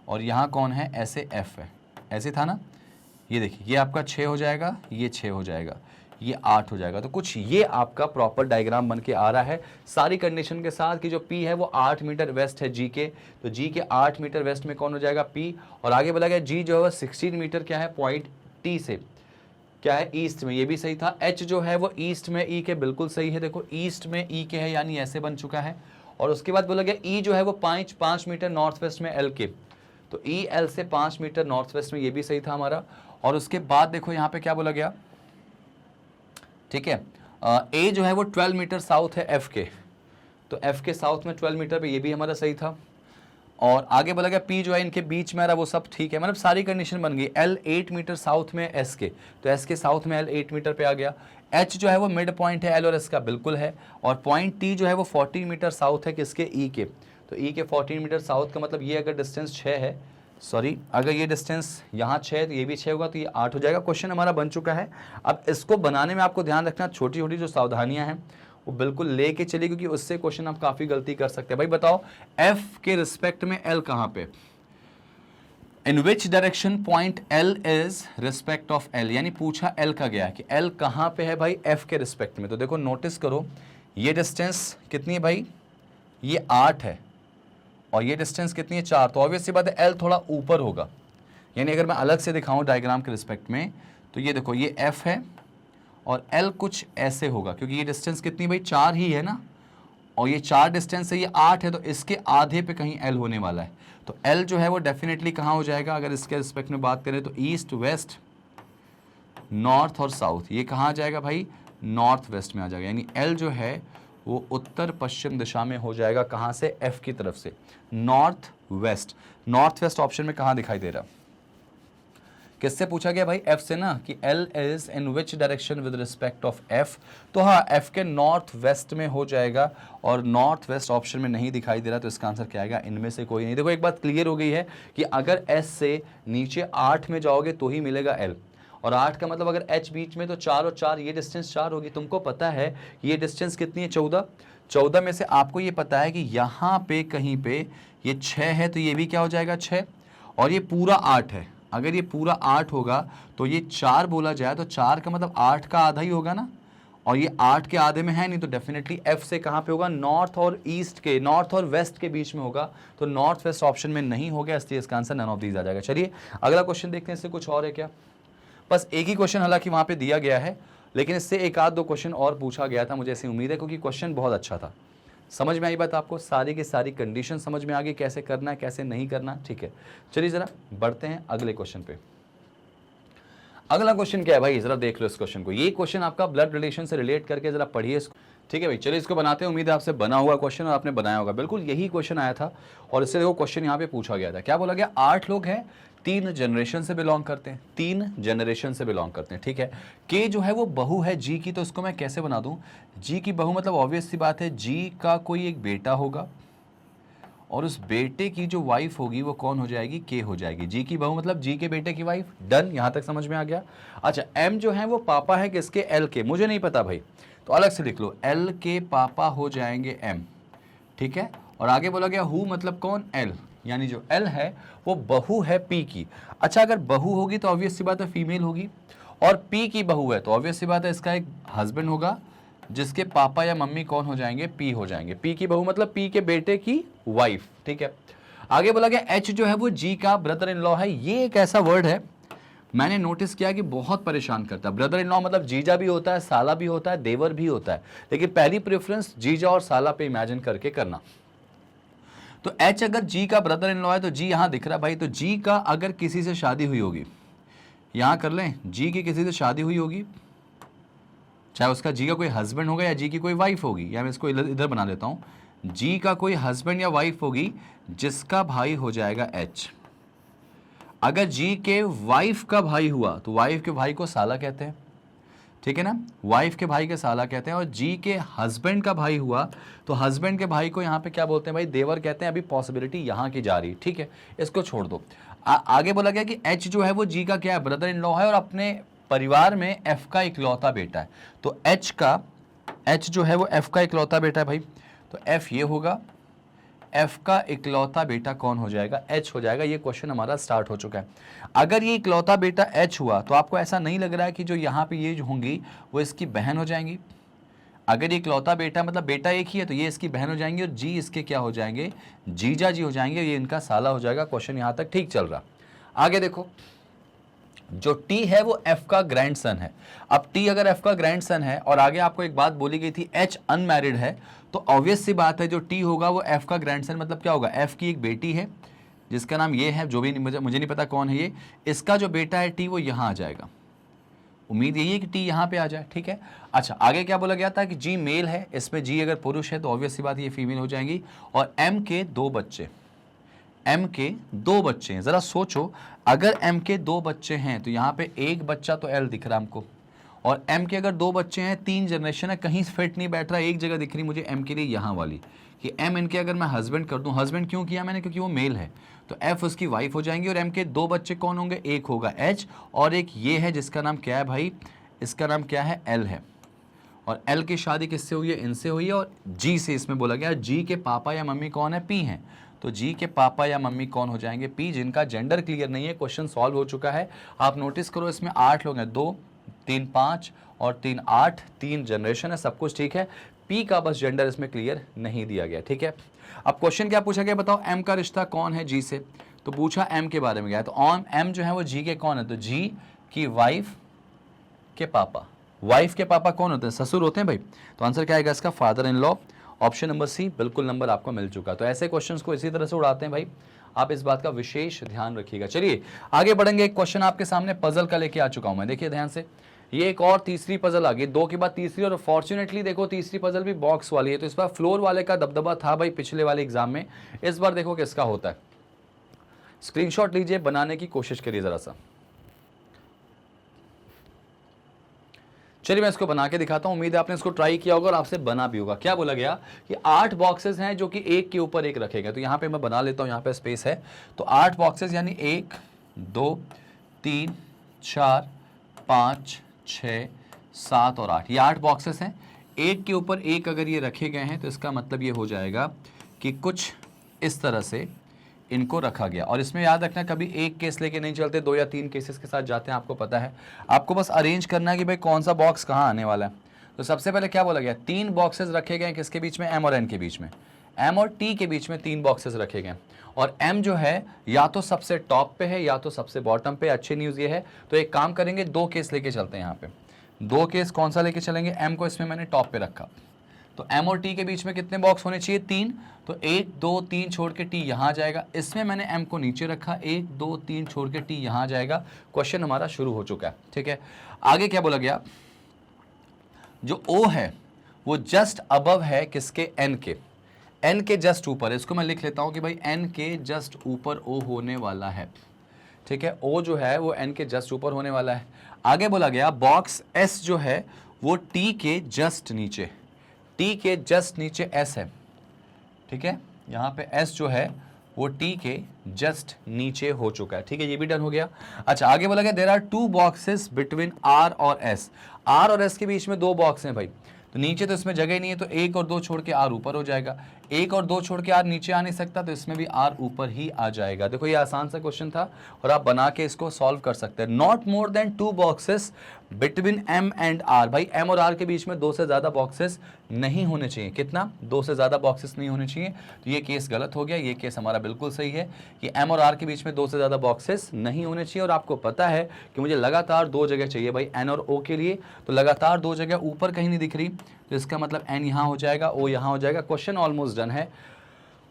और यहाँ कौन है, ऐसे एफ है, ऐसे था ना। ये देखिए, ये आपका 6 हो जाएगा, ये 6 हो जाएगा, ये 8 हो जाएगा। तो कुछ ये आपका प्रॉपर डायग्राम बन के आ रहा है, सारी कंडीशन के साथ कि जो P है वो 8 मीटर वेस्ट है G के, तो G के 8 मीटर वेस्ट में कौन हो जाएगा, P, और आगे बोला गया G जो है 16 मीटर क्या है, पॉइंट T से क्या है, ईस्ट में, ये भी सही था। H जो है वो ईस्ट में E के, बिल्कुल सही है, देखो ईस्ट में E के है, यानी ऐसे बन चुका है। और उसके बाद बोला गया E जो है वो 5 मीटर नॉर्थ वेस्ट में L के, तो E L से 5 मीटर नॉर्थ वेस्ट में, ये भी सही था हमारा। और उसके बाद देखो यहाँ पे क्या बोला गया, ठीक है, A जो है वो 12 मीटर साउथ है F के, तो F के साउथ में 12 मीटर पे, ये भी हमारा सही था। और आगे बोला गया P जो है इनके बीच में आ रहा, वो सब ठीक है, मतलब सारी कंडीशन बन गई। L 8 मीटर साउथ में S के, तो S के साउथ में L 8 मीटर पे आ गया। H जो है वो मिड पॉइंट है L और S का, बिल्कुल है। और पॉइंट T जो है वो 14 मीटर साउथ है किसके, E के, तो E के 14 मीटर साउथ का मतलब ये अगर डिस्टेंस 6 है, सॉरी अगर ये डिस्टेंस यहाँ 6 है तो ये भी 6 होगा, तो ये 8 हो जाएगा। क्वेश्चन हमारा बन चुका है। अब इसको बनाने में आपको ध्यान रखना, छोटी छोटी जो सावधानियां हैं वो बिल्कुल लेके चलिए, क्योंकि उससे क्वेश्चन आप काफ़ी गलती कर सकते हैं। भाई बताओ, F के रिस्पेक्ट में L कहाँ पे, in which direction point L is respect of L, यानी पूछा L का गया कि L कहाँ पे है भाई F के रिस्पेक्ट में। तो देखो नोटिस करो, ये डिस्टेंस कितनी है भाई, ये 8 है, और ये डिस्टेंस कितनी है, 4, तो ऑब्वियस सी बात है L थोड़ा ऊपर होगा। यानी अगर मैं अलग से दिखाऊं डायग्राम के रिस्पेक्ट में, तो ये देखो ये F है और L कुछ ऐसे होगा, क्योंकि ये डिस्टेंस कितनी भाई, 4 ही है ना, और ये 4 डिस्टेंस है, ये 8 है, तो इसके आधे पे कहीं L होने वाला है। तो L जो है वो डेफिनेटली कहाँ हो जाएगा, अगर इसके रिस्पेक्ट में बात करें तो ईस्ट, वेस्ट, नॉर्थ और साउथ, ये कहाँ आ जाएगा भाई, नॉर्थ वेस्ट में आ जाएगा। यानी L जो है वो उत्तर पश्चिम दिशा में हो जाएगा, कहाँ से, F की तरफ से, north west. North west option में कहाँ दिखाई दे रहा, किससे पूछा गया भाई? एफ से ना, कि L is in which direction with respect of F. तो हाँ, एफ के नॉर्थ वेस्ट में हो जाएगा, और नॉर्थ वेस्ट ऑप्शन में नहीं दिखाई दे रहा, तो इसका आंसर क्या आएगा? इनमें से कोई नहीं। देखो एक बात क्लियर हो गई है कि अगर एस से नीचे 8 में जाओगे तो ही मिलेगा एल, और 8 का मतलब अगर एच बीच में, तो 4 और 4, ये डिस्टेंस 4 होगी। तुमको पता है ये डिस्टेंस कितनी है? 14। 14 में से आपको ये पता है कि यहाँ पे कहीं पे ये 6 है, तो ये भी क्या हो जाएगा? 6। और ये पूरा 8 है। अगर ये पूरा 8 होगा तो ये 4 बोला जाए तो 4 का मतलब 8 का आधा ही होगा ना, और ये 8 के आधे में है नहीं, तो डेफिनेटली एफ से कहाँ पे होगा? नॉर्थ और ईस्ट के, नॉर्थ और वेस्ट के बीच में होगा, तो नॉर्थ वेस्ट ऑप्शन में नहीं हो गया, इसलिए इसका आंसर नन ऑफ दीज आ जाएगा। चलिए अगला क्वेश्चन देखते हैं, इससे कुछ और है क्या? बस एक ही क्वेश्चन हालांकि वहाँ पे दिया गया है, लेकिन इससे एक आध दो क्वेश्चन और पूछा गया था, मुझे ऐसी उम्मीद है, क्योंकि क्वेश्चन बहुत अच्छा था। समझ में आई बात आपको? सारी की सारी कंडीशन समझ में आ गई, कैसे करना है कैसे नहीं करना। ठीक है, चलिए जरा बढ़ते हैं अगले क्वेश्चन पे। अगला क्वेश्चन क्या है भाई? जरा देख लो इस क्वेश्चन को। ये क्वेश्चन आपका ब्लड रिलेशन से रिलेट करके जरा पढ़िए इसको। ठीक है भाई, चलिए इसको बनाते हैं। उम्मीद है आपसे बना हुआ क्वेश्चन और आपने बनाया होगा। बिल्कुल यही क्वेश्चन आया था, और इससे देखो क्वेश्चन यहाँ पे पूछा गया था। क्या बोला गया? 8 लोग हैं, 3 जनरेशन से बिलोंग करते हैं, 3 जनरेशन से बिलोंग करते हैं। ठीक है, के जो है वो बहू है जी की, तो इसको मैं कैसे बना दूं? जी की बहू मतलब ऑब्वियस सी बात है, जी का कोई एक बेटा होगा, और उस बेटे की जो वाइफ होगी वो कौन हो जाएगी? के हो जाएगी। जी की बहू मतलब जी के बेटे की वाइफ। डन, यहां तक समझ में आ गया। अच्छा, एम जो है वो पापा है किसके? एल के। मुझे नहीं पता भाई, तो अलग से लिख लो, एल के पापा हो जाएंगे एम। ठीक है, और आगे बोला गया हु मतलब कौन? एल, यानी जो एल है वो बहू है पी की। अच्छा, अगर बहू होगी तो ऑब्वियस सी बात है फीमेल होगी, और पी की बहू है तो ऑब्वियस सी बात है इसका एक हस्बैंड होगा, जिसके पापा या मम्मी कौन हो जाएंगे? पी हो जाएंगे। पी की बहू मतलब पी के बेटे की वाइफ। ठीक है, आगे बोला गया एच जो है वो जी का ब्रदर इन लॉ है। ये एक ऐसा वर्ड है मैंने नोटिस किया कि बहुत परेशान करता है। ब्रदर इन लॉ मतलब जीजा भी होता है, साला भी होता है, देवर भी होता है, लेकिन पहली प्रेफरेंस जीजा और साला पे इमेजिन करके करना। तो एच अगर जी का ब्रदर इन लॉ है, तो जी यहां दिख रहा भाई, तो जी का अगर किसी से शादी हुई होगी, यहां कर लें, जी की किसी से शादी हुई होगी, चाहे उसका जी का कोई हस्बैंड होगा या जी की कोई वाइफ होगी, या मैं इसको इधर बना लेता हूं, जी का कोई हस्बैंड या वाइफ होगी जिसका भाई हो जाएगा एच। अगर जी के वाइफ का भाई हुआ तो वाइफ के भाई को साला कहते हैं। ठीक है ना, वाइफ के भाई के साला कहते हैं। और जी के हस्बैंड का भाई हुआ तो हस्बैंड के भाई को यहाँ पे क्या बोलते हैं भाई? देवर कहते हैं। अभी पॉसिबिलिटी यहाँ की जा रही है। ठीक है, इसको छोड़ दो। आगे बोला गया कि एच जो है वो जी का क्या है? ब्रदर इन लॉ है, और अपने परिवार में एफ का इकलौता बेटा है। तो एच जो है वो एफ का इकलौता बेटा है भाई, तो एफ ये होगा, एफ का इकलौता बेटा कौन हो जाएगा? एच हो जाएगा। ये क्वेश्चन हमारा स्टार्ट हो चुका है। अगर ये इकलौता बेटा एच हुआ तो आपको ऐसा नहीं लग रहा है कि जो यहाँ पे ये जो होंगी वो इसकी बहन हो जाएंगी? अगर ये इकलौता बेटा मतलब बेटा एक ही है तो ये इसकी बहन हो जाएंगी, और जी इसके क्या हो जाएंगे? जीजा जी हो जाएंगे, ये इनका साला हो जाएगा। क्वेश्चन यहाँ तक ठीक चल रहा। आगे देखो, जो टी है वो एफ का ग्रैंडसन है। अब टी अगर एफ का ग्रैंडसन है, और आगे आपको एक बात बोली गई थी एच अनमैरिड है, तो ऑब्वियस सी बात है जो टी होगा वो एफ का ग्रैंडसन मतलब क्या होगा? एफ की एक बेटी है जिसका नाम ये है, जो भी मुझे नहीं पता कौन है ये, इसका जो बेटा है टी वो यहाँ आ जाएगा। उम्मीद यही है कि टी यहाँ पे आ जाए। ठीक है, अच्छा आगे क्या बोला गया था कि जी मेल है, इसमें जी अगर पुरुष है तो ऑब्वियस सी बात ये फीमेल हो जाएंगी। और एम के 2 बच्चे, एम के 2 बच्चे हैं। जरा सोचो, अगर एम के 2 बच्चे हैं तो यहाँ पे एक बच्चा तो एल दिख रहा हमको, और एम के अगर 2 बच्चे हैं, 3 जनरेशन है, कहीं फिट नहीं बैठ रहा, एक जगह दिख रही मुझे एम के लिए यहाँ वाली, कि एम इनके अगर मैं हस्बैंड कर दूं, हस्बैंड क्यों किया मैंने? क्योंकि वो मेल है, तो एफ उसकी वाइफ हो जाएंगी। और एम के 2 बच्चे कौन होंगे? एक होगा एच, और एक ये है जिसका नाम क्या है भाई? इसका नाम क्या है? एल है। और एल की शादी किससे हुई है? इनसे हुई है। और जी से इसमें बोला गया जी के पापा या मम्मी कौन है? पी हैं। तो जी के पापा या मम्मी कौन हो जाएंगे? पी, जिनका जेंडर क्लियर नहीं है। क्वेश्चन सॉल्व हो चुका है। आप नोटिस करो, इसमें 8 लोग हैं, 2 3 5 और 3 8, 3 जनरेशन है, सब कुछ ठीक है। पी का बस जेंडर इसमें क्लियर नहीं दिया गया। ठीक है, अब क्वेश्चन क्या पूछा गया बताओ? एम का रिश्ता कौन है जी से? तो पूछा एम के बारे में गया, तो ऑन एम जो है वो जी के कौन है? तो जी की वाइफ के पापा। वाइफ के पापा कौन होते हैं? ससुर होते हैं भाई। तो आंसर क्या आएगा इसका? Father in law. Option number C बिल्कुल नंबर आपको मिल चुका। तो ऐसे क्वेश्चंस को इसी तरह से उड़ाते हैं भाई, आप इस बात का विशेष ध्यान रखिएगा। चलिए आगे बढ़ेंगे। एक क्वेश्चन आपके सामने पजल का लेके आ चुका हूं मैं, देखिए ध्यान से। ये एक और तीसरी पजल आ गई, 2 के बाद तीसरी, और फॉर्चुनेटली देखो तीसरी पजल भी बॉक्स वाली है। तो इस बार फ्लोर वाले का दबदबा था भाई पिछले वाले एग्जाम में, इस बार देखो किसका होता है। स्क्रीनशॉट लीजिए, बनाने की कोशिश करिए जरा सा। चलिए मैं इसको बना के दिखाता हूँ, उम्मीद है आपने इसको ट्राई किया होगा और आपसे बना भी होगा। क्या बोला गया कि 8 बॉक्सेस हैं जो कि एक के ऊपर एक रखे गए। तो यहाँ पे मैं बना लेता हूँ, यहाँ पे स्पेस है। तो 8 बॉक्सेस यानी 1 2 3 4 5 6 7 और 8, ये 8 बॉक्सेस हैं। एक के ऊपर एक अगर ये रखे गए हैं तो इसका मतलब ये हो जाएगा कि कुछ इस तरह से इनको रखा गया। और इसमें याद रखना कभी एक केस लेके नहीं चलते, 2 या 3 केसेस के साथ जाते हैं, आपको पता है। आपको बस अरेंज करना है कि भाई कौन सा बॉक्स कहाँ आने वाला है। तो सबसे पहले क्या बोला गया, 3 बॉक्सेस रखे गए किसके बीच में, एम और एन के बीच में, एम और टी के बीच में 3 बॉक्सेस रखे गए। और एम जो है या तो सबसे टॉप पे है या तो सबसे बॉटम पे। अच्छी न्यूज़ ये है, तो एक काम करेंगे, 2 केस लेके चलते हैं यहाँ पे। 2 केस कौन सा लेके चलेंगे, एम को इसमें मैंने टॉप पे रखा। तो एम और टी के बीच में कितने बॉक्स होने चाहिए, 3। तो 1 2 3 छोड़ के टी यहाँ आ जाएगा। इसमें मैंने एम को नीचे रखा, 1 2 3 छोड़ के टी यहाँ आ जाएगा। क्वेश्चन हमारा शुरू हो चुका है, ठीक है। आगे क्या बोला गया, जो ओ है वो जस्ट अबव है किसके, एन के, एन के जस्ट ऊपर। इसको मैं लिख लेता हूँ कि भाई एन के जस्ट ऊपर ओ होने वाला है, ठीक है। ओ जो है वो एन के जस्ट ऊपर होने वाला है। आगे बोला गया बॉक्स एस जो है वो टी के जस्ट नीचे, टी के जस्ट नीचे एस है, ठीक है। यहाँ पे एस जो है वो टी के जस्ट नीचे हो चुका है, ठीक है। ये भी डन हो गया। अच्छा आगे बोला गया there are 2 boxes between R और एस, आर और एस के बीच में 2 बॉक्स हैं भाई। तो नीचे तो इसमें जगह ही नहीं है, तो 1 और 2 छोड़ के आर ऊपर हो जाएगा। 1 और 2 छोड़ के आर नीचे आ नहीं सकता, तो इसमें भी आर ऊपर ही आ जाएगा। देखो ये आसान सा क्वेश्चन था और आप बना के इसको सॉल्व कर सकते हैं। Not more than 2 boxes between M and R, भाई एम और आर के बीच में 2 से ज़्यादा बॉक्सेस नहीं होने चाहिए। कितना, 2 से ज़्यादा बॉक्सेस नहीं होने चाहिए। तो ये केस गलत हो गया, ये केस हमारा बिल्कुल सही है कि एम और आर के बीच में 2 से ज़्यादा बॉक्सेस नहीं होने चाहिए। और आपको पता है कि मुझे लगातार 2 जगह चाहिए भाई एन और ओ के लिए, तो लगातार 2 जगह ऊपर कहीं नहीं दिख रही, तो इसका मतलब एन यहाँ हो जाएगा, ओ यहाँ हो जाएगा। क्वेश्चन ऑलमोस्ट डन है।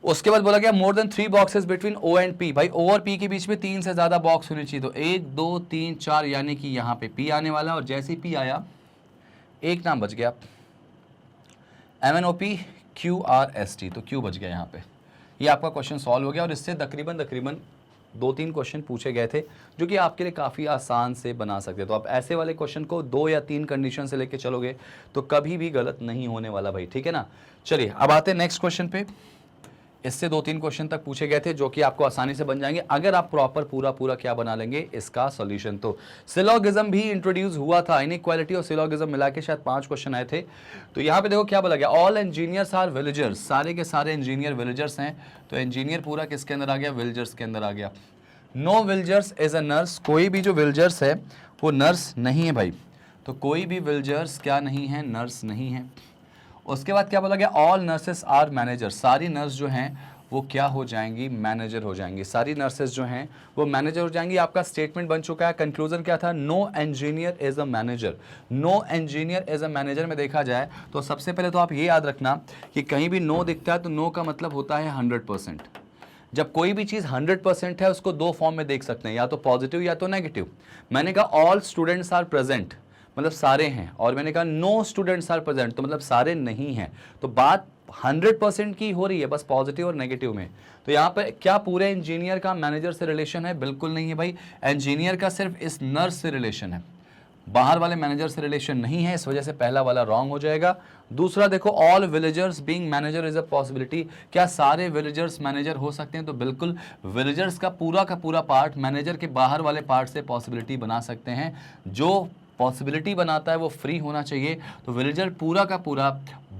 उसके बाद बोला गया more than 3 boxes between O and P, भाई ओ और पी के बीच में 3 से ज्यादा बॉक्स होने चाहिए। तो 1 2 3 4 यानी कि यहाँ पे पी आने वाला, और जैसे ही पी आया एक नाम बच गया, M N O P Q R S T, तो क्यू बच गया यहाँ पे। ये आपका क्वेश्चन सॉल्व हो गया। और इससे तकरीबन 2-3 क्वेश्चन पूछे गए थे जो कि आपके लिए काफ़ी आसान से बना सकते। तो आप ऐसे वाले क्वेश्चन को 2 या 3 कंडीशन से लेके चलोगे तो कभी भी गलत नहीं होने वाला भाई, ठीक है ना। चलिए अब आते हैं नेक्स्ट क्वेश्चन पे। इससे 2-3 क्वेश्चन तक पूछे गए थे जो कि आपको आसानी से बन जाएंगे अगर आप प्रॉपर पूरा क्या बना लेंगे इसका सॉल्यूशन। तो सिलोगिज्म भी इंट्रोड्यूस हुआ था, इनइक्वालिटी और सिलोगिज्म मिला के शायद 5 क्वेश्चन आए थे। तो यहाँ पे देखो क्या बोला गया, ऑल इंजीनियर्स आर विलेजर्स, सारे के सारे इंजीनियर विलेजर्स हैं। तो इंजीनियर पूरा किसके अंदर आ गया, विलेजर्स के अंदर आ गया। No villagers is a nurse, कोई भी जो विलेजर्स है वो नर्स नहीं है भाई। तो कोई भी विलेजर्स क्या नहीं है, नर्स नहीं है। उसके बाद क्या बोला गया, ऑल नर्सेस आर मैनेजर, सारी नर्स जो हैं वो क्या हो जाएंगी, मैनेजर हो जाएंगी। सारी नर्सेस जो हैं वो मैनेजर हो जाएंगी। आपका स्टेटमेंट बन चुका है। कंक्लूजन क्या था, no engineer is a manager, no engineer is a manager में देखा जाए तो सबसे पहले तो आप ये याद रखना कि कहीं भी नो दिखता है तो नो का मतलब होता है 100%। जब कोई भी चीज़ 100% है उसको 2 फॉर्म में देख सकते हैं, या तो पॉजिटिव या तो नेगेटिव। मैंने कहा ऑल स्टूडेंट्स आर प्रेजेंट मतलब सारे हैं, और मैंने कहा नो स्टूडेंट्स आर प्रेजेंट तो मतलब सारे नहीं हैं। तो बात 100% की हो रही है, बस पॉजिटिव और नेगेटिव में। तो यहाँ पे क्या पूरे इंजीनियर का मैनेजर से रिलेशन है, बिल्कुल नहीं है भाई। इंजीनियर का सिर्फ इस नर्स से रिलेशन है, बाहर वाले मैनेजर से रिलेशन नहीं है, इस वजह से पहला वाला रॉन्ग हो जाएगा। दूसरा देखो, all villagers being manager is a possibility, क्या सारे विलेजर्स मैनेजर हो सकते हैं, तो बिल्कुल विलेजर्स का पूरा पार्ट मैनेजर के बाहर वाले पार्ट से पॉसिबिलिटी बना सकते हैं। जो पॉसिबिलिटी बनाता है वो फ्री होना चाहिए। तो विलेजर पूरा का पूरा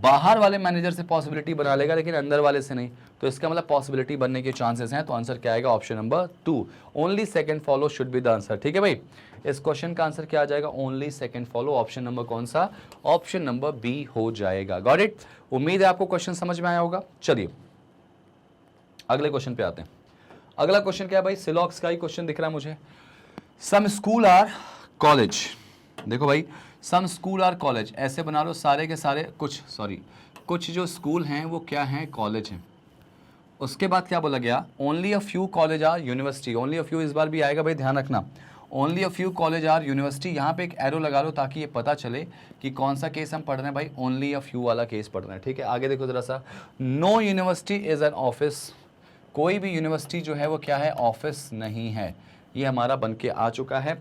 बाहर वाले मैनेजर से पॉसिबिलिटी बना लेगा लेकिन अंदर वाले से नहीं, तो इसका मतलब पॉसिबिलिटी बनने के चांसेस हैं। तो आंसर क्या आएगा, option number 2, only second follow should be the answer. ठीक है भाई, इस क्वेश्चन का आंसर क्या आ जाएगा, only second follow. Option number कौन सा, ऑप्शन नंबर बी हो जाएगा। गॉट इट, उम्मीद है आपको क्वेश्चन समझ में आया होगा। चलिए अगले क्वेश्चन पे आते हैं। अगला क्वेश्चन क्या है भाई, सिलॉक्स का ही क्वेश्चन दिख रहा है मुझे। सम स्कूल आर कॉलेज, देखो भाई सम स्कूल आर कॉलेज ऐसे बना लो, सारे के सारे कुछ जो स्कूल हैं वो क्या हैं, कॉलेज हैं। उसके बाद क्या बोला गया, only a few college are university, only a few इस बार भी आएगा भाई, ध्यान रखना। Only a few college are university, यहाँ पे एक एरो लगा लो ताकि ये पता चले कि कौन सा केस हम पढ़ रहे हैं भाई, ओनली अ फ्यू वाला केस पढ़ रहे हैं। ठीक है, आगे देखो जरा सा, no university is an office, कोई भी यूनिवर्सिटी जो है वो क्या है, ऑफिस नहीं है। ये हमारा बन के आ चुका है।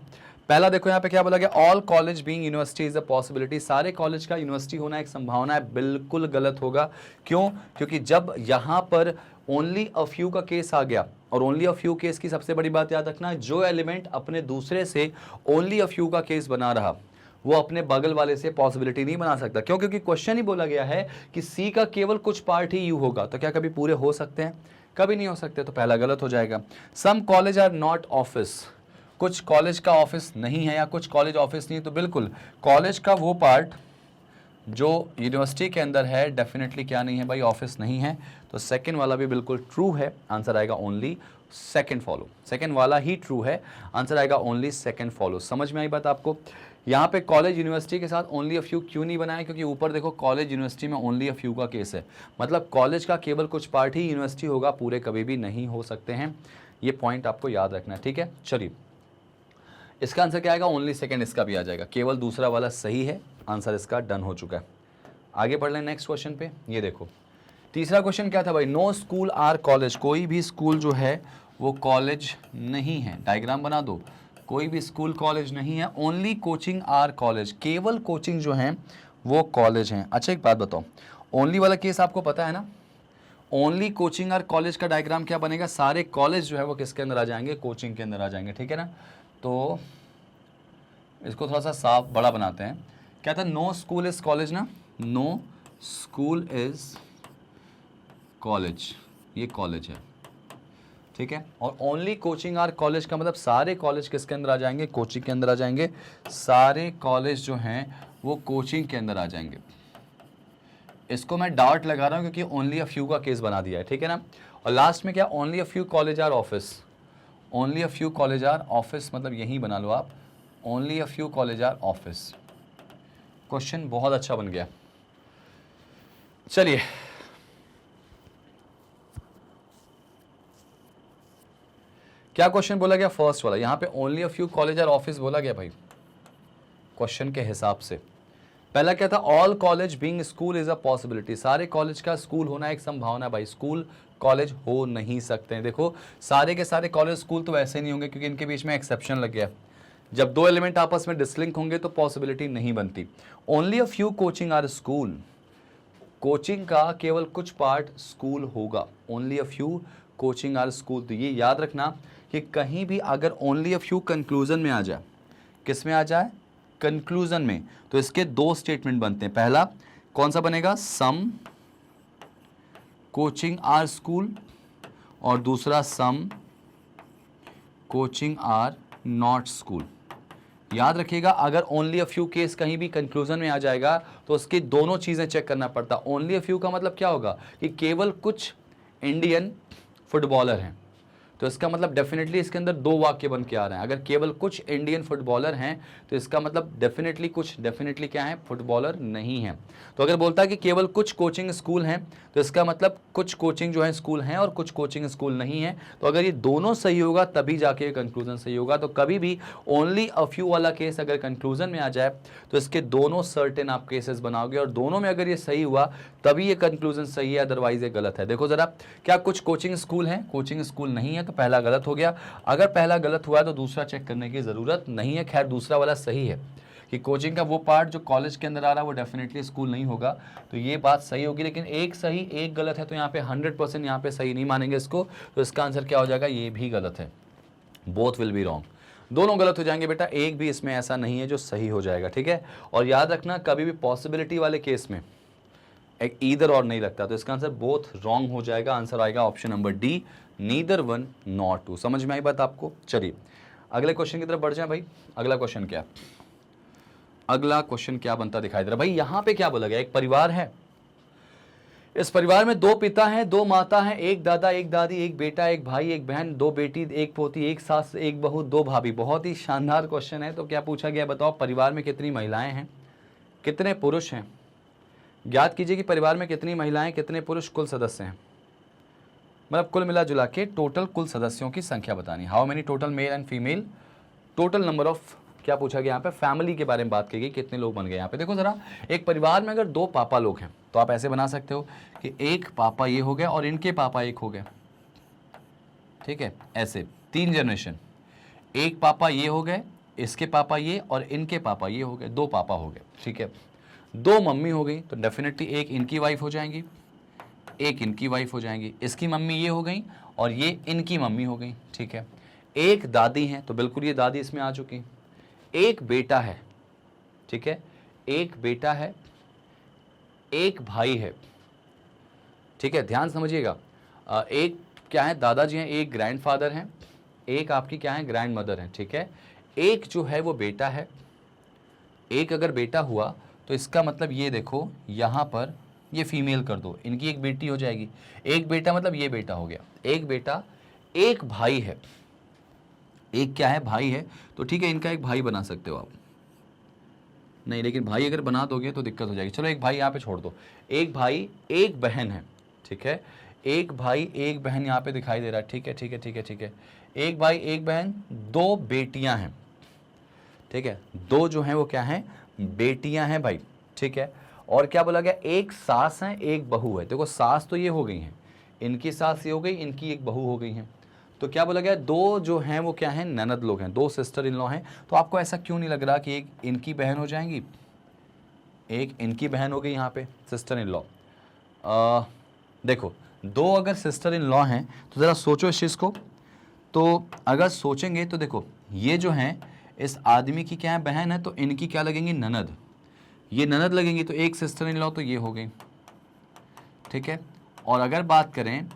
पहला देखो यहाँ पे क्या बोला गया, all college being university is a possibility, सारे कॉलेज का यूनिवर्सिटी होना एक संभावना है, बिल्कुल गलत होगा। क्यों? क्योंकि जब यहाँ पर ओनली अ फ्यू का केस आ गया, और ओनली अ फ्यू केस की सबसे बड़ी बात याद रखना, जो एलिमेंट अपने दूसरे से ओनली अ फ्यू का केस बना रहा वो अपने बगल वाले से पॉसिबिलिटी नहीं बना सकता। क्यों? क्योंकि क्वेश्चन ही बोला गया है कि सी का केवल कुछ पार्ट ही यू होगा, तो क्या कभी पूरे हो सकते हैं? कभी नहीं हो सकते, तो पहला गलत हो जाएगा। Some college are not office, कुछ कॉलेज का ऑफिस नहीं है या कुछ कॉलेज ऑफिस नहीं है, तो बिल्कुल कॉलेज का वो पार्ट जो यूनिवर्सिटी के अंदर है डेफिनेटली क्या नहीं है भाई, ऑफिस नहीं है। तो सेकंड वाला भी बिल्कुल ट्रू है, आंसर आएगा ओनली सेकंड फॉलो, सेकंड वाला ही ट्रू है, आंसर आएगा ओनली सेकंड फॉलो। समझ में आई बात आपको? यहाँ पे कॉलेज यूनिवर्सिटी के साथ ओनली अ फ्यू क्यों नहीं बनाया? क्योंकि ऊपर देखो कॉलेज यूनिवर्सिटी में ओनली अ फ्यू का केस है, मतलब कॉलेज का केवल कुछ पार्ट ही यूनिवर्सिटी होगा, पूरे कभी भी नहीं हो सकते हैं। ये पॉइंट आपको याद रखना है, ठीक है। चलिए, इसका आंसर क्या आएगा? ओनली सेकंड, इसका भी आ जाएगा, केवल दूसरा वाला सही है, आंसर इसका डन हो चुका है। आगे बढ़ लें नेक्स्ट क्वेश्चन पे। ये देखो तीसरा क्वेश्चन क्या था भाई, नो स्कूल आर कॉलेज, कोई भी स्कूल जो है वो कॉलेज नहीं है। डायग्राम बना दो, कोई भी स्कूल कॉलेज नहीं है। ओनली कोचिंग आर कॉलेज, केवल कोचिंग जो है वो कॉलेज हैं। अच्छा एक बात बताओ, ओनली वाला केस आपको पता है ना, ओनली कोचिंग आर कॉलेज का डायग्राम क्या बनेगा, सारे कॉलेज जो है वो किसके अंदर आ जाएंगे, कोचिंग के अंदर आ जाएंगे, ठीक है ना। तो इसको थोड़ा सा साफ बड़ा बनाते हैं। क्या था, नो स्कूल इज कॉलेज ना, नो स्कूल इज कॉलेज, ये कॉलेज है, ठीक है। और ओनली कोचिंग आर कॉलेज का मतलब सारे कॉलेज किसके अंदर आ जाएंगे, कोचिंग के अंदर आ जाएंगे, सारे कॉलेज जो हैं वो कोचिंग के अंदर आ जाएंगे। इसको मैं डाउट लगा रहा हूँ क्योंकि ओनली अ फ्यू का केस बना दिया है, ठीक है ना। और लास्ट में क्या, only a few college are office, only a few college are office, मतलब यही बना लो आप, only a few college are office. Question बहुत अच्छा बन गया। चलिए क्या क्वेश्चन बोला गया, फर्स्ट वाला, यहां पे only a few college are office बोला गया भाई क्वेश्चन के हिसाब से। पहला क्या था, all college being school is a possibility, सारे कॉलेज का स्कूल होना एक संभावना। भाई स्कूल कॉलेज हो नहीं सकते हैं। देखो सारे के सारे कॉलेज स्कूल तो वैसे नहीं होंगे क्योंकि इनके बीच में एक्सेप्शन लग गया, जब दो एलिमेंट आपस में डिसलिंक होंगे तो पॉसिबिलिटी नहीं बनती। Only a few coaching are school, coaching का केवल कुछ पार्ट स्कूल होगा, only a few coaching are school. तो ये याद रखना कि कहीं भी अगर ओनली अ फ्यू कंक्लूजन में आ जाए, किस में आ जाए, कंक्लूजन में, तो इसके दो स्टेटमेंट बनते हैं। पहला कौन सा बनेगा, सम कोचिंग आर स्कूल, और दूसरा some coaching are not school. याद रखिएगा अगर ओनली अ फ्यू केस कहीं भी कंक्लूजन में आ जाएगा तो उसकी दोनों चीजें चेक करना पड़ता। ओनली अ फ्यू का मतलब क्या होगा कि केवल कुछ इंडियन फुटबॉलर हैं, तो इसका मतलब डेफिनेटली इसके अंदर दो वाक्य बन के आ रहे हैं। अगर केवल कुछ इंडियन फुटबॉलर हैं तो इसका मतलब डेफिनेटली कुछ, डेफिनेटली क्या है, फुटबॉलर नहीं है। तो अगर बोलता है कि केवल कुछ कोचिंग स्कूल हैं तो इसका मतलब कुछ कोचिंग जो है स्कूल हैं और कुछ कोचिंग स्कूल नहीं है। तो अगर ये दोनों सही होगा तभी जाके कंक्लूजन सही होगा। तो कभी भी ओनली अ फ्यू वाला केस अगर कंक्लूजन में आ जाए तो इसके दोनों सर्टेन आप केसेस बनाओगे और दोनों में अगर ये सही हुआ तभी ये कंक्लूजन सही है, अदरवाइज ये गलत है। देखो जरा, क्या कुछ कोचिंग स्कूल हैं, कोचिंग स्कूल नहीं है, तो पहला गलत हो गया। अगर पहला गलत हुआ है तो दूसरा चेक करने की जरूरत नहीं है। खैर दूसरा वाला सही है कि कोचिंग का वो पार्ट जो कॉलेज के अंदर आ रहा है वो डेफिनेटली स्कूल नहीं होगा, तो ये बात सही होगी। लेकिन एक सही एक गलत है तो यहाँ पे 100% यहाँ पे सही नहीं मानेंगे इसको, तो इसका आंसर क्या हो जाएगा, ये भी गलत है। बोथ विल बी रॉन्ग, दोनों गलत हो जाएंगे बेटा, एक भी इसमें ऐसा नहीं है जो सही हो जाएगा, ठीक है। और याद रखना कभी भी पॉसिबिलिटी वाले केस में एक ईदर और नहीं लगता, तो इसका आंसर बोथ रॉन्ग हो जाएगा। आंसर आएगा option number D, neither one not two. समझ में आई बात आपको? चलिए अगले क्वेश्चन की तरफ बढ़ जाए भाई। अगला क्वेश्चन क्या, अगला क्वेश्चन क्या बनता दिखाई दे रहा भाई, यहां पे क्या बोला गया, एक परिवार है, इस परिवार में दो पिता हैं, दो माता हैं, एक दादा एक दादी, एक बेटा एक भाई एक बहन, दो बेटी एक पोती, एक सास एक बहू, दो भाभी। बहुत ही शानदार क्वेश्चन है। तो क्या पूछा गया बताओ, परिवार में कितनी महिलाएं हैं, कितने पुरुष हैं। ज्ञात कीजिए कि परिवार में कितनी महिलाएं कितने पुरुष कुल सदस्य हैं, मतलब कुल मिला जुला के टोटल कुल सदस्यों की संख्या बतानी। How many total male and female, total number of, क्या पूछा गया यहाँ पे, फैमिली के बारे में बात की गई, कितने लोग बन गए यहाँ पे। देखो जरा, एक परिवार में अगर दो पापा लोग हैं तो आप ऐसे बना सकते हो कि एक पापा ये हो गए और इनके पापा एक हो गए, ठीक है, ऐसे तीन जनरेशन, एक पापा ये हो गए इसके पापा ये और इनके पापा ये हो गए, 2 पापा हो गए, ठीक है। 2 मम्मी हो गई तो डेफिनेटली एक इनकी वाइफ हो जाएंगी, एक इनकी वाइफ हो जाएंगी, इसकी मम्मी ये हो गई और ये इनकी मम्मी हो गई, ठीक है। एक दादी है तो बिल्कुल ये दादी इसमें आ चुकी। एक बेटा है, ठीक है, एक बेटा है, एक भाई है, ठीक है, ध्यान समझिएगा। एक क्या है, दादाजी हैं, एक ग्रैंडफादर हैं, एक आपकी क्या है, ग्रैंड मदर है, ठीक है। एक जो है वो बेटा है, एक अगर बेटा हुआ तो इसका मतलब ये देखो यहाँ पर ये फीमेल कर दो, इनकी एक बेटी हो जाएगी। एक बेटा मतलब ये बेटा हो गया, एक बेटा, एक भाई है, एक क्या है, भाई है, तो ठीक है, इनका एक भाई बना सकते हो आप। नहीं, लेकिन भाई अगर बना दोगे तो दिक्कत हो जाएगी। चलो एक भाई यहाँ पे छोड़ दो, एक भाई एक बहन है, ठीक है, एक भाई एक बहन यहाँ पे दिखाई दे रहा है, ठीक है, ठीक है, ठीक है, ठीक है। एक भाई एक बहन, 2 बेटियां हैं, ठीक है, 2 जो हैं वो क्या हैं, बेटियां हैं भाई, ठीक है। और क्या बोला गया, एक सास है, एक बहू है। देखो सास तो ये हो गई हैं, इनकी सास ये हो गई, इनकी एक बहू हो गई है, तो क्या बोला गया, 2 जो हैं वो क्या हैं, ननद लोग हैं, 2 सिस्टर इन लॉ हैं। तो आपको ऐसा क्यों नहीं लग रहा कि एक इनकी बहन हो जाएंगी, एक इनकी बहन हो गई यहाँ पे सिस्टर इन लॉ। देखो 2 अगर सिस्टर इन लॉ हैं तो ज़रा सोचो इस चीज़ को, तो अगर सोचेंगे तो देखो ये जो हैं इस आदमी की क्या है, बहन है, तो इनकी क्या लगेंगी, ननद, ये ननद लगेंगी, तो एक सिस्टर इन लॉ तो ये हो गई, ठीक है। और अगर बात करें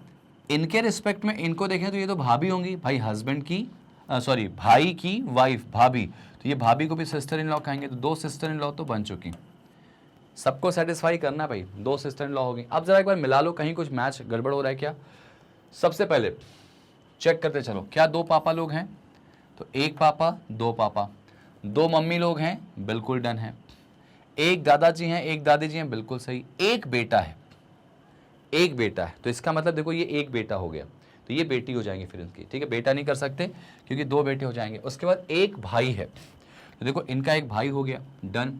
इनके रिस्पेक्ट में, इनको देखें तो ये तो भाभी होंगी भाई, हस्बैंड की सॉरी भाई की वाइफ भाभी, तो ये भाभी को भी सिस्टर इन लॉ कहेंगे, तो 2 सिस्टर इन लॉ तो बन चुकी। सबको सेटिस्फाई करना भाई, 2 सिस्टर इन लॉ हो गई। अब जरा एक बार मिला लो, कहीं कुछ मैच गड़बड़ हो रहा है क्या। सबसे पहले चेक करते चलो, क्या 2 पापा लोग हैं, तो एक पापा 2 पापा, 2 मम्मी लोग हैं, बिल्कुल डन है। एक दादाजी हैं, एक दादी जी हैं, बिल्कुल सही। एक बेटा है, एक बेटा है, तो इसका मतलब देखो ये एक बेटा हो गया, तो ये बेटी हो जाएंगी फिर इनकी, ठीक है। बेटा नहीं कर सकते क्योंकि 2 बेटे हो जाएंगे। उसके बाद एक भाई है, तो देखो इनका एक भाई हो गया, डन।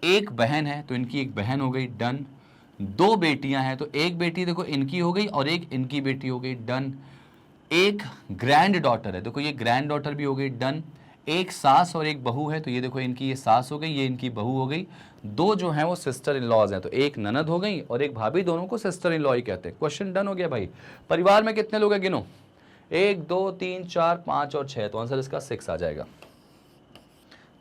एक बहन है तो इनकी एक बहन हो गई, डन। 2 बेटियां हैं तो एक बेटी देखो इनकी हो गई और एक इनकी बेटी हो गई, डन। एक ग्रैंड डॉटर है, देखो ये ग्रैंड डॉटर भी हो गई, डन। एक सास और एक बहू है, तो ये देखो इनकी ये सास हो गई, ये इनकी बहू हो गई। 2 जो हैं वो सिस्टर इन लॉज हैं, तो एक ननद हो गई और एक भाभी, दोनों को सिस्टर इन लॉ ही कहते हैं। क्वेश्चन डन हो गया भाई। परिवार में कितने लोग हैं, गिनो, 1 2 3 4 5 और 6, तो आंसर इसका 6 आ जाएगा,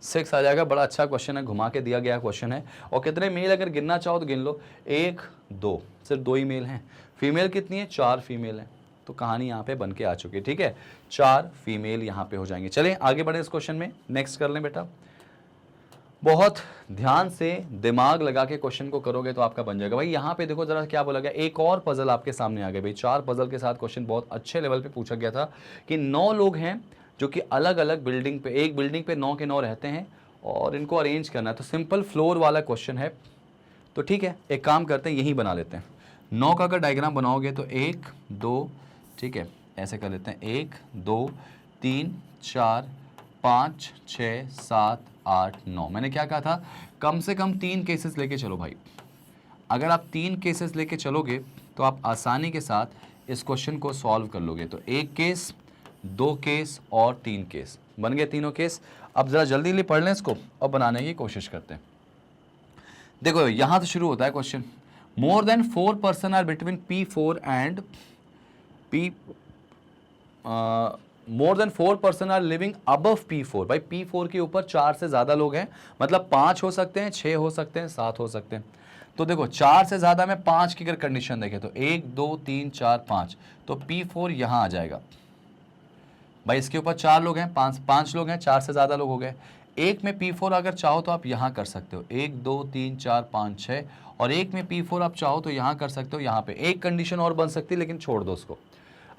6 आ जाएगा। बड़ा अच्छा क्वेश्चन है, घुमा के दिया गया क्वेश्चन है। और कितने मेल अगर गिनना चाहो तो गिन लो, 1 2, सिर्फ 2 ही मेल हैं। फीमेल कितनी है, 4 फीमेल हैं, तो कहानी यहाँ पे बन के आ चुकी है, ठीक है। 4 फीमेल यहाँ पे हो जाएंगे। चलें आगे बढ़े इस क्वेश्चन में, नेक्स्ट कर लें बेटा। बहुत ध्यान से दिमाग लगा के क्वेश्चन को करोगे तो आपका बन जाएगा भाई। यहाँ पे देखो जरा क्या बोला गया, एक और पजल आपके सामने आ गया भाई। 4 पजल के साथ क्वेश्चन बहुत अच्छे लेवल पे पूछा गया था कि 9 लोग हैं जो कि अलग अलग बिल्डिंग पे, एक बिल्डिंग पे 9 के 9 रहते हैं और इनको अरेंज करना है। तो सिंपल फ्लोर वाला क्वेश्चन है, तो ठीक है एक काम करते हैं यही बना लेते हैं। 9 का अगर डायग्राम बनाओगे तो 1 2, ठीक है, ऐसे कर लेते हैं, 1 2 3 4 5 6 7 8 9। मैंने क्या कहा था, कम से कम 3 केसेस लेके चलो भाई। अगर आप 3 केसेस लेके चलोगे तो आप आसानी के साथ इस क्वेश्चन को सॉल्व कर लोगे। तो 1 केस, 2 केस और 3 केस, बन गए तीनों केस। अब ज़रा जल्दी जल्दी पढ़ लें इसको और बनाने की कोशिश करते हैं। देखो यहाँ से शुरू होता है question, more than 4 person are between P4 and P more than 4 person are living above P4। भाई P4 के ऊपर 4 से ज़्यादा लोग हैं, मतलब 5 हो सकते हैं, 6 हो सकते हैं, 7 हो सकते हैं। तो देखो 4 से ज़्यादा में 5 की अगर कंडीशन देखें तो 1 2 3 4 5, तो P4 यहाँ आ जाएगा भाई। इसके ऊपर 4 लोग हैं, 5 लोग हैं, 4 से ज़्यादा लोग हो गए। एक में P4 अगर चाहो तो आप यहाँ कर सकते हो, 1 2 3 4 5 6, और एक में P4 आप चाहो तो यहाँ कर सकते हो, यहाँ पे एक कंडीशन और बन सकती है लेकिन छोड़ दो उसको।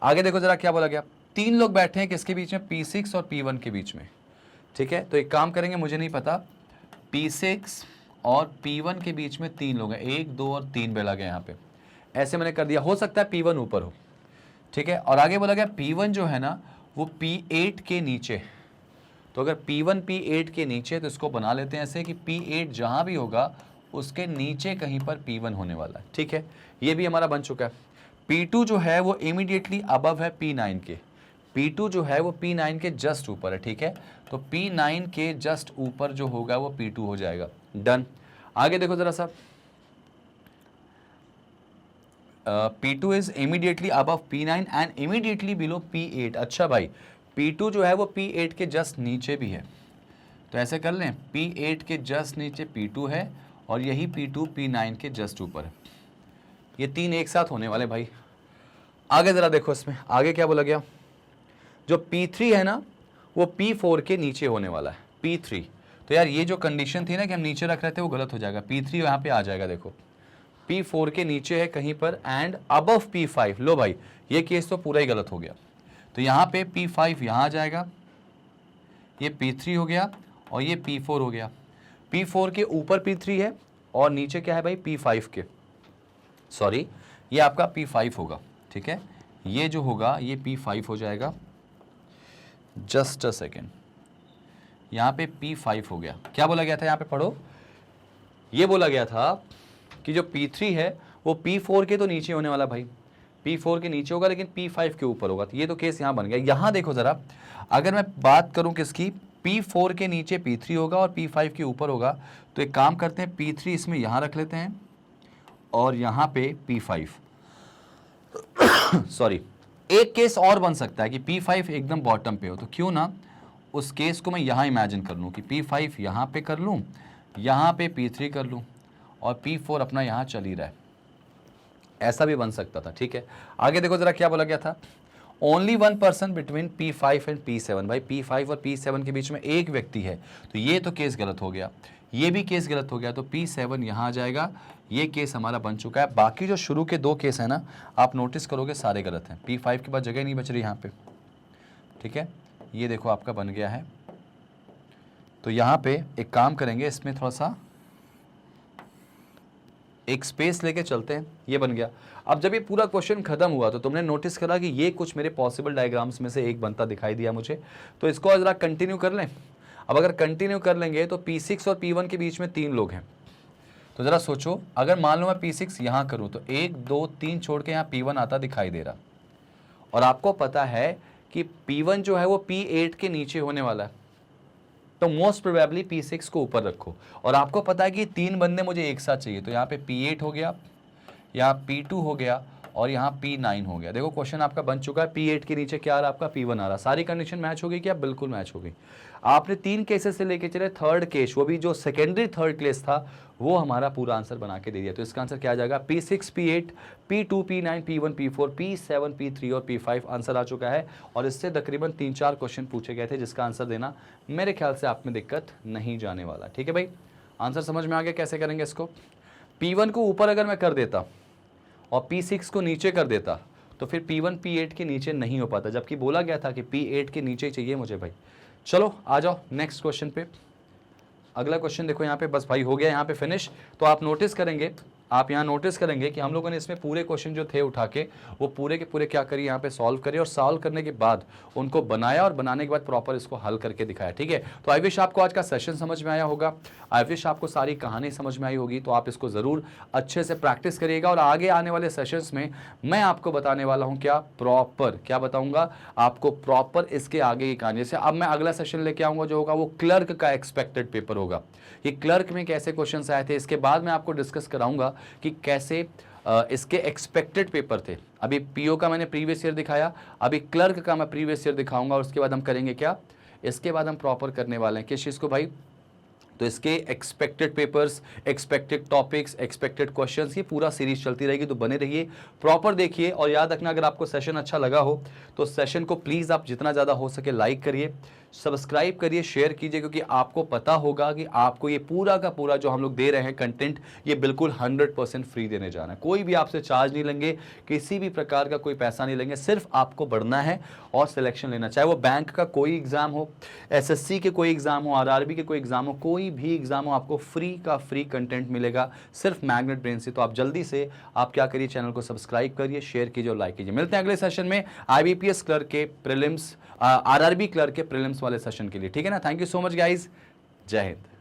आगे देखो जरा क्या बोला गया, 3 लोग बैठे हैं किसके बीच में, P6 और P1 के बीच में, ठीक है। तो एक काम करेंगे, मुझे नहीं पता, P6 और P1 के बीच में 3 लोग हैं, 1 2 और 3 बोला गया यहाँ पे, ऐसे मैंने कर दिया। हो सकता है P1 ऊपर हो, ठीक है। और आगे बोला गया P1 जो है ना वो P8 के नीचे, तो अगर P1 P8 के नीचे तो इसको बना लेते हैं ऐसे कि P8 जहाँ भी होगा उसके नीचे कहीं पर P1 होने वाला है, ठीक है। ये भी हमारा बन चुका है। P2 जो है वो इमीडिएटली अबव है P9 के, P2 जो है वो P9 के जस्ट ऊपर है, ठीक है, तो P9 के जस्ट ऊपर जो होगा वो P2 हो जाएगा। डन। आगे देखो जरा सा, P2 is immediately above P9 and immediately below P8। अच्छा भाई, P2 जो है वो P8 के जस्ट नीचे भी है, तो ऐसे कर लें, P8 के जस्ट नीचे P2 है और यही P2 P9 के जस्ट ऊपर है। ये तीन एक साथ होने वाले भाई। आगे जरा देखो, इसमें आगे क्या बोला गया, जो P3 है ना वो P4 के नीचे होने वाला है, P3। तो यार ये जो कंडीशन थी ना कि हम नीचे रख रहे थे वो गलत हो जाएगा, P3 यहाँ पे आ जाएगा, देखो P4 के नीचे है कहीं पर एंड अबव P5। लो भाई, ये केस तो पूरा ही गलत हो गया, तो यहाँ पे P5 यहाँ आ जाएगा, ये P3 हो गया और ये P4 हो गया। P4 के ऊपर P3 है और नीचे क्या है भाई, P5 के, सॉरी ये आपका P5 होगा, ठीक है, ये जो होगा ये P5 हो जाएगा। जस्ट अ सेकेंड, यहाँ पे P5 हो गया। क्या बोला गया था यहाँ पे, पढ़ो, ये बोला गया था कि जो P3 है वो P4 के तो नीचे होने वाला भाई, P4 के नीचे होगा लेकिन P5 के ऊपर होगा, तो ये तो केस यहाँ बन गया। यहाँ देखो ज़रा, अगर मैं बात करूँ किसकी, P4 के नीचे P3 होगा और P5 के ऊपर होगा, तो एक काम करते हैं, P3 इसमें यहाँ रख लेते हैं और यहाँ पे P5 सॉरी, एक केस और बन सकता है कि P5 एकदम बॉटम पे हो, तो क्यों ना उस केस को मैं यहाँ इमेजिन कर लूँ कि P5 यहाँ पे कर लूँ, यहाँ पे P3 कर लूँ और P4 अपना यहाँ चल ही रहा है, ऐसा भी बन सकता था, ठीक है। आगे देखो जरा क्या बोला गया था, only one person between P5 and P7। भाई P5 और P7 के बीच में एक व्यक्ति है, तो ये तो केस गलत हो गया, ये भी केस गलत हो गया, तो P7 यहाँ आ जाएगा, ये केस हमारा बन चुका है। बाकी जो शुरू के दो केस हैं ना, आप नोटिस करोगे सारे गलत हैं, P5 के बाद जगह नहीं बच रही यहाँ पे, ठीक है, ये देखो आपका बन गया है। तो यहाँ पे एक काम करेंगे, इसमें थोड़ा सा एक स्पेस लेके चलते हैं, ये बन गया। अब जब ये पूरा क्वेश्चन खत्म हुआ तो तुमने नोटिस करा कि ये कुछ मेरे पॉसिबल डायग्राम्स में से एक बनता दिखाई दिया मुझे, तो इसको जरा कंटिन्यू कर लें। अब अगर कंटिन्यू कर लेंगे तो P6 और P1 के बीच में 3 लोग हैं, तो ज़रा सोचो, अगर मान लो मैं P6 यहाँ करूँ तो 1 2 3 छोड़ के यहाँ P1 आता दिखाई दे रहा, और आपको पता है कि P1 जो है वो P8 के नीचे होने वाला है, तो मोस्ट प्रोबेबली P6 को ऊपर रखो, और आपको पता है कि 3 बंदे मुझे एक साथ चाहिए, तो यहाँ पे P8 हो गया, यहाँ P2 हो गया और यहाँ P9 हो गया। देखो क्वेश्चन आपका बन चुका है, P8 के नीचे क्या आ रहा है आपका, P1 आ रहा। सारी कंडीशन मैच हो गई क्या, बिल्कुल मैच हो गई। आपने 3 केसेस से लेके चले, थर्ड केस, वो भी जो सेकेंडरी थर्ड केस था, वो हमारा पूरा आंसर बना के दे दिया। तो इसका आंसर क्या आ जाएगा, P6 P8 P2 P9 P1 P4 P7 P3 और P5 आंसर आ चुका है। और इससे तकरीबन 3-4 क्वेश्चन पूछे गए थे, जिसका आंसर देना मेरे ख्याल से आप में दिक्कत नहीं जाने वाला, ठीक है भाई। आंसर समझ में आ गया कैसे करेंगे इसको। P1 को ऊपर अगर मैं कर देता और P6 को नीचे कर देता, तो फिर P1 P8 के नीचे नहीं हो पाता, जबकि बोला गया था कि P8 के नीचे चाहिए मुझे भाई। चलो आ जाओ नेक्स्ट क्वेश्चन पे। अगला क्वेश्चन देखो यहाँ पे, बस भाई हो गया यहाँ पे फिनिश। तो आप नोटिस करेंगे, आप यहाँ नोटिस करेंगे कि हम लोगों ने इसमें पूरे क्वेश्चन जो थे उठा के वो पूरे के पूरे क्या करिए, यहाँ पे सॉल्व करिए, और सॉल्व करने के बाद उनको बनाया और बनाने के बाद प्रॉपर इसको हल करके दिखाया, ठीक है। तो आई विश आपको आज का सेशन समझ में आया होगा, आई विश आपको सारी कहानी समझ में आई होगी। तो आप इसको ज़रूर अच्छे से प्रैक्टिस करिएगा, और आगे आने वाले सेशंस में मैं आपको बताने वाला हूँ क्या, प्रॉपर क्या बताऊँगा आपको, प्रॉपर इसके आगे की कहानी। जैसे अब मैं अगला सेशन लेके आऊँगा जो होगा वो क्लर्क का एक्सपेक्टेड पेपर होगा, ये क्लर्क में कैसे क्वेश्चंस आए थे, इसके बाद मैं आपको डिस्कस कराऊंगा कि कैसे इसके एक्सपेक्टेड पेपर थे। अभी पीओ का मैंने प्रीवियस ईयर दिखाया, अभी क्लर्क का मैं प्रीवियस ईयर दिखाऊंगा, और उसके बाद हम करेंगे क्या, इसके बाद हम प्रॉपर करने वाले हैं किस चीज़ को भाई, तो इसके expected papers, expected topics, expected questions, ये पूरा सीरीज चलती रहेगी। तो बने रहिए, प्रॉपर देखिए, और याद रखना अगर आपको सेशन अच्छा लगा हो तो सेशन को प्लीज़ आप जितना ज़्यादा हो सके लाइक करिए, सब्सक्राइब करिए, शेयर कीजिए, क्योंकि आपको पता होगा कि आपको ये पूरा का पूरा जो हम लोग दे रहे हैं कंटेंट, ये बिल्कुल 100% फ्री देने जा रहे हैं। कोई भी आपसे चार्ज नहीं लेंगे, किसी भी प्रकार का कोई पैसा नहीं लेंगे, सिर्फ आपको बढ़ना है और सिलेक्शन लेना, चाहे वो बैंक का कोई एग्ज़ाम हो, SSC के कोई एग्ज़ाम हो, RRB के कोई एग्ज़ाम हो, कोई भी एग्ज़ाम हो, आपको फ्री का फ्री कंटेंट मिलेगा सिर्फ मैग्नेट ब्रेन से। तो आप जल्दी से आप क्या करिए, चैनल को सब्सक्राइब करिए, शेयर कीजिए और लाइक कीजिए। मिलते हैं अगले सेशन में IBPS क्लर्क के प्रीलिम्स, RRB क्लर्क के प्रीलिम्स वाले सेशन के लिए, ठीक है ना। Thank you so much guys, जय हिंद।